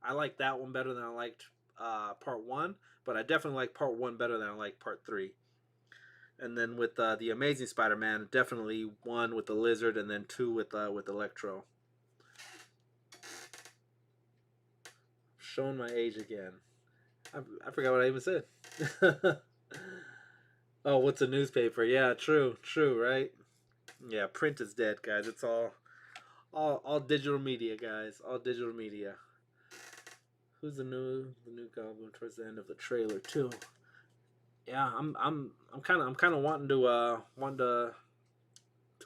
I liked that one better than I liked part one, but I definitely like part one better than I like part three. And then with the Amazing Spider-Man, definitely one with the Lizard, and then two with Electro. Showing my age again. I forgot what I even said. Oh, what's a newspaper? Yeah, true, right? Yeah, print is dead, guys. It's all digital media, guys. All digital media. Who's the new Goblin towards the end of the trailer too? Yeah, I'm kind of wanting to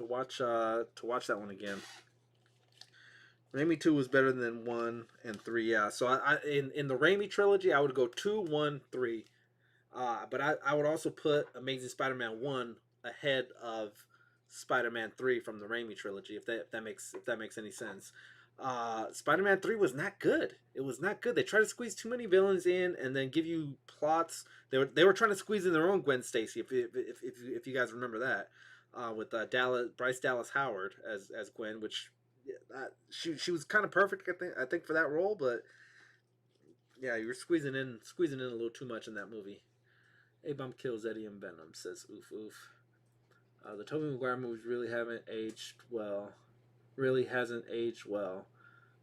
watch that one again. Raimi 2 was better than 1 and 3, yeah. So I in the Raimi trilogy, I would go 2, 1, 3. But I would also put Amazing Spider-Man 1 ahead of Spider-Man 3 from the Raimi trilogy, if that makes any sense. Spider-Man 3 was not good. It was not good. They tried to squeeze too many villains in and then give you plots. They were trying to squeeze in their own Gwen Stacy, if you guys remember that, with Bryce Dallas Howard as Gwen, which she was kind of perfect, I think for that role, but yeah, you were squeezing in a little too much in that movie. A-Bomb kills Eddie and Venom, says oof oof. The Tobey Maguire movies really haven't aged well. Really hasn't aged well.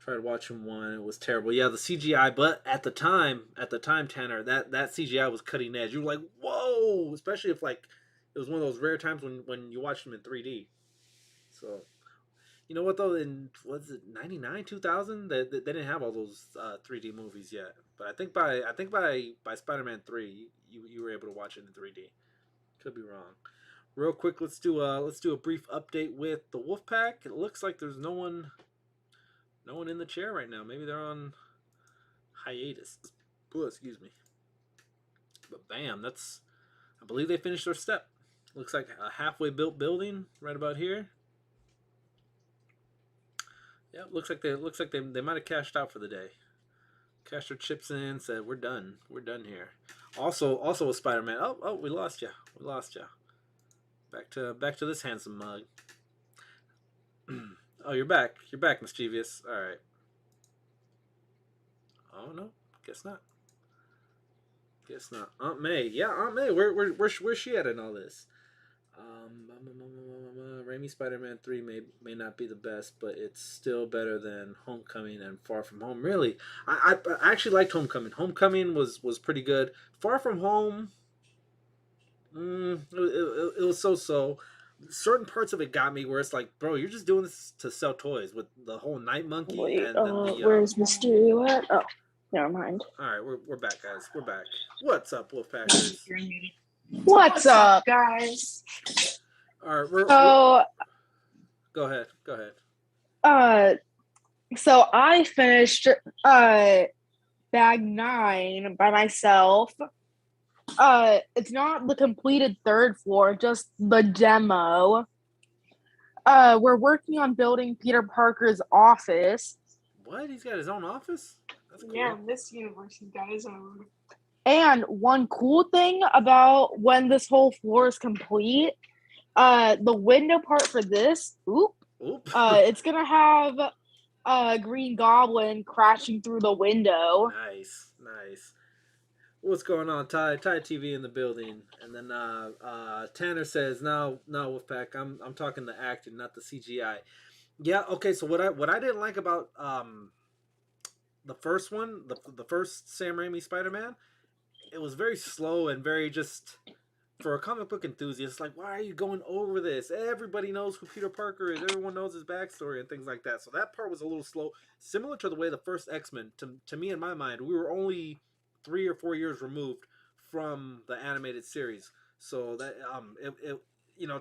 Tried watching one, it was terrible. Yeah, the CGI, but at the time, Tanner, that CGI was cutting edge. You were like, whoa! Especially if like it was one of those rare times when you watched them in 3D. So, you know what though? In was it 99, 2000? They didn't have all those 3D movies yet. But I think by Spider-Man 3, you were able to watch it in 3D. Could be wrong. Real quick, let's do a brief update with the Wolfpack. It looks like there's no one in the chair right now. Maybe they're on hiatus. Ooh, excuse me. But bam, I believe they finished their step. Looks like a halfway built building right about here. Yeah, looks like they might have cashed out for the day. Cashed their chips in, said we're done here. Also with Spider-Man. Oh, we lost you. Back to this handsome mug. Oh, you're back, mischievous. All right. Oh no, guess not. Aunt May, yeah, Aunt May. Where's she at in all this? Raimi Spider-Man 3 may not be the best, but it's still better than Homecoming and Far From Home. Really, I actually liked Homecoming. Homecoming was pretty good. Far From Home, it was so. Certain parts of it got me where it's like, bro, you're just doing this to sell toys with the whole Night Monkey. Wait, and then the, where's Mysterio at? Oh, never mind. All right, we're back, guys. We're back. What's up, Wolfpackers? What's up, guys? All right, So, go ahead. So I finished bag 9 by myself. It's not the completed third floor, just the demo. We're working on building Peter Parker's office. What? He's got his own office? That's cool. Yeah, in this universe, he got his own. And one cool thing about when this whole floor is complete, the window part for this, it's gonna have Green Goblin crashing through the window. Nice. What's going on, Ty? Ty TV in the building, and then Tanner says, "No, Wolfpack. I'm talking the acting, not the CGI." Yeah. Okay. So what I didn't like about the first one, the first Sam Raimi Spider-Man, it was very slow and very just for a comic book enthusiast, like, why are you going over this? Everybody knows who Peter Parker is. Everyone knows his backstory and things like that. So that part was a little slow, similar to the way the first X-Men. To me, in my mind, we were only 3 or 4 years removed from the animated series. So that it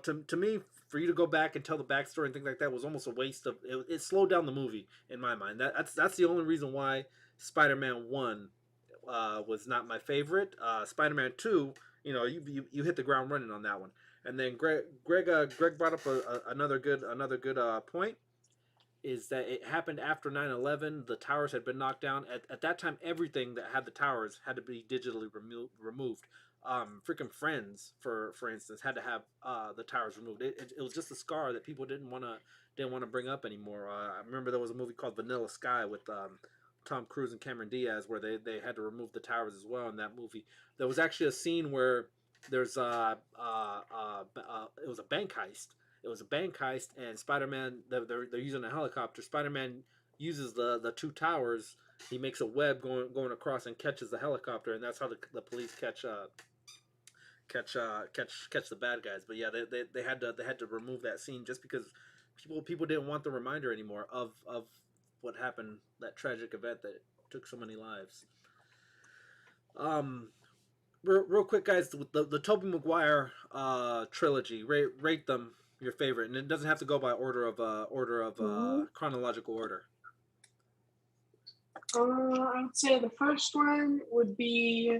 to me, for you to go back and tell the backstory and things like that was almost a waste of. It slowed down the movie in my mind. That's the only reason why Spider-Man 1 was not my favorite. Spider-Man 2, you hit the ground running on that one. And then Greg brought up another good point, is that it happened after 9/11. The towers had been knocked down. At that time, everything that had the towers had to be digitally removed. Freaking Friends, for instance, had to have the towers removed. It was just a scar that people didn't want to bring up anymore. I remember there was a movie called Vanilla Sky with Tom Cruise and Cameron Diaz, where they had to remove the towers as well. In that movie, there was actually a scene where there's it was a bank heist. It was a bank heist, and Spider-Man, they're using a helicopter. Spider-Man uses the two towers. He makes a web going across and catches the helicopter, and that's how the police catch the bad guys. But yeah, they had to remove that scene just because people didn't want the reminder anymore of what happened, that tragic event that took so many lives. Um, real quick, guys, the Tobey Maguire trilogy, rate them your favorite, and it doesn't have to go by chronological order. I would say the first one would be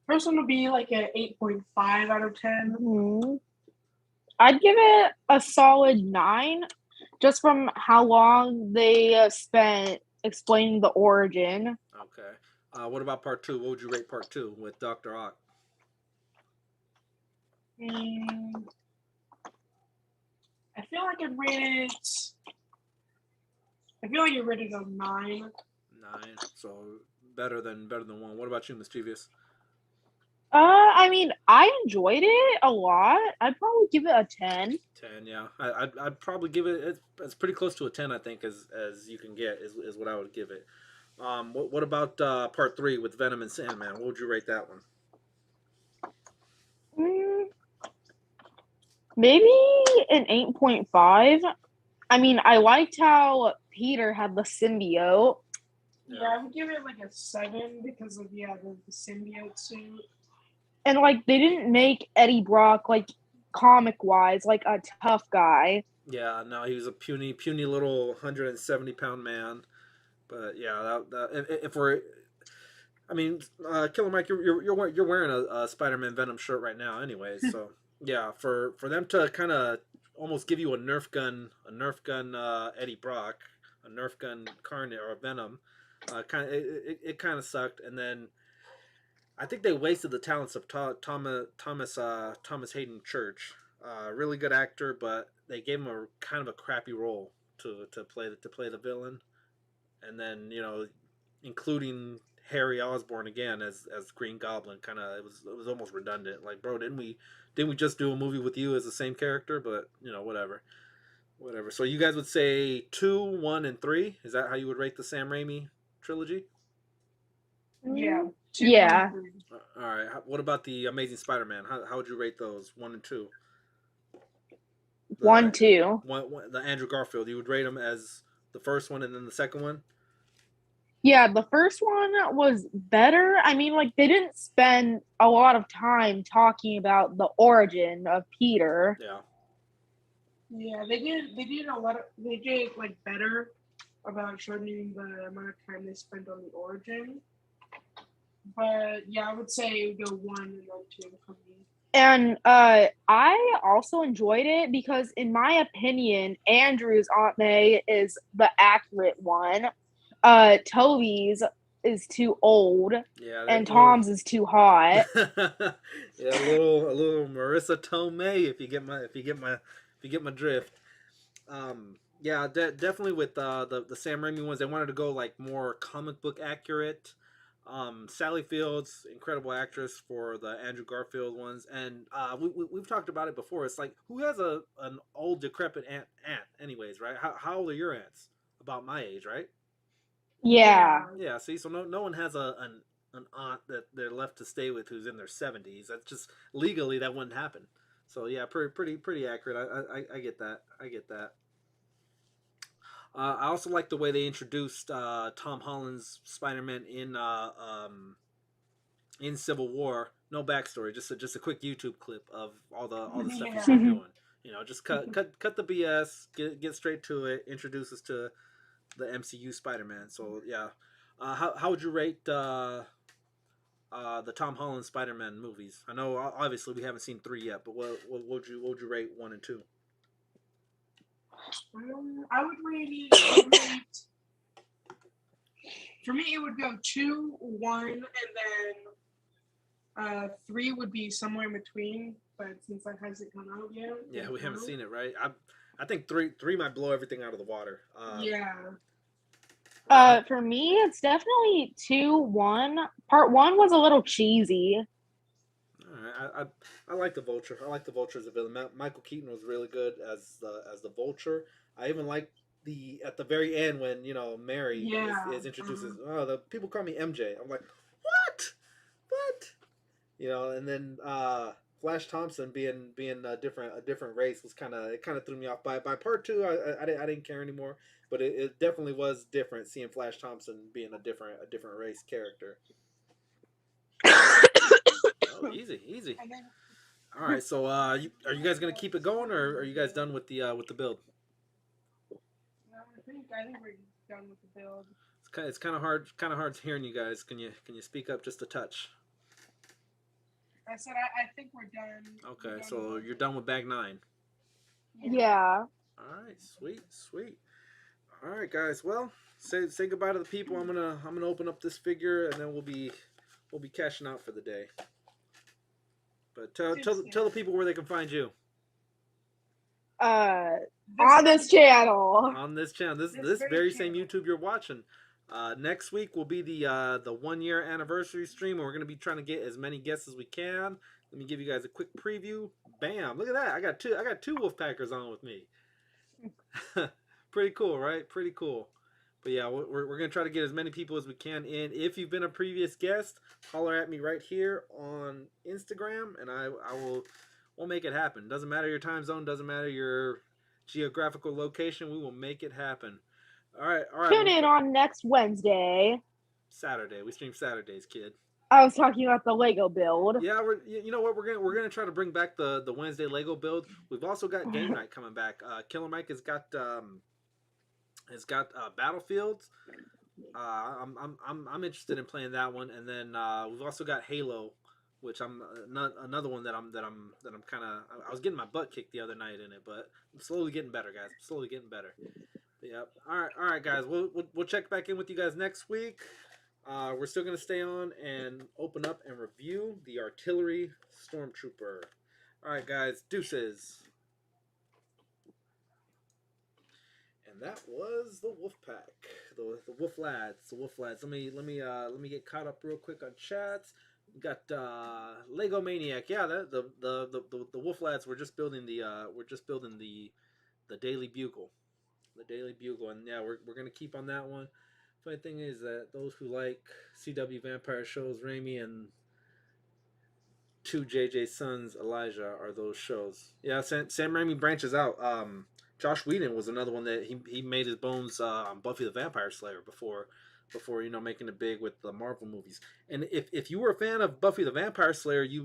like an 8.5 out of 10. Mm-hmm. I'd give it a solid 9, just from how long they spent explaining the origin. Okay. What about part 2? What would you rate part 2 with Dr. Ock? I feel like I'd rate it. I feel like you rated a 9. 9. So better than 1. What about you, Mischievous? I mean, I enjoyed it a lot. I'd probably give it a 10. 10, yeah. I'd probably give it. It's pretty close to a 10, I think, as you can get is what I would give it. What about part 3 with Venom and Sandman? What would you rate that one? Maybe an 8.5. I mean, I liked how Peter had the symbiote. Yeah, I would give it like a 7 because of the symbiote suit. And like they didn't make Eddie Brock like comic wise like a tough guy. Yeah, no, he was a puny little 170-pound man. But yeah, if we're, I mean, Killer Mike, you're wearing a Spider-Man Venom shirt right now, anyways. So yeah, for them to kind of almost give you a Nerf gun Eddie Brock, a Nerf gun Carnage or Venom, it kind of sucked. And then I think they wasted the talents of Thomas Hayden Church. Really good actor, but they gave him a kind of a crappy role to play the villain, and then including Harry Osborn again as Green Goblin. Kind of it was almost redundant. Like, bro, didn't we just do a movie with you as the same character? But whatever. So you guys would say 2, 1, and 3. Is that how you would rate the Sam Raimi trilogy? Yeah. 2, Yeah. 1, 3. All right. What about the Amazing Spider-Man? How would you rate those 1 and 2? 1, 2. The Andrew Garfield. You would rate them as the first one and then the second one? Yeah, the first one was better. I mean, like they didn't spend a lot of time talking about the origin of Peter. Yeah. Yeah, they did a lot of, they did like better about shortening the amount of time they spent on the origin. But yeah, I would say it would go 1 and then 2 for me. And I also enjoyed it because, in my opinion, Andrew's Aunt May is the accurate one. Toby's is too old, and Tom's is too hot. Yeah, a little Marissa Tomei, if you get my drift. Yeah, definitely with the Sam Raimi ones, they wanted to go like more comic book accurate. Sally Fields, incredible actress for the Andrew Garfield ones, and we've talked about it before. It's like, who has an old decrepit aunt anyways, right? How old are your aunts? About my age, right? Yeah. Yeah. See, so no one has an aunt that they're left to stay with who's in their 70s. That's just legally that wouldn't happen. So yeah, pretty accurate. I get that. I get that. I also like the way they introduced Tom Holland's Spider-Man in Civil War. No backstory, just a quick YouTube clip of all the stuff you Yeah. see him doing. You know, just cut the BS, get straight to it. Introduce us to the MCU Spider-Man. So yeah, how would you rate the Tom Holland Spider-Man movies? I know obviously we haven't seen 3 yet, but what would you rate 1 and 2? I would rate. For me, it would go 2, 1, and then 3 would be somewhere in between. But since that hasn't come out yet, Yeah, we haven't seen it, right? I think three might blow everything out of the water. Yeah. For me, it's definitely 2, 1. Part 1 was a little cheesy. All right, I like the Vulture. I like the Vulture as a villain. Michael Keaton was really good as the Vulture. I even like the at the very end when Mary is introduced as the people call me MJ. I'm like, what? And then Flash Thompson being a different race was kind of threw me off. By part 2, I didn't care anymore. But it definitely was different seeing Flash Thompson being a different race character. Oh, easy. All right, so are you guys gonna keep it going, or are you guys done with the build? I think we're done with the build. It's kind of hard hearing you guys. Can you speak up just a touch? I said I think we're done. Okay, so you're done with bag 9. Yeah. All right, sweet. All right, guys. Well, say goodbye to the people. I'm gonna open up this figure, and then we'll be cashing out for the day. But tell the people where they can find you. On this channel. On this channel, this very same YouTube you're watching. Next week will be the 1 year anniversary stream, and we're gonna be trying to get as many guests as we can. Let me give you guys a quick preview. Bam! Look at that. I got two WOLFPACKERS on with me. Pretty cool, right? Pretty cool. But yeah, we're going to try to get as many people as we can in. If you've been a previous guest, holler at me right here on Instagram, and we'll make it happen. Doesn't matter your time zone, doesn't matter your geographical location, we will make it happen. All right. Tune in on next Wednesday. Saturday. We stream Saturdays, kid. I was talking about the Lego build. Yeah, you know what, we're gonna try to bring back the Wednesday Lego build. We've also got game night coming back. Killer Mike has got Battlefields. I'm interested in playing that one, and then we've also got Halo, which I'm another one that I'm kind of. I was getting my butt kicked the other night in it, but I'm slowly getting better, guys. I'm slowly getting better. But yeah. All right, guys. We'll check back in with you guys next week. We're still going to stay on and open up and review the Artillery Stormtrooper. All right, guys. Deuces. And that was the Wolfpack, the Wolf Lads, Let me get caught up real quick on chats. We got Lego Maniac. Yeah, the Wolf Lads. We're just building the Daily Bugle, and yeah, we're gonna keep on that one. Funny thing is that those who like CW vampire shows, Raimi and 2 JJ Sons, Elijah, are those shows. Yeah, Sam Raimi branches out. Josh Whedon was another one that he made his bones on Buffy the Vampire Slayer before making it big with the Marvel movies. And if you were a fan of Buffy the Vampire Slayer, you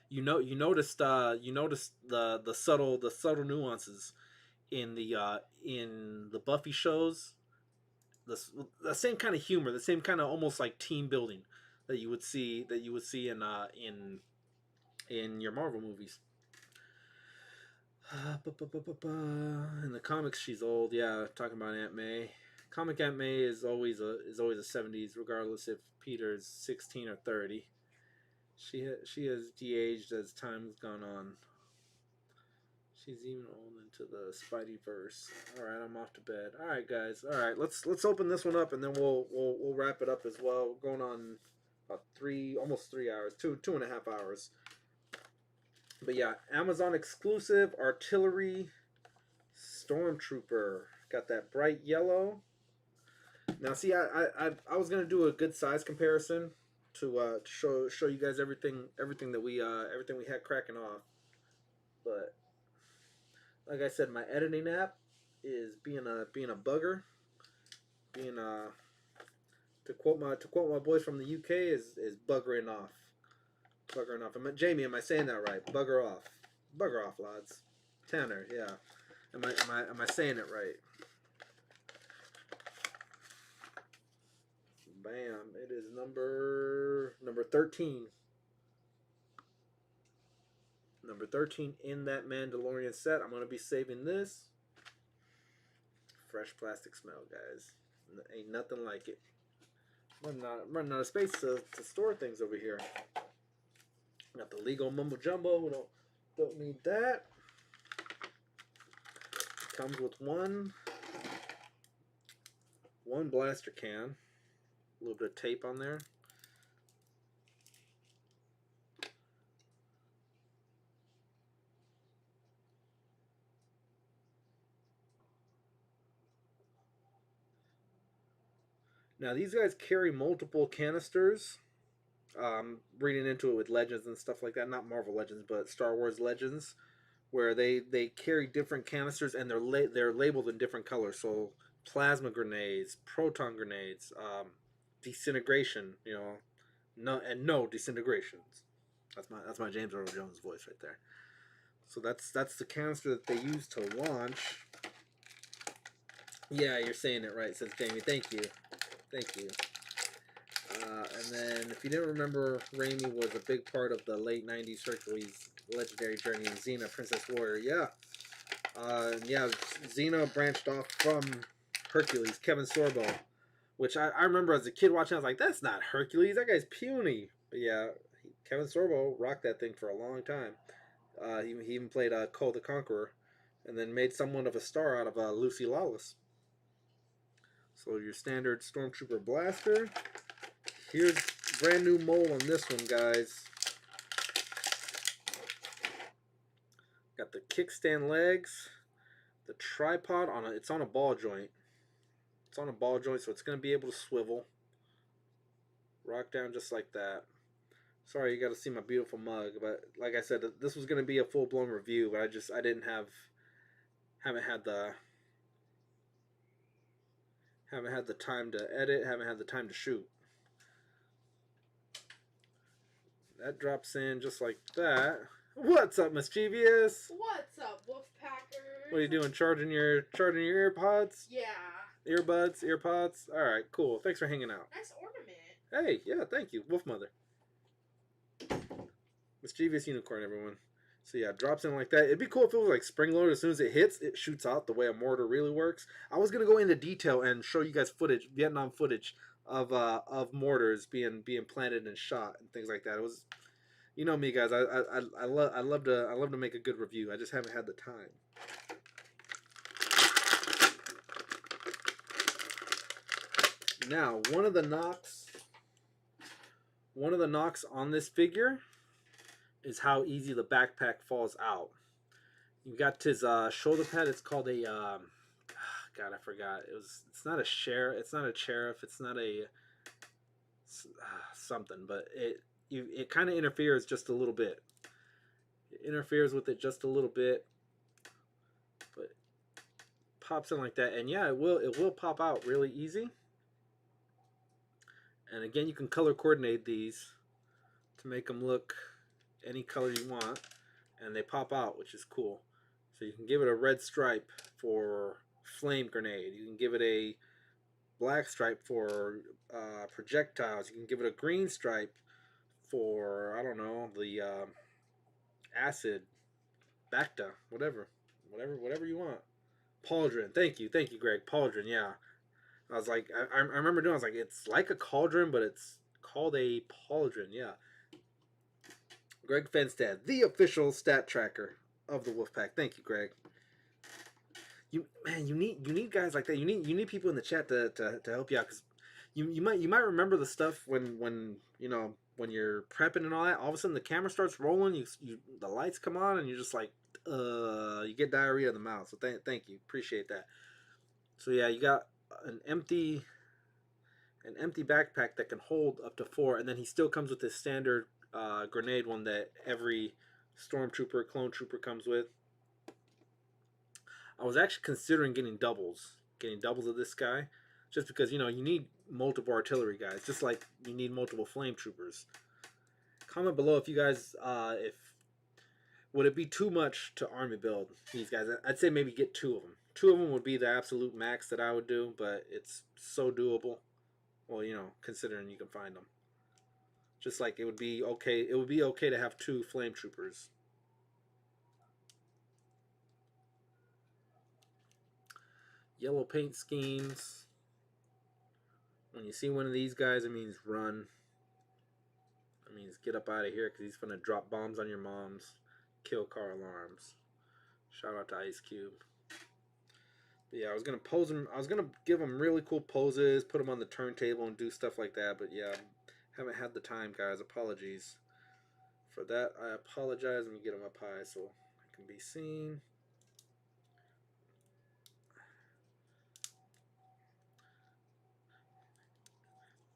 noticed the subtle nuances in the Buffy shows. The same kind of humor, the same kind of almost like team building that you would see in your Marvel movies. In the comics, she's old. Yeah, talking about Aunt May. Comic Aunt May is always a 70s, regardless if Peter's 16 or 30. She has de-aged as time's gone on. She's even old into the Spideyverse. All right, I'm off to bed. All right, guys. All right, let's open this one up, and then we'll wrap it up as well. We're going on about almost 3 hours, 2.5 hours. But yeah, Amazon exclusive Artillery Stormtrooper. Got that bright yellow. Now, see, I was gonna do a good size comparison to show you guys everything that everything we had cracking off, but like I said, my editing app is being a bugger, being to quote my boys from the UK is buggering off, buggering off. Jamie, am I saying that right? Bugger off, lads. Tanner, yeah. Am I saying it right? Bam! It is number 13. Number 13 in that Mandalorian set. I'm gonna be saving this. Fresh plastic smell, guys. Ain't nothing like it. Running out of space to store things over here. Got the Lego mumbo jumbo. We don't need that. Comes with one blaster can. A little bit of tape on there. Now these guys carry multiple canisters. Reading into it with Legends and stuff like that. Not Marvel Legends, but Star Wars Legends, where they carry different canisters and they're labeled in different colors. So plasma grenades, proton grenades, disintegration. No disintegrations. That's my James Earl Jones voice right there. So that's the canister that they use to launch. Yeah, you're saying it right, says Jamie. Thank you. And then, if you didn't remember, Raimi was a big part of the late 90s Hercules legendary journey in Xena, Princess Warrior. Yeah. Xena branched off from Hercules, Kevin Sorbo, which I remember as a kid watching. I was like, that's not Hercules. That guy's puny. But yeah, Kevin Sorbo rocked that thing for a long time. He even played Cole the Conqueror, and then made somewhat of a star out of Lucy Lawless. So your standard Stormtrooper blaster. Here's brand new mold on this one, guys. Got the kickstand legs, the tripod it's on a ball joint. It's on a ball joint, so it's going to be able to swivel. Rock down just like that. Sorry, you got to see my beautiful mug, but like I said, this was going to be a full-blown review, but I haven't had the time to edit, haven't had the time to shoot. That drops in just like that. What's up, mischievous? What's up, WOLFPACKERS? What are you doing? Charging your AirPods? Yeah. Earpods? Alright, cool. Thanks for hanging out. Nice ornament. Hey, yeah, thank you. Wolf Mother. Mischievous unicorn, everyone. So yeah, drops in like that. It'd be cool if it was like spring loaded. As soon as it hits, it shoots out the way a mortar really works. I was gonna go into detail and show you guys footage, Vietnam footage of mortars being planted and shot and things like that. It was, you know me, guys. I love to make a good review. I just haven't had the time. Now, one of the knocks on this figure is how easy the backpack falls out. You got his shoulder pad. It's called a God, I forgot. It's not a sheriff. It's not a sheriff. It's not a something. But it kind of interferes just a little bit. It interferes with it just a little bit, but pops in like that. And yeah, it will pop out really easy. And again, you can color coordinate these to make them look any color you want, and they pop out, which is cool. So you can give it a red stripe for flame grenade. You can give it a black stripe for projectiles. You can give it a green stripe for, I don't know, the acid, Bacta, whatever you want. Pauldron. Thank you, Greg. Pauldron. Yeah. I was like, I remember doing. I was like, it's like a cauldron, but it's called a pauldron. Yeah. Greg Fenstad, the official stat tracker of the Wolfpack. Thank you, Greg. You need guys like that. You need people in the chat to help you out, because you might remember the stuff when you're prepping and all that. All of a sudden the camera starts rolling. The lights come on and you're just like, you get diarrhea in the mouth. So thank you, appreciate that. So yeah, you got an empty an empty backpack that can hold up to 4, and then he still comes with his standard grenade one that every stormtrooper, clone trooper comes with. I was actually considering getting doubles of this guy, just because you need multiple artillery guys, just like you need multiple flame troopers. Comment below if you guys, if would it be too much to army build these guys? I'd say maybe get 2 of them. 2 of them would be the absolute max that I would do, but it's so doable. Well, considering you can find them. Just like it would be okay. It would be okay to have 2 flame troopers. Yellow paint schemes. When you see one of these guys, it means run. It means get up out of here because he's gonna drop bombs on your moms, kill car alarms. Shout out to Ice Cube. But yeah, I was gonna pose him. I was gonna give him really cool poses, put him on the turntable, and do stuff like that. But yeah, haven't had the time, guys. Apologies for that. I apologize. Let me get him up high so I can be seen.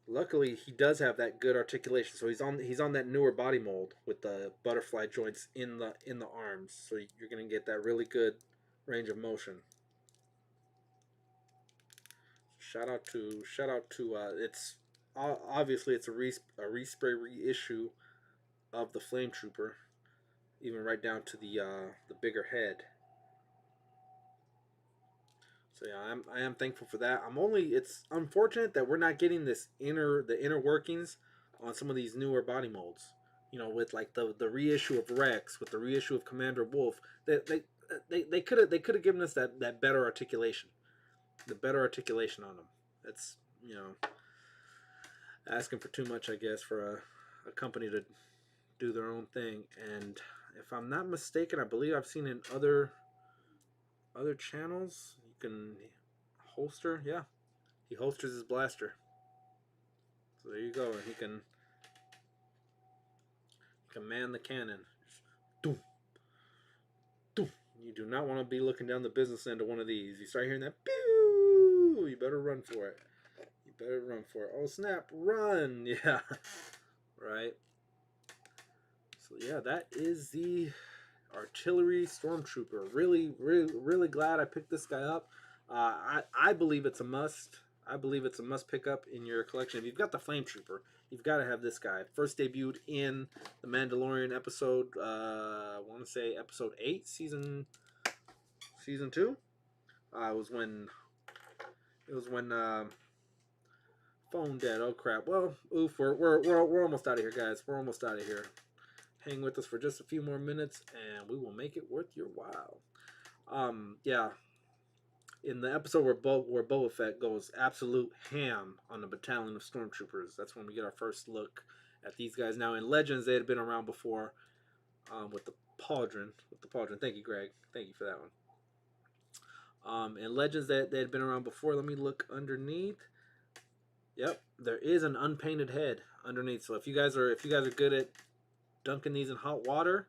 Luckily, he does have that good articulation, so he's on that newer body mold with the butterfly joints in the arms, so you're gonna get that really good range of motion. Shout out to it's obviously it's a respray reissue of the Flame Trooper, even right down to the bigger head. So yeah, I am thankful for that. It's unfortunate that we're not getting the inner workings on some of these newer body molds. With like the reissue of Rex, with the reissue of Commander Wolf, they could have given us that better articulation, the better articulation on them. That's asking for too much, I guess, for a company to do their own thing. And if I'm not mistaken, I believe I've seen in other channels you can holster. Yeah, he holsters his blaster. So there you go, and he can man the cannon. Doom, doom. You do not want to be looking down the business end of one of these. You start hearing that, pew! You better run for it. You better run for it. Oh snap! Run! Yeah, right. So yeah, that is the artillery stormtrooper. Really glad I picked this guy up. I believe it's a must. I believe it's a must pick up in your collection. If you've got the flame trooper, you've got to have this guy. First debuted in the Mandalorian episode. I want to say episode 8, season 2. It was when phone dead. Oh crap. Well, oof. We're almost out of here, guys. We're almost out of here. Hang with us for just a few more minutes, and we will make it worth your while. Yeah. In the episode where Boba Fett goes absolute ham on the battalion of stormtroopers, that's when we get our first look at these guys. Now in Legends, they had been around before with the pauldron. Thank you, Greg. Thank you for that one. In Legends, they had been around before. Let me look underneath. Yep, there is an unpainted head underneath. So if you guys are good at dunking these in hot water,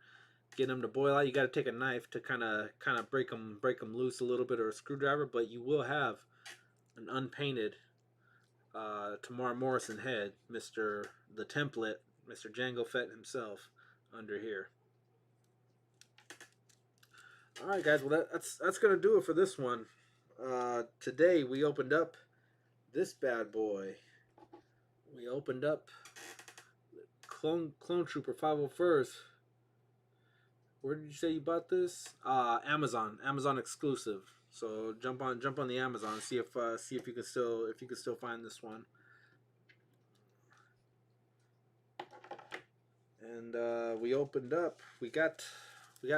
getting them to boil out, you got to take a knife to kind of break them loose a little bit, or a screwdriver. But you will have an unpainted Tamar Morrison head, Mr. the Template, Mr. Jango Fett himself, under here. All right, guys. Well, that's gonna do it for this one. Today we opened up this bad boy. We opened up Clone Trooper 501st. Where did you say you bought this? Amazon exclusive. So jump on the Amazon, see if you can still find this one. And we opened up. We got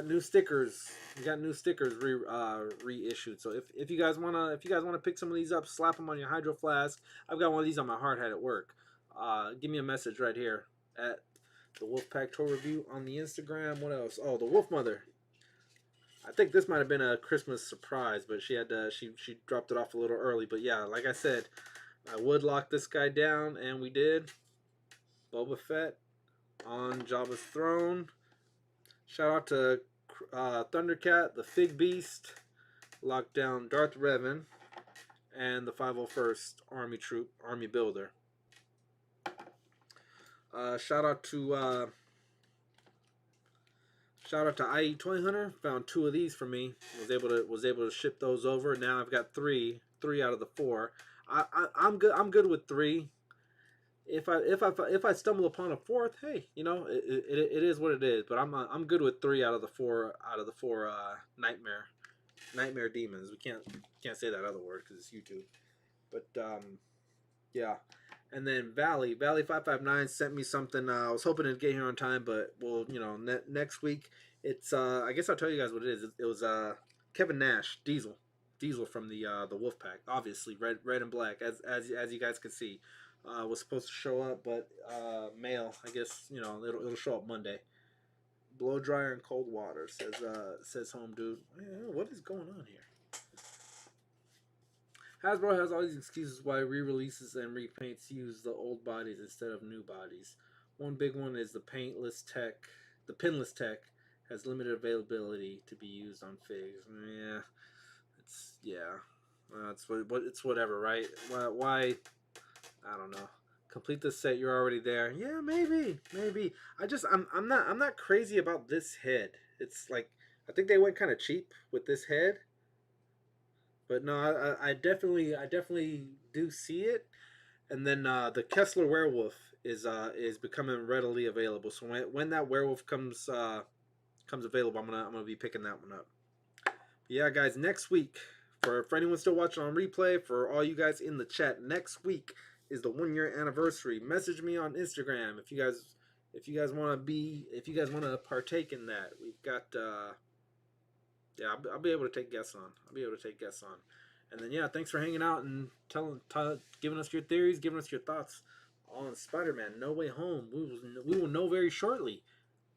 new stickers. We got new stickers reissued. So if you guys wanna pick some of these up, slap them on your hydro flask. I've got one of these on my hard hat at work. Give me a message right here at the Wolfpack Tour Review on the Instagram. What else? Oh, the Wolf Mother. I think this might have been a Christmas surprise, but she dropped it off a little early. But yeah, like I said, I would lock this guy down, and we did. Boba Fett on Jabba's throne. Shout out to Thundercat, the Fig Beast. Locked down Darth Revan. and the 501st Army Troop, Army Builder. Shout out to IE 20 Hunter. Found 2 of these for me. Was able to ship those over. Now I've got 3 out of the 4. I'm good. I'm good with 3. If I stumble upon a 4th, hey, you know, it is what it is. But I'm good with 3 out of the 4 nightmare demons. We can't say that other word because it's YouTube. But yeah. And then Valley 559 sent me something. I was hoping to get here on time, but well, you know, next week it's I guess I'll tell you guys what it is. It was Kevin Nash, Diesel from the Wolfpack, obviously red and black, as you guys can see. Was supposed to show up, but mail. I guess, you know, it'll show up Monday. Blow dryer and cold water, says home dude. Man, what is going on here? Hasbro has all these excuses why re-releases and repaints use the old bodies instead of new bodies. One big one is the pinless tech has limited availability to be used on figs. It's whatever, right? Why? I don't know. Complete the set, you're already there. Yeah, maybe. I'm not crazy about this head. It's like, I think they went kind of cheap with this head. But no, I definitely do see it. And then the Kessler werewolf is becoming readily available. So when that werewolf comes available, I'm gonna be picking that one up. But yeah, guys, next week, for anyone still watching on replay, for all you guys in the chat, next week is the 1-year anniversary. Message me on Instagram if you guys want to partake in that. We've got yeah, I'll be able to take guests on. And then yeah, thanks for hanging out and giving us your theories, giving us your thoughts on Spider-Man No Way Home. We will know very shortly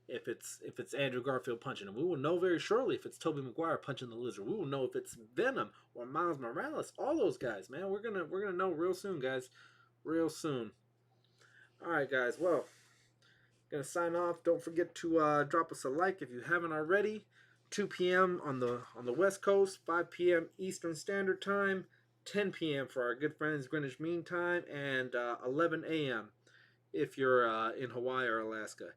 if it's Andrew Garfield punching him. We will know very shortly if it's Tobey Maguire punching the Lizard. We will know if it's Venom or Miles Morales. All those guys, man. We're gonna know real soon, guys. Real soon. All right, guys. Well, gonna sign off. Don't forget to drop us a like if you haven't already. 2 p.m. on the West Coast, 5 p.m. Eastern Standard Time, 10 p.m. for our good friends Greenwich Mean Time, and 11 a.m. if you're in Hawaii or Alaska.